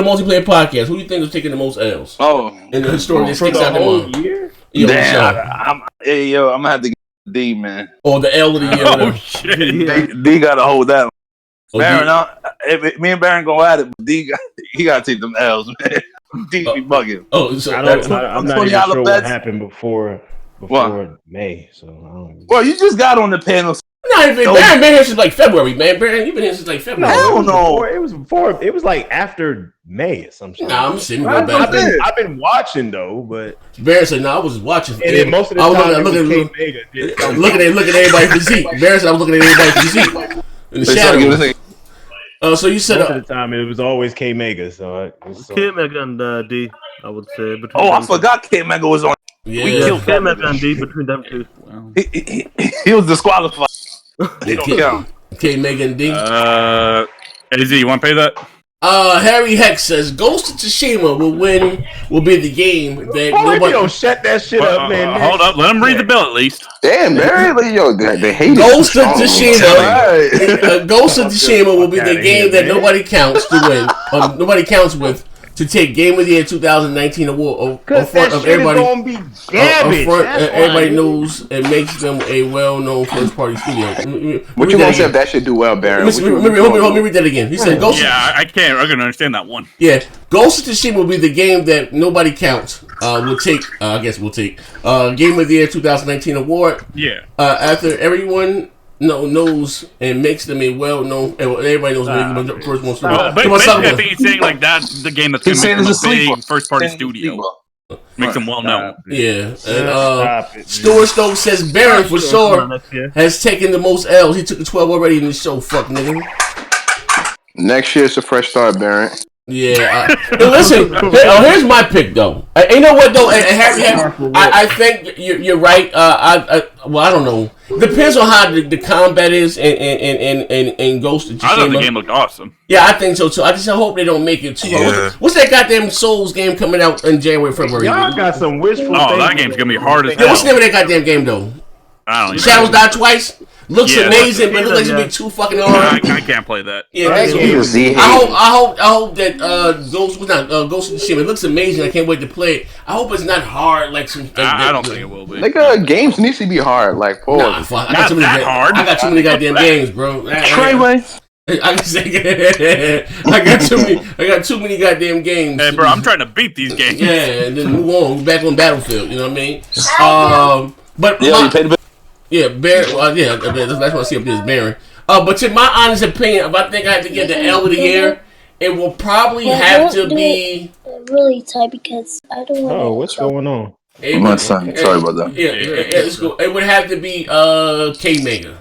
multiplayer podcast, who do you think was taking the most L's? Oh, in the historic that sticks out the whole year? Damn, I'm gonna have to get D, man. Or the L of the year. Oh shit! D gotta hold that. Oh, Baron, Me and Baron go at it, but D, he got to take them L's, man. D be bugging. Oh, so I'm not even sure what happened before May. So I don't. Well, you just got on the panel. Not even Baron been here since like February, man. Baron, you've been here since like February. Hell no. It was before. It was like after May or something. Nah, I'm sitting I've back. been watching though, but Baron said, "No, I was watching." And then most of the time, looking at everybody's physique. Baron said, "I'm looking at everybody's physique in the shadow." So you said most of the time it was always K Mega. So K Mega and D, I would say. I forgot K Mega was on. Yeah, we killed K Mega and D between them two. Wow. He was disqualified. They don't count. K Mega and D. AZ, you want to pay that? Harry Hex says Ghost of Tsushima will be the game that nobody don't shut that shit up, man. Hold up, let him read the bill at least. Damn, Barry, they hate Ghost of Tsushima. Ghost of Tsushima will be the game that nobody counts to win. Nobody counts with to take Game of the Year 2019 award in front of everybody. Gonna be garbage. Everybody knows it makes them a well-known first-party studio. What you gonna say if that should do well, Baron? Let me read that again. He said, "Ghost." Yeah, I can't. I can understand that one. Yeah, Ghost of Tsushima will be the game that nobody counts. We'll take. I guess we'll take Game of the Year 2019 award. Yeah. After everyone knows and makes them a well-known. Everybody knows the first one. But basically, I think he's saying like that's the game that's going to make them a big first-party studio. Makes them well-known. Yeah. And Stuart Stokes says Baron for sure has taken the most L's. He took the 12 already in the show. Fuck nigga. Next year it's a fresh start, Baron. Yeah. Listen, here's my pick though. You know what though? I think you're right. I don't know. Depends on how the combat is and Ghost of Tsushima. I thought the game looked awesome. Yeah, I think so too. I just hope they don't make it too hard. What's that goddamn Souls game coming out in January, February? Y'all got some wishful. Oh, that game's gonna be hard as hell. What's the name of that goddamn game though? I don't know. Shadows Die Twice. Looks amazing, but it looks like it's gonna be too fucking hard. I can't play that. Yeah, I hope that Ghost of Tsushima. It looks amazing. I can't wait to play it. I hope it's not hard like some. I don't think it will be. Like games needs to be hard. Like I got too many goddamn games, bro. Treyway. I got too many goddamn games. Hey, bro, I'm trying to beat these games. Yeah, and then move on. We're back on Battlefield. You know what I mean? But you paid the. Yeah, Baron. That's what I see up there is Baron. But in my honest opinion, if I think I have to get the L of the year, it will probably have to be really tight because I don't want. Oh, what's going on? My son. Sorry about that. Yeah, it's cool. It would have to be K Mega.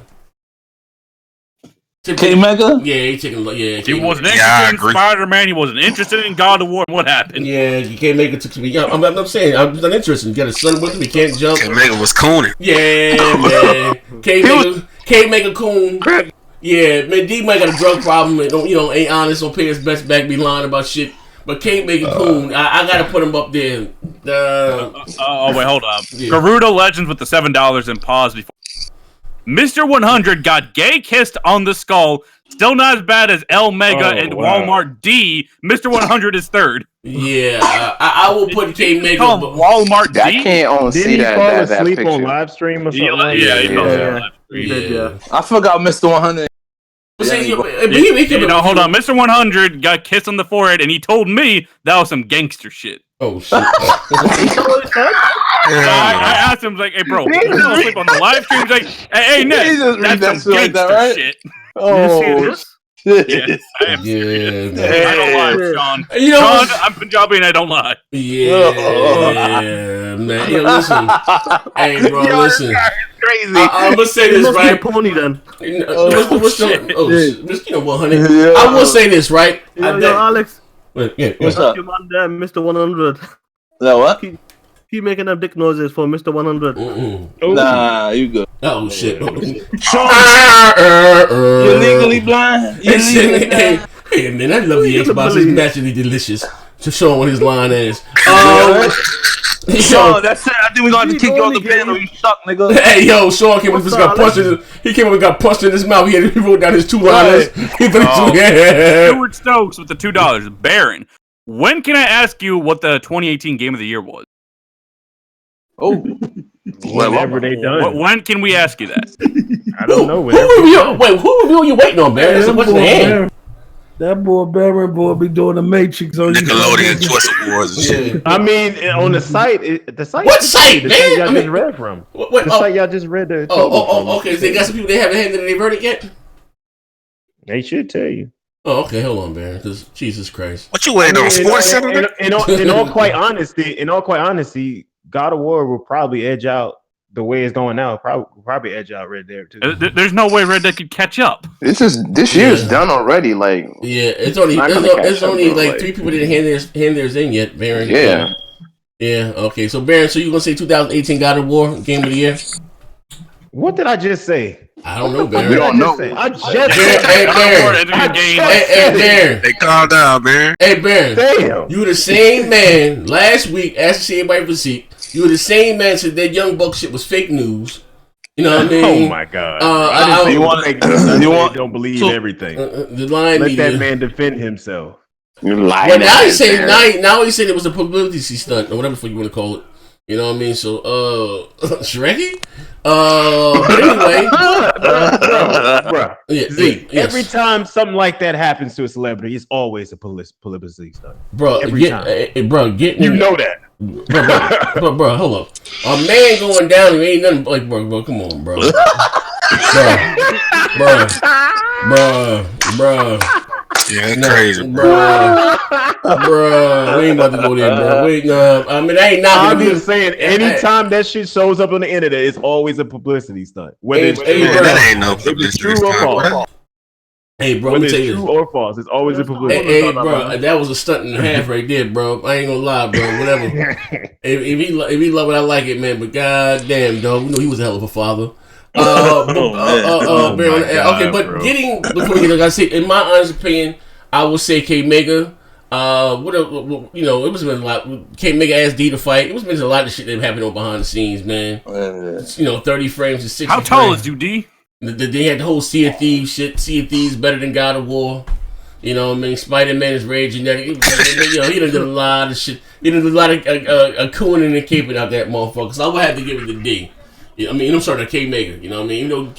K Mega? Yeah, he taking. Yeah, he wasn't interested in Spider-Man. He wasn't interested in God of War. What happened? Yeah, you can't make it to me. I'm saying I'm not interested. You got a son with him. He can't jump. K Mega was cooning. Yeah, man. K Mega coon. Yeah, man. D might got a drug problem. And ain't honest. Don't pay his best back. Be lying about shit. But K Mega coon. I gotta put him up there. Wait, hold up. Yeah. Garuda Legends with the $7 and pause before. Mr. 100 got gay kissed on the skull. Still not as bad as L Mega and Walmart D. Mr. 100 is third. Yeah, I will put K Mega. Walmart D. I can't see that. Did he fall asleep on live stream or something? Yeah, he fell asleep. Yeah. I forgot Mr. 100. Hold on. Mr. 100 got kissed on the forehead, and he told me that was some gangster shit. Oh shit! I asked him, like, "Hey, bro, you fell asleep on the live stream?" He's like, "Hey, Nick, that's some gangster shit." Oh, yes, I am serious. Man. I don't lie, Sean. Sean, I'm Punjabi and I don't lie. Yeah, man. Yeah, listen. Hey, bro, listen. Crazy. I'm gonna say this right. Pony then. Mr. 100. I will say this right. Yo, Alex. What's up? Mr. 100. That what? Keep making them dick noises for Mr. 100. Nah, you good. Oh shit. Sean, you're legally blind. Hey, man, I love the Xbox. It's naturally delicious. To show him what his line is. Sean, that's it. I think we're going to kick you off the panel. You suck, nigga. Hey, yo, Sean came up and got punched. He came up and got punched in his mouth. He wrote down his $2. Stuart Stokes with the $2. Baron, when can I ask you what the 2018 Game of the Year was? Oh, whenever they done. When can we ask you that? I don't know. Who review are you waiting on, Baron? What's the name? That boy Baron boy be doing the Matrix on Nickelodeon Choice Awards and shit. I mean, on the site, the site. What site, the man? site y'all just read from. The site y'all just read the. Okay. So they got some people they haven't handed their verdict yet. They should tell you. Oh, okay. Hold on, Baron. Because Jesus Christ. What you waiting on? Sports Center? In all quite honesty, God of War will probably edge out the way it's going now. Probably edge out Red Dead too. There's no way Red Dead could catch up. This year's done already. Like it's only like 3 people didn't hand theirs in yet. Baron. Yeah. Okay. So Baron, so you gonna say 2018 God of War Game of the Year? What did I just say? I don't know, Baron. We don't know. I just said. Hey, Baron. They calm down, Baron. Hey, Baron. Damn. You were the same man last week. Asked to see everybody physique. You were the same man said that Young Buck shit was fake news. You know what I mean? Oh my God! Don't believe everything. The line. Let that man defend himself. You're lying. Well, now he's saying now he said it was a publicity stunt or whatever you want to call it. You know what I mean? So, Shrekky? But anyway. Bro. Every time something like that happens to a celebrity, it's always a publicity stunt. Bro, every time. You know that. Bro, hold up. A man going down, ain't nothing like, bro, come on, bro. Bro. Yeah, that's crazy, bro. We ain't about to go there, bro. I mean, I ain't not. I'm just saying, anytime that shit shows up on the internet, it's always a publicity stunt. Whether it's that ain't no publicity true or false. Hey, bro, whether let me tell you true or false, it's always a publicity. Hey, bro, that was a stunt and a half right there, bro. I ain't gonna lie, bro. Whatever. if he love it, I like it, man. But goddamn, dog, we know he was a hell of a father. Okay, but bro. Before we get, like I say, in my honest opinion, I would say K Mega. It was been a lot. K Mega asked D to fight. It was been a lot of shit that happened on behind the scenes, man. 30 frames to 60. How tall is you, D? They had the whole Sea of Thieves shit. Sea of Thieves better than God of War. You know what I mean? Spider-Man is raging. He done did a lot of shit. He done did a lot of cooning and caping out that motherfucker. So I would have to give it to D. Yeah, I mean, I'm sorry, to K Mega. You know what I mean? Even though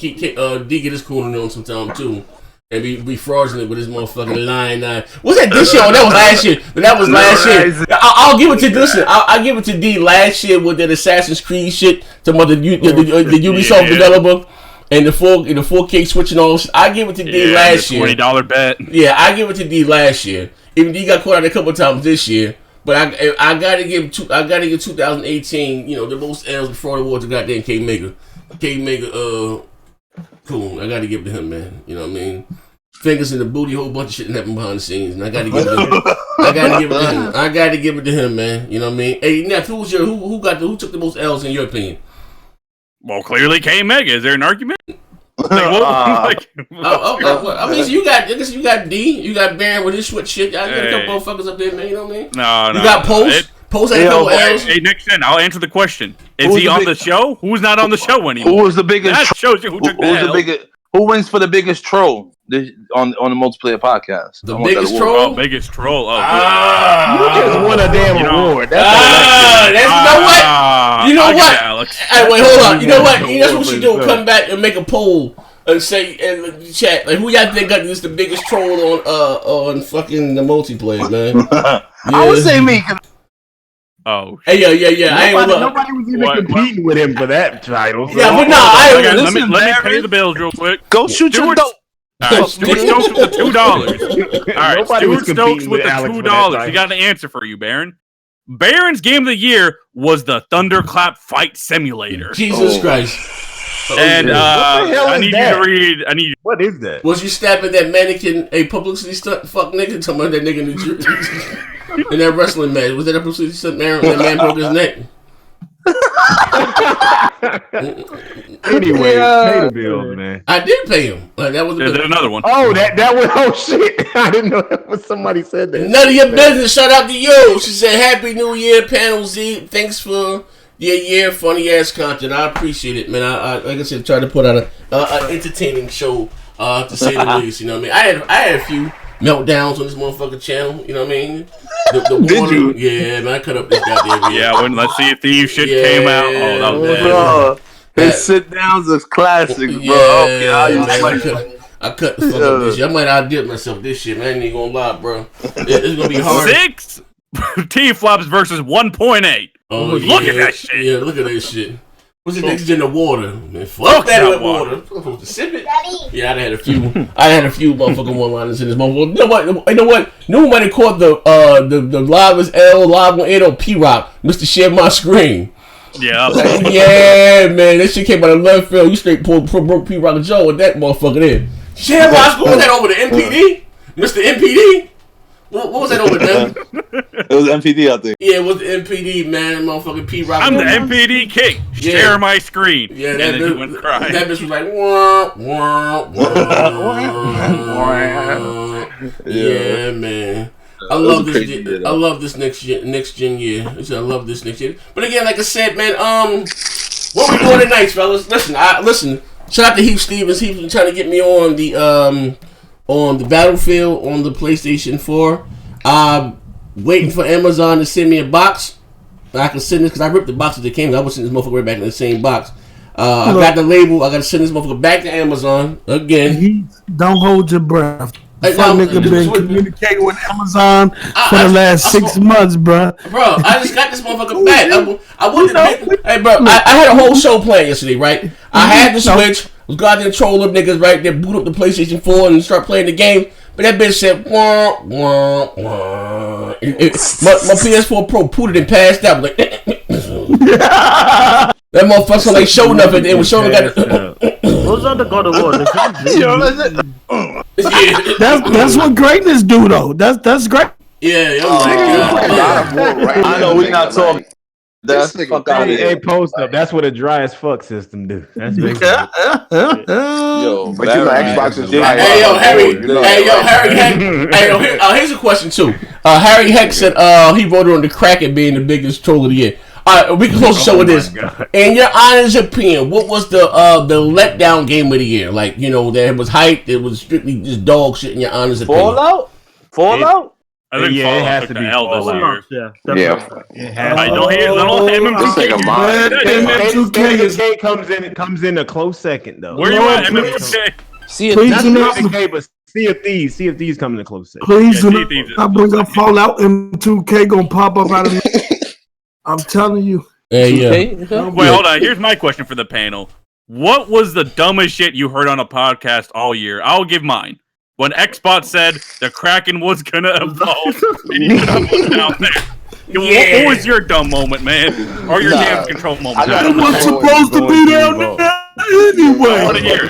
D get his cooning on sometime too. And be fraudulent with his motherfucking line. Was that this year? Oh, that was last year. But that was last year. I'll give it to listen. I'll give it to D last year with that Assassin's Creed shit. To the Ubisoft developer and the 4K switching all. I give it to D last year. $20 bet. Yeah, I give it to D last year. Even D got caught out a couple of times this year. But I gotta give 2018. The most L's and fraud awards to goddamn K Mega. Cool. I gotta give it to him, man. You know what I mean? Fingers in the booty, whole bunch of shit happened behind the scenes, and I gotta give it to him. I gotta give it to him, man. You know what I mean? Hey, Neff, who took the most L's in your opinion? Well, clearly K Mega. Is there an argument? I mean, so you got D, you got Baron with his switch shit. I got a couple motherfuckers up there, man. You know what I mean? No. You got Post. Post had a couple L's. Hey, next in, I'll answer the question. Is he on the show? Who's not on the show anymore? Who was the biggest? That shows you who took the L. Who wins for the biggest troll on the multiplayer podcast? The biggest troll? Oh, biggest troll. Oh, you just won a damn award. You know what? Alex. Hey, wait, hold on. You know what? That's what we should do. Come back and make a poll and say in the chat, like, who y'all think got this the biggest troll on fucking the multiplayer, man? I would say me. Oh, hey, yeah. Nobody was even competing with him for that title. So. Yeah, but let me pay the bills real quick. Go shoot your dope. All right, Stuart Stokes with the $2. All right, Stuart Stokes with the $2. He got an answer for you, Baron. Baron's game of the year was the Thunderclap Fight Simulator. Jesus Christ. And I need you to read. What is that? Was you stabbing that mannequin a publicity stunt? Fuck nigga, talking about that nigga in the in that wrestling match. Was that a publicity stunt? That man broke his neck. Anyway, pay the bills, man. I did pay him. That was another one. Oh, that was. Oh shit! I didn't know that was somebody said that. None of your business. Shout out to you. She said, "Happy New Year, Panel Z. Thanks for your year, funny ass content. I appreciate it, man. I like I said, try to put out an entertaining show, to say the least. You know what I mean? I had a few meltdowns on this motherfucking channel. You know what I mean? Did water, you? Yeah, man. I cut up this goddamn. Yeah, when Let's See If Thieves shit came out. Oh, that was bad. His sit downs is classics, bro. Yeah, I cut the fuck up this year. I might outdid myself this shit, man. I ain't gonna lie, bro. It's gonna be hard. 6 T-flops versus 1.8. Oh, look at that shit. Yeah, look at that shit. What's the next gen of water? Man, fuck that with water. I'm supposed to sip it. Yeah, I had a few. Motherfucking one-liners in this motherfucker. You know what? Nobody caught the live as L, live on 80 P-Rock. Mr. Share My Screen. Yeah. Yeah, man. That shit came out of left field. You straight broke P-Rock and Joe with that motherfucker there. Share My Screen. Was that over the MPD? Mr. MPD? What was that over there? It was MPD out there. Yeah, it was the MPD, man. Motherfucking P-Rock. I'm the MPD king. Share my screen. Yeah, and then he went crying. That bitch was like, wah, wah, wah. Yeah, man. I love this next gen year. I love this next year. But again, like I said, man, what we doing tonight, fellas? Listen. Shout out to Heath Stevens. He's been trying to get me on the Battlefield on the PlayStation 4. I'm waiting for Amazon to send me a box. I can send this because I ripped the box that they came. I would send this motherfucker right back in the same box. I got the label. I got to send this motherfucker back to Amazon again. Don't hold your breath. Some nigga been communicating with Amazon for the last 6 months, bro. Bro, I just got this motherfucker back. I wouldn't admit. Hey, bro, I had a whole show planned yesterday, right? I had the Switch. Was got there troll up niggas right there, boot up the PlayStation 4 and start playing the game. But that bitch said, wah, wah, wah. My PS4 Pro pooted and passed out. Like, that motherfucker like showing up and it was showing got What's on the God of War? That's what greatness do though. That's great. Yeah, I know we're not talking. That's the fuck out of here. Hey, post up. That's what a dry as fuck system do. That's basically. Yo, but you know Xbox is dry. Hey, yo, Harry Heck. Hey, here's a question too. Harry Heck said he voted on the Kraken being the biggest troll of the year. All right, we can close the show with this. In your honest opinion, what was the letdown game of the year? Like, you know, there was hype. It was strictly just dog shit. In your honest opinion, Fallout. I think it has to be L this year. Yeah, I don't hear M2K comes in a close second though. Where you at, M2K? Please do not. But Sea of Thieves coming in a close second. Please do not bring up Fallout. M2K gonna pop up out of. I'm telling you. Wait, hold on. Here's my question for the panel. What was the dumbest shit you heard on a podcast all year? I'll give mine. When Xbox said the Kraken was gonna evolve, and you put down there. What was your dumb moment, man? Or your damage control moment? It was supposed to be down there anyway. What a year.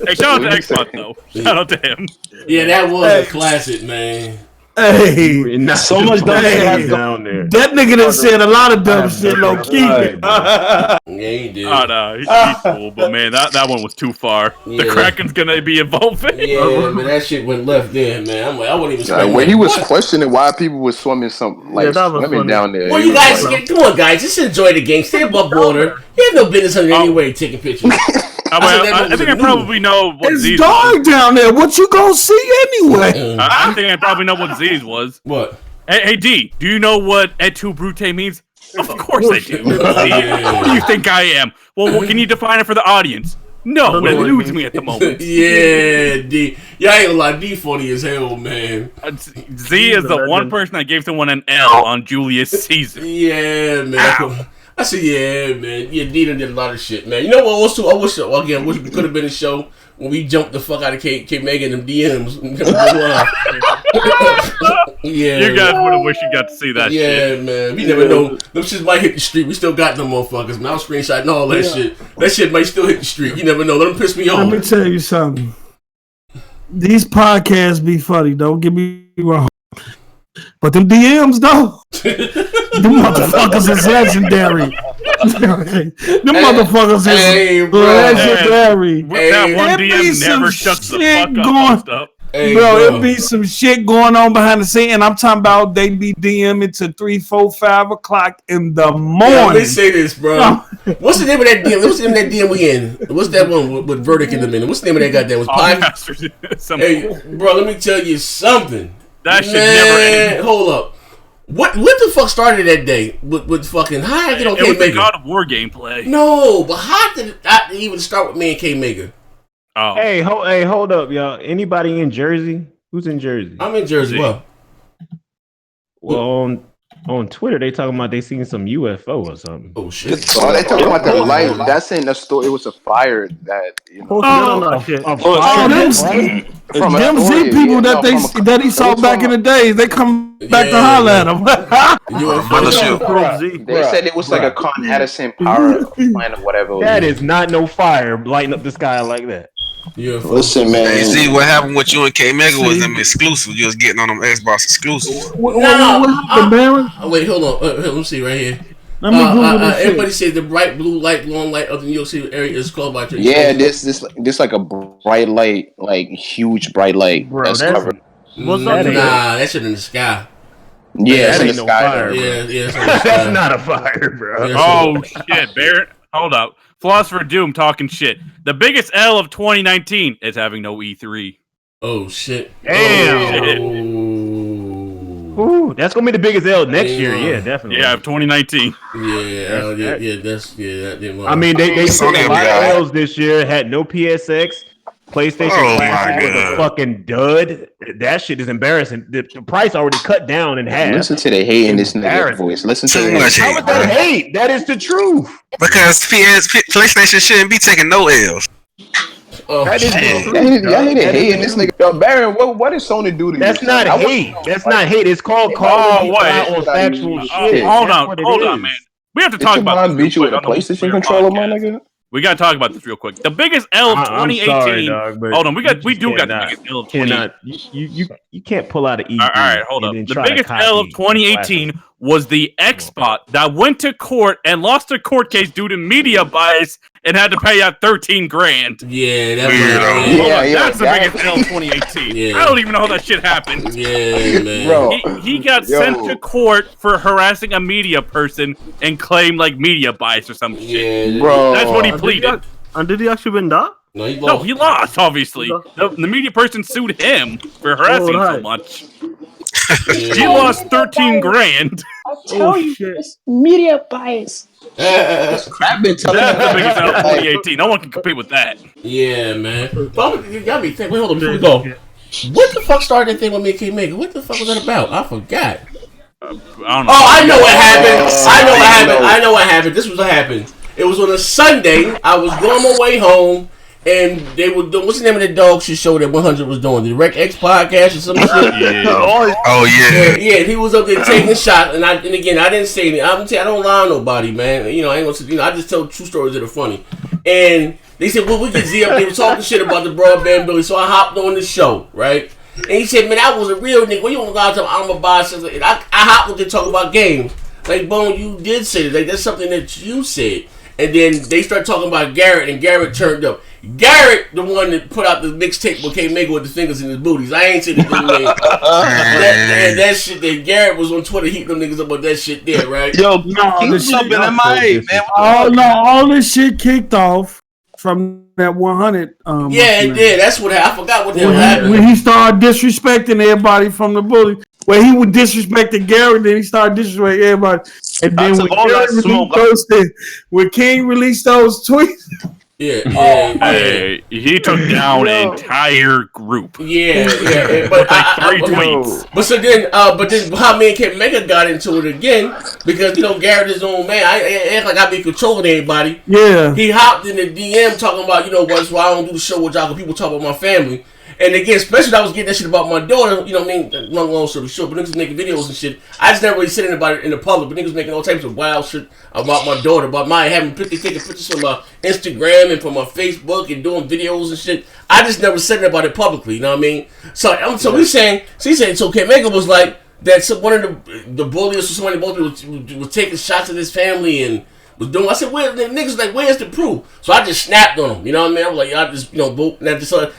Hey, shout out to Xbox, though. Shout out to him. Yeah, that was a classic, man. Hey, so much dumb shit down there. That nigga done said a lot of dumb shit, low key. Yeah, he did. Oh, no, he's cool, but man, that one was too far. Yeah. The Kraken's gonna be evolving. Yeah, man, that shit went left there, man. I'm like, I wouldn't even. When he was questioning why people were swimming swimming down there. Well, you guys, come on, guys, just enjoy the game. Stay above water. You have no business in any way taking pictures. I think I probably know what it's Z's dark down there. What you gonna see anyway? I think I probably know what Z's was. What? Hey, D, do you know what et tu Brute means? Of course I do. Who do you think I am? Well, can you define it for the audience? No, it eludes me at the moment. Yeah, D. Yeah, I ain't gonna lie. D funny as hell, man. Z is the one person that gave someone an L on Julius Caesar. Yeah, man. I said, yeah, man. Yeah, D done did a lot of shit, man. You know what? Also, I wish we could have been a show when we jumped the fuck out of K Megan and DMs. Yeah, you guys would have wished you got to see that shit. Yeah, man. We never know. Them shits might hit the street. We still got them motherfuckers, man. I was screenshotting all that shit. That shit might still hit the street. You never know. Let them piss me off. Let me tell you something. These podcasts be funny. Don't get me wrong. But them DMs, though, them motherfuckers is legendary. Them motherfuckers is legendary. That one DM never shuts the fuck up. Bro, it be some shit going on behind the scene, and I'm talking about they be DMing to 3, 4, 5 o'clock in the morning. Yeah, let me say this, bro. What's the name of that DM? What's the name of that DM we in? What's that one with Verdict in the minute? What's the name of that goddamn? Was Pie? Hey, bro, let me tell you something. That shit never ended. Hold up. What the fuck started that day with fucking how did I get on K Mega? It was the God of War gameplay. No, but how did it even start with me and K Mega? Oh. Hey, hold up, y'all. Anybody in Jersey? Who's in Jersey? I'm in Jersey. Well, on Twitter, they talking about they seen some UFO or something. Oh shit! Oh, they talking about the light. That's in the store. It was a fire that from them Z people that he saw back in the days. They come back to holler at him. They said it was like a Con Edison power plant or whatever. That is not no fire lighting up the sky like that. Listen, man. Hey, see what happened with you and K Mega was them exclusive. You was getting on them Xbox exclusives. What happened, Baron? Wait, hold on. Let me see right here. Everybody said the bright blue light, long light of the New York City area is called by. Yeah, this like a bright light, like huge bright light. Bro, that's covered. That shit in the sky. Yeah, it's in the no sky. fire, Yeah. That's not a fire, bro. Oh shit, Barrett. Hold up. Philosopher Doom talking shit. The biggest L of 2019 is having no E3. Oh shit. Damn. Ooh, that's gonna be the biggest L next year. Yeah, definitely. Yeah, 2019. Yeah. I mean, they took a lot of L's this year. Had no PSX. PlayStation Classic was a fucking dud. That shit is embarrassing. The price already cut down in half. Listen to the hate in this nigga voice. Listen to the hate. How is that hate? That is the truth. Because PlayStation shouldn't be taking no L's. That is y'all hating this nigga. Yo, Baron, what did Sony do to you? That's not hate. That's not hate. It's called calling on factual shit. Hold on, man. We have to talk about this. Beat you with a PlayStation controller, my nigga. We gotta talk about this real quick. The biggest L of 2018. Sorry, dog, hold on, we got the biggest L of 2018. You can't pull out an E3. All right, hold up. The biggest L of 2018 was the Xbox that went to court and lost a court case due to media bias and had to pay out $13,000. Yeah, that's the biggest L of 2018. Yeah. I don't even know how that shit happened. Yeah, man. Bro. He got sent to court for harassing a media person and claimed like media bias or some shit. Bro. That's what he pleaded. And did he actually win that? No, he lost, obviously. The media person sued him for harassing so much. He lost $13,000. I tell you, it's media bias. I've been telling That's the biggest L of 2018. No one can compete with that. Yeah, man. But you got me thinking. Wait, hold on. Before we go, what the fuck started that thing with me and K Mega? What the fuck was that about? I forgot. I don't know. Oh, I know what happened. I know what happened. This was what happened. It was on a Sunday. I was going my way home, and they were doing, what's the name of the dog shit show that 100 was doing? The Rec X podcast or some shit? Yeah, he was up there taking shots, and again, I didn't say anything. I don't lie on nobody, man. You know, I ain't gonna, I just tell true stories that are funny. And they said, well, we get Z up there talking shit about the broadband bill, so I hopped on the show, right? And he said, man, I was a real nigga. When you want to go out to I'm a boss, and I hopped with them talking about games. Like, Bone, you did say that. Like, that's something that you said. And then they start talking about Garrett, and Garrett turned up. Garrett, the one that put out the mixtape with K Mega with the fingers in his booties. I ain't seen the thing that shit that Garrett was on Twitter heating them niggas up about that shit there, right? Yo, this shit been MIA, man. All this shit kicked off from that 100. Yeah, it did. That's what I forgot what the hell happened. When he started disrespecting everybody from the bully. Well, he would disrespect Garrett, then he started disrespecting everybody. And then when King released those tweets. Hey, he took down an entire group. Yeah, but like 3 tweets. But then how me and K Mega got into it again because Garrett is his own man. I act like I be controlling everybody. Yeah, he hopped in the DM talking about what's why I don't do the show with y'all because people talk about my family. And again, especially when I was getting that shit about my daughter, you know what I mean? Long story short, but niggas was making videos and shit. I just never really said anything about it in the public, but niggas making all types of wild shit about my daughter, about my taking pictures from my Instagram and from my Facebook and doing videos and shit. I just never said anything about it publicly, you know what I mean? So we saying, so K Mega was like, that one of the bullies or somebody was taking shots at his family and was doing. I said, niggas like, where's the proof? So I just snapped on him. You know what I mean? I was like, I just, vote. And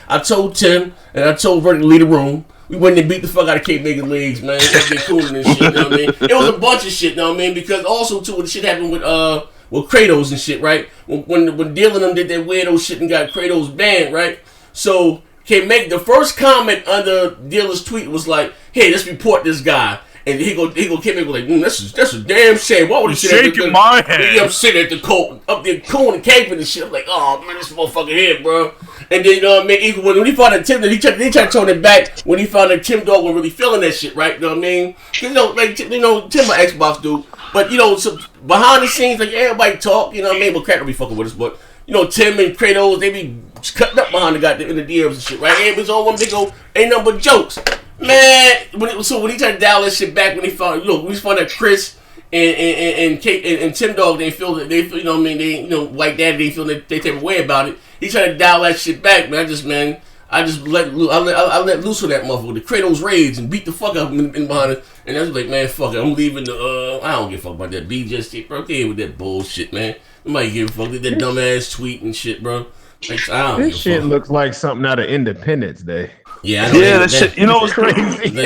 I told Tim and I told Verdi to leave the room. We went and beat the fuck out of K Mega legs, man. It was cool and shit. You know what I mean? It was a bunch of shit. You know what I mean? Because also too, what shit happened with Kratos and shit, right? When Dylan and them did that weirdo shit and got Kratos banned, right? So K Mega, the first comment under Dylan's tweet was like, "Hey, let's report this guy." And he go K Mega like, that's a damn shame. Why would he shaking my head? I'm sitting at the coat up there cooling and caping and shit. I'm like, oh man, this motherfucker here, bro. And then, you know what I mean? Even when he found that Tim, they tried to turn it back when he found that Tim Dog wasn't really feeling that shit, right? You know what I mean? You know, like, Tim an Xbox dude. But, you know, so behind the scenes, like, everybody talk, you know what I mean? But Crack don't be fucking with us, but, you know, Tim and Kratos, they be cutting up behind the goddamn in the DMs and shit, right? Everybody's on one big old, ain't nothing but jokes. Man, when he tried to dial that shit back, when he found that Chris and Tim Dog, they feel that you know what I mean, they, you know, like that, they feel that they take away about it. He tried to dial that shit back, man. I just let loose of that motherfucker, the Kratos rage, and beat the fuck up in behind it. And I was like, man, fuck it, I'm leaving the I don't give a fuck about that BJ shit, bro. They with that bullshit, man. Nobody give a fuck. Did that dumbass tweet and shit, bro. Like, I don't this shit looks like something out of Independence Day. Yeah, that shit. You know what's crazy? You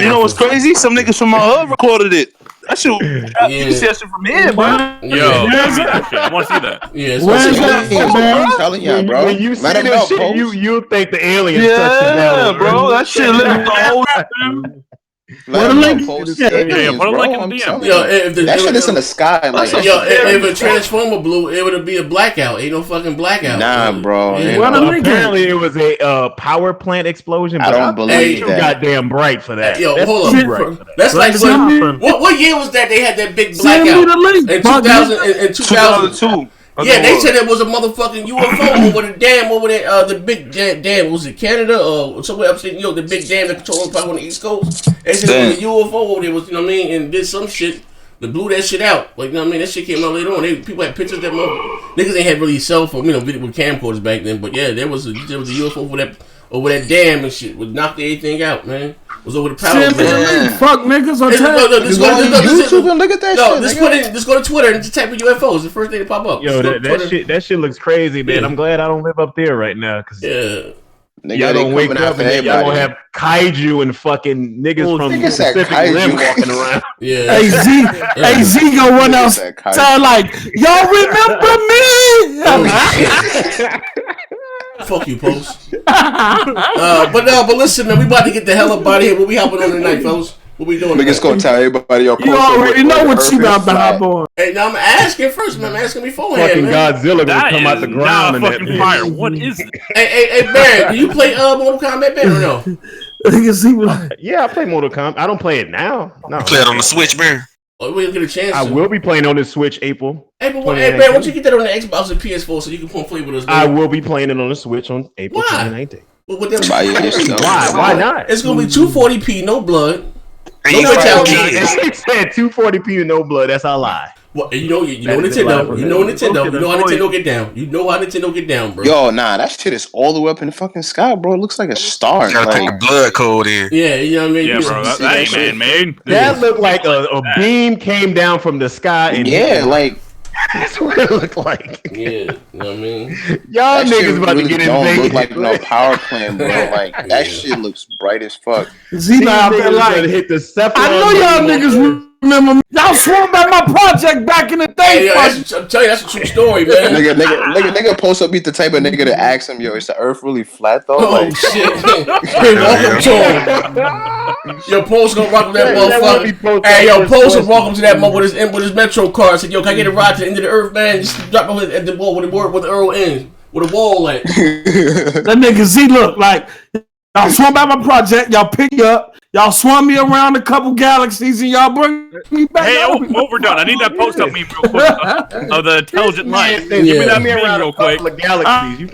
know what's crazy? Some niggas from my hood recorded it. That shit. You can see that shit from here, bro. Yo, I want to see that. Yeah, I'm telling you, bro. When you see that shit, you think the aliens touched it down, bro. That shit lit up the whole. What a link! Put a link in the DM. Yo, that shit is in the sky. Like, yo, if a transformer blew, it would be a blackout. Ain't no fucking blackout. Nah, bro. Yeah. Apparently, it was a power plant explosion. But I don't believe that. Goddamn bright for that. Yo, that's hold up. That's like what year was that? They had that big blackout in 2002. Yeah, they said it was a motherfucking UFO over the dam over there, the big dam. Was it Canada or somewhere upstate? You know, the big dam that controls probably on the East Coast. They said it was a UFO over there. Was, you know what I mean? And did some shit that blew that shit out. Like, you know what I mean? That shit came out later on. People had pictures of that niggas ain't had really cell phone, you know, video with camcorders back then. But yeah, there was a UFO over that dam and shit. Would knock everything out, man. It was over the power. Fuck niggas on YouTube and look at that shit. Just go to Twitter and just type in UFOs. It's the first thing to pop up. Yo, that shit looks crazy, man. I'm glad I don't live up there right now, cause y'all gonna wake up and y'all gonna have kaiju and fucking niggas from the Pacific Rim walking around. Yeah. Hey Z gonna run out. Sound like y'all remember me. Fuck you, Post. But listen, man, we about to get the hell up out of here. What we hopping on tonight, fellas? What we doing? Niggas gonna tell everybody your You already know what you about to hop on. Hey, now I'm asking first, man. I'm asking beforehand, fucking man. Godzilla gonna come out the ground and fucking fire. What is it? Hey, Barry, do you play Mortal Kombat, Barry, or no? Yeah, I play Mortal Kombat. I don't play it now. No. You play it on the Switch, Barry? Oh, we'll get a chance. I will be playing on the Switch April. Hey, Barry, why don't you get that on the Xbox and PS4 so you can play with us? Man? I will be playing it on the Switch on April 2019. Why not? It's gonna be 240p, no blood. No fatality. It said 240p and no blood. That's a lie. Well, you know Nintendo. You know how Nintendo get down. You know how Nintendo get down, bro. Yo, nah, that shit is all the way up in the fucking sky, bro. It looks like a star. You gotta take a blood code in. Yeah, you know what I mean? Yeah, bro. That ain't man. That looked like a beam came down from the sky and like that's what it looked like. Yeah, you know what I mean? Y'all niggas about to get don't look like no power plant, bro. Like that shit looks bright as fuck. Like hit the I know y'all niggas remember me. Y'all swore by my project back in the day. Hey, I'm telling you, that's a true story, man. nigga post up be the type of nigga to ask him, yo, is the earth really flat though? Oh shit. Welcome to him. Yo, Post gonna rock with that motherfucker. Hey, yo, Post will welcome to that motherfucker with his Metro card. Said, yo, can I get a ride to the end of the earth, man? Just drop him at the wall where the Earl ends. Where the wall at. That nigga Z look like y'all swung by my project, y'all pick me up, y'all swung me around a couple galaxies, and y'all bring me back. Hey, overdone. I need that post up meme real quick of the intelligent life. Give me that meme real quick. Galaxies.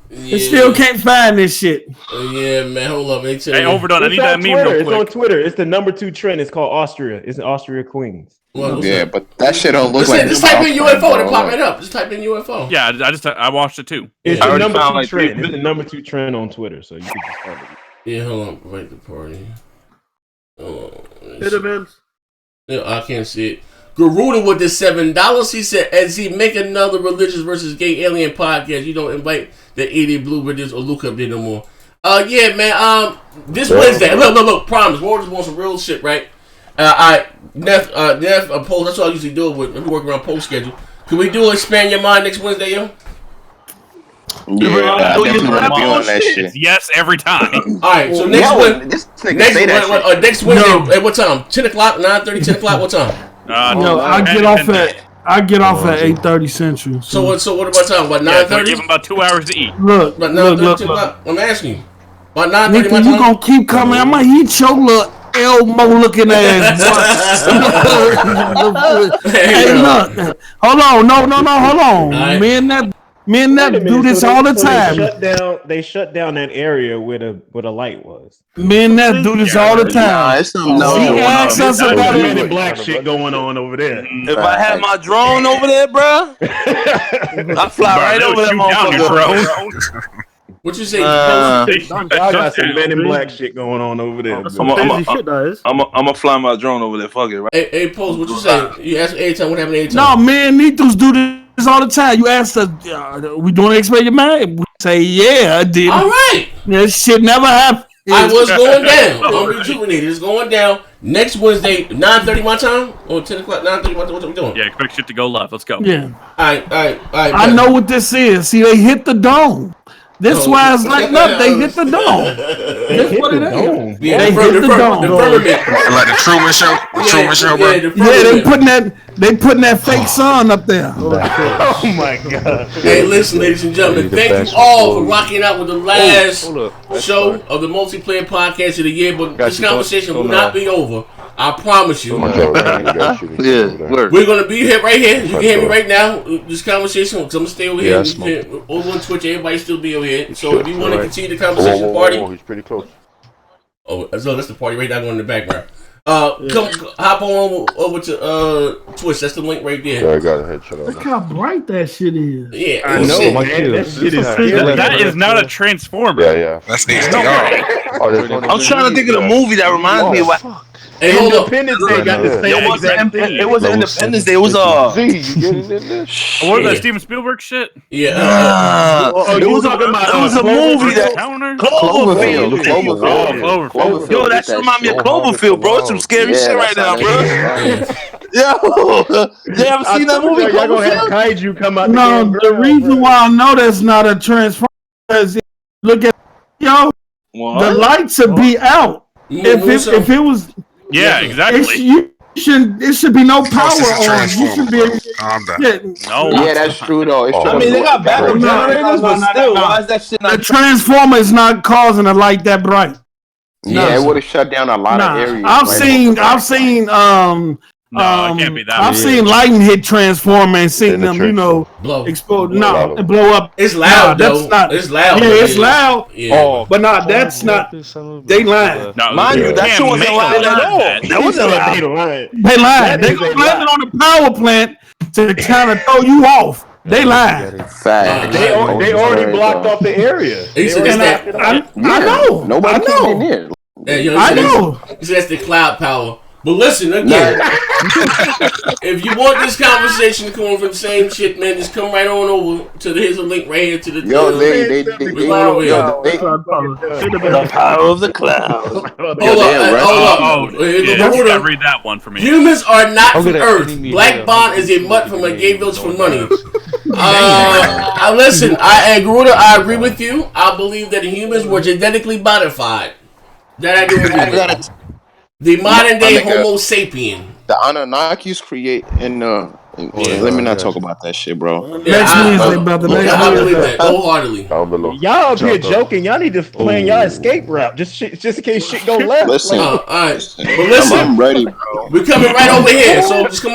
I still can't find this shit. Yeah, man, hold up. Hey, overdone. I need that meme real quick. It's on Twitter. It's the #2 trend. It's called Austria. It's in Austria, Queens. Well, yeah, but that shit don't look like. Just type in UFO and pop it up. Just type in UFO. Yeah, I watched it too. It's the #2 trend. It's the #2 trend on Twitter, so you can just start it. Yeah, hold on. Wait, the party. Hit him in. Yeah, I can't see it. Garuda with the $7. He said, as he make another religious versus gay alien podcast, you don't invite the idiot blue bridges or Luke up there no more. Yeah, man. This Wednesday. Look. Promise. We're just want some real shit, right? Neff, post. That's what I usually do it with. I'm working around post schedule. Can we do Expand Your Mind next Wednesday, yo? Yeah, I definitely want to be on that shit. Yes, every time. All right, so next Wednesday, at what time? 10 o'clock, 9:30, 10 o'clock, what time? No, I'll get off at I get off at 8:30 Central. So what about time? About 9:30? Give them about 2 hours to eat. Look. I'm asking you. About 9:30 Nigga, my you time? gonna keep coming? I might eat your little elbow looking ass. Hey, look. Hold on. No. Hold on. Right. Men that do this all the time. They shut down that area where the light was. Men that do this all the time. Nah, it's some She asked us about Men in it. black shit going on over there. If I had my drone over there, bro, I'd fly right over that motherfucker. What you say? I got some men in black shit going on over there. I'm gonna fly my drone over there. Fuck it, right? Hey, Pose, what you say? You ask every time what happened every time? No, men need to do this all the time. You asked us, we doing an experiment? We say, yeah, I did. All right. That shit never happened. I was going down. I'm rejuvenated. It's going down next Wednesday, 9:30 my time, or 10 o'clock, 9:30 my time. What are we doing? Yeah, expect shit to go left. Let's go. Yeah. All right. I know what this is. See, they hit the dome. This why it's like nothing. They hit the dome. That's what it is. Yeah, they hit the dome. Like the Truman Show. The Truman Show, bro. Yeah, they putting that fake sun up there. Oh my god. Hey, listen, ladies and gentlemen, thank you all for rocking out with the last show of the multiplayer podcast of the year. But this conversation will not be over. I promise you. We're gonna be here right here. You can hear me right now. This conversation, because I'm gonna stay over here. Over on Twitch, everybody still be over here. So if you want to continue the conversation, party. He's pretty close. Oh, so that's the party right now going in the background. Come hop on over to Twitch. That's the link right there. Yeah, I got a headshot. Look how bright that shit is. Yeah, I know, man. That shit is that is not a transformer. Yeah. That's HDR. I'm trying to think of the movie that reminds me of what. Hey, hold up. Independence Day got the same exact thing. It wasn't Independence Day. It was Z, you getting in this? What was that Steven Spielberg shit? Yeah. It was a movie that Cloverfield. Cloverfield. Yo, that shit remind me of Cloverfield, bro. It's some scary shit right now, bro. Yo, you ever seen that movie? Y'all gonna have kaiju come out? No, the reason why I know that's not a transformer is look at the lights would be out. If it was, yeah, exactly. It should be no power on. You should be. Yeah, that's true though. I mean, they got backup generators, but still, why is that shit not? The transformer is not causing a light that bright. Yeah, it would have shut down a lot of areas. I've seen it can't be that. I've seen lightning hit transformer and seen them, explode. No, and blow up. It's loud though. It's loud. Yeah, it's loud. Yeah. But that's not. They lying. Mind you, that shit wasn't lying at all. That wasn't lying. They lied. They landed on the power plant to kind of throw you off. They lied. They already blocked off the area. I know. Nobody came in there. I know. That's the cloud power. But listen again, if you want this conversation going from the same shit, man, just come right on over to here's a link right here to the the power of the cloud. Hold up. Read that one for me. Humans are not from Earth. Black Bond is a mutt from a gay village for money. Listen, I agree with you. I believe that the humans were genetically modified. That I agree with you. The modern day Homo sapien. The Anunnakis create let me not talk about that shit, bro. I believe that wholeheartely. Y'all up here joking. Y'all need to plan y'all escape route just in case shit go left. Listen, all right. But listen, I'm ready, bro. We're coming right over here. So just come on.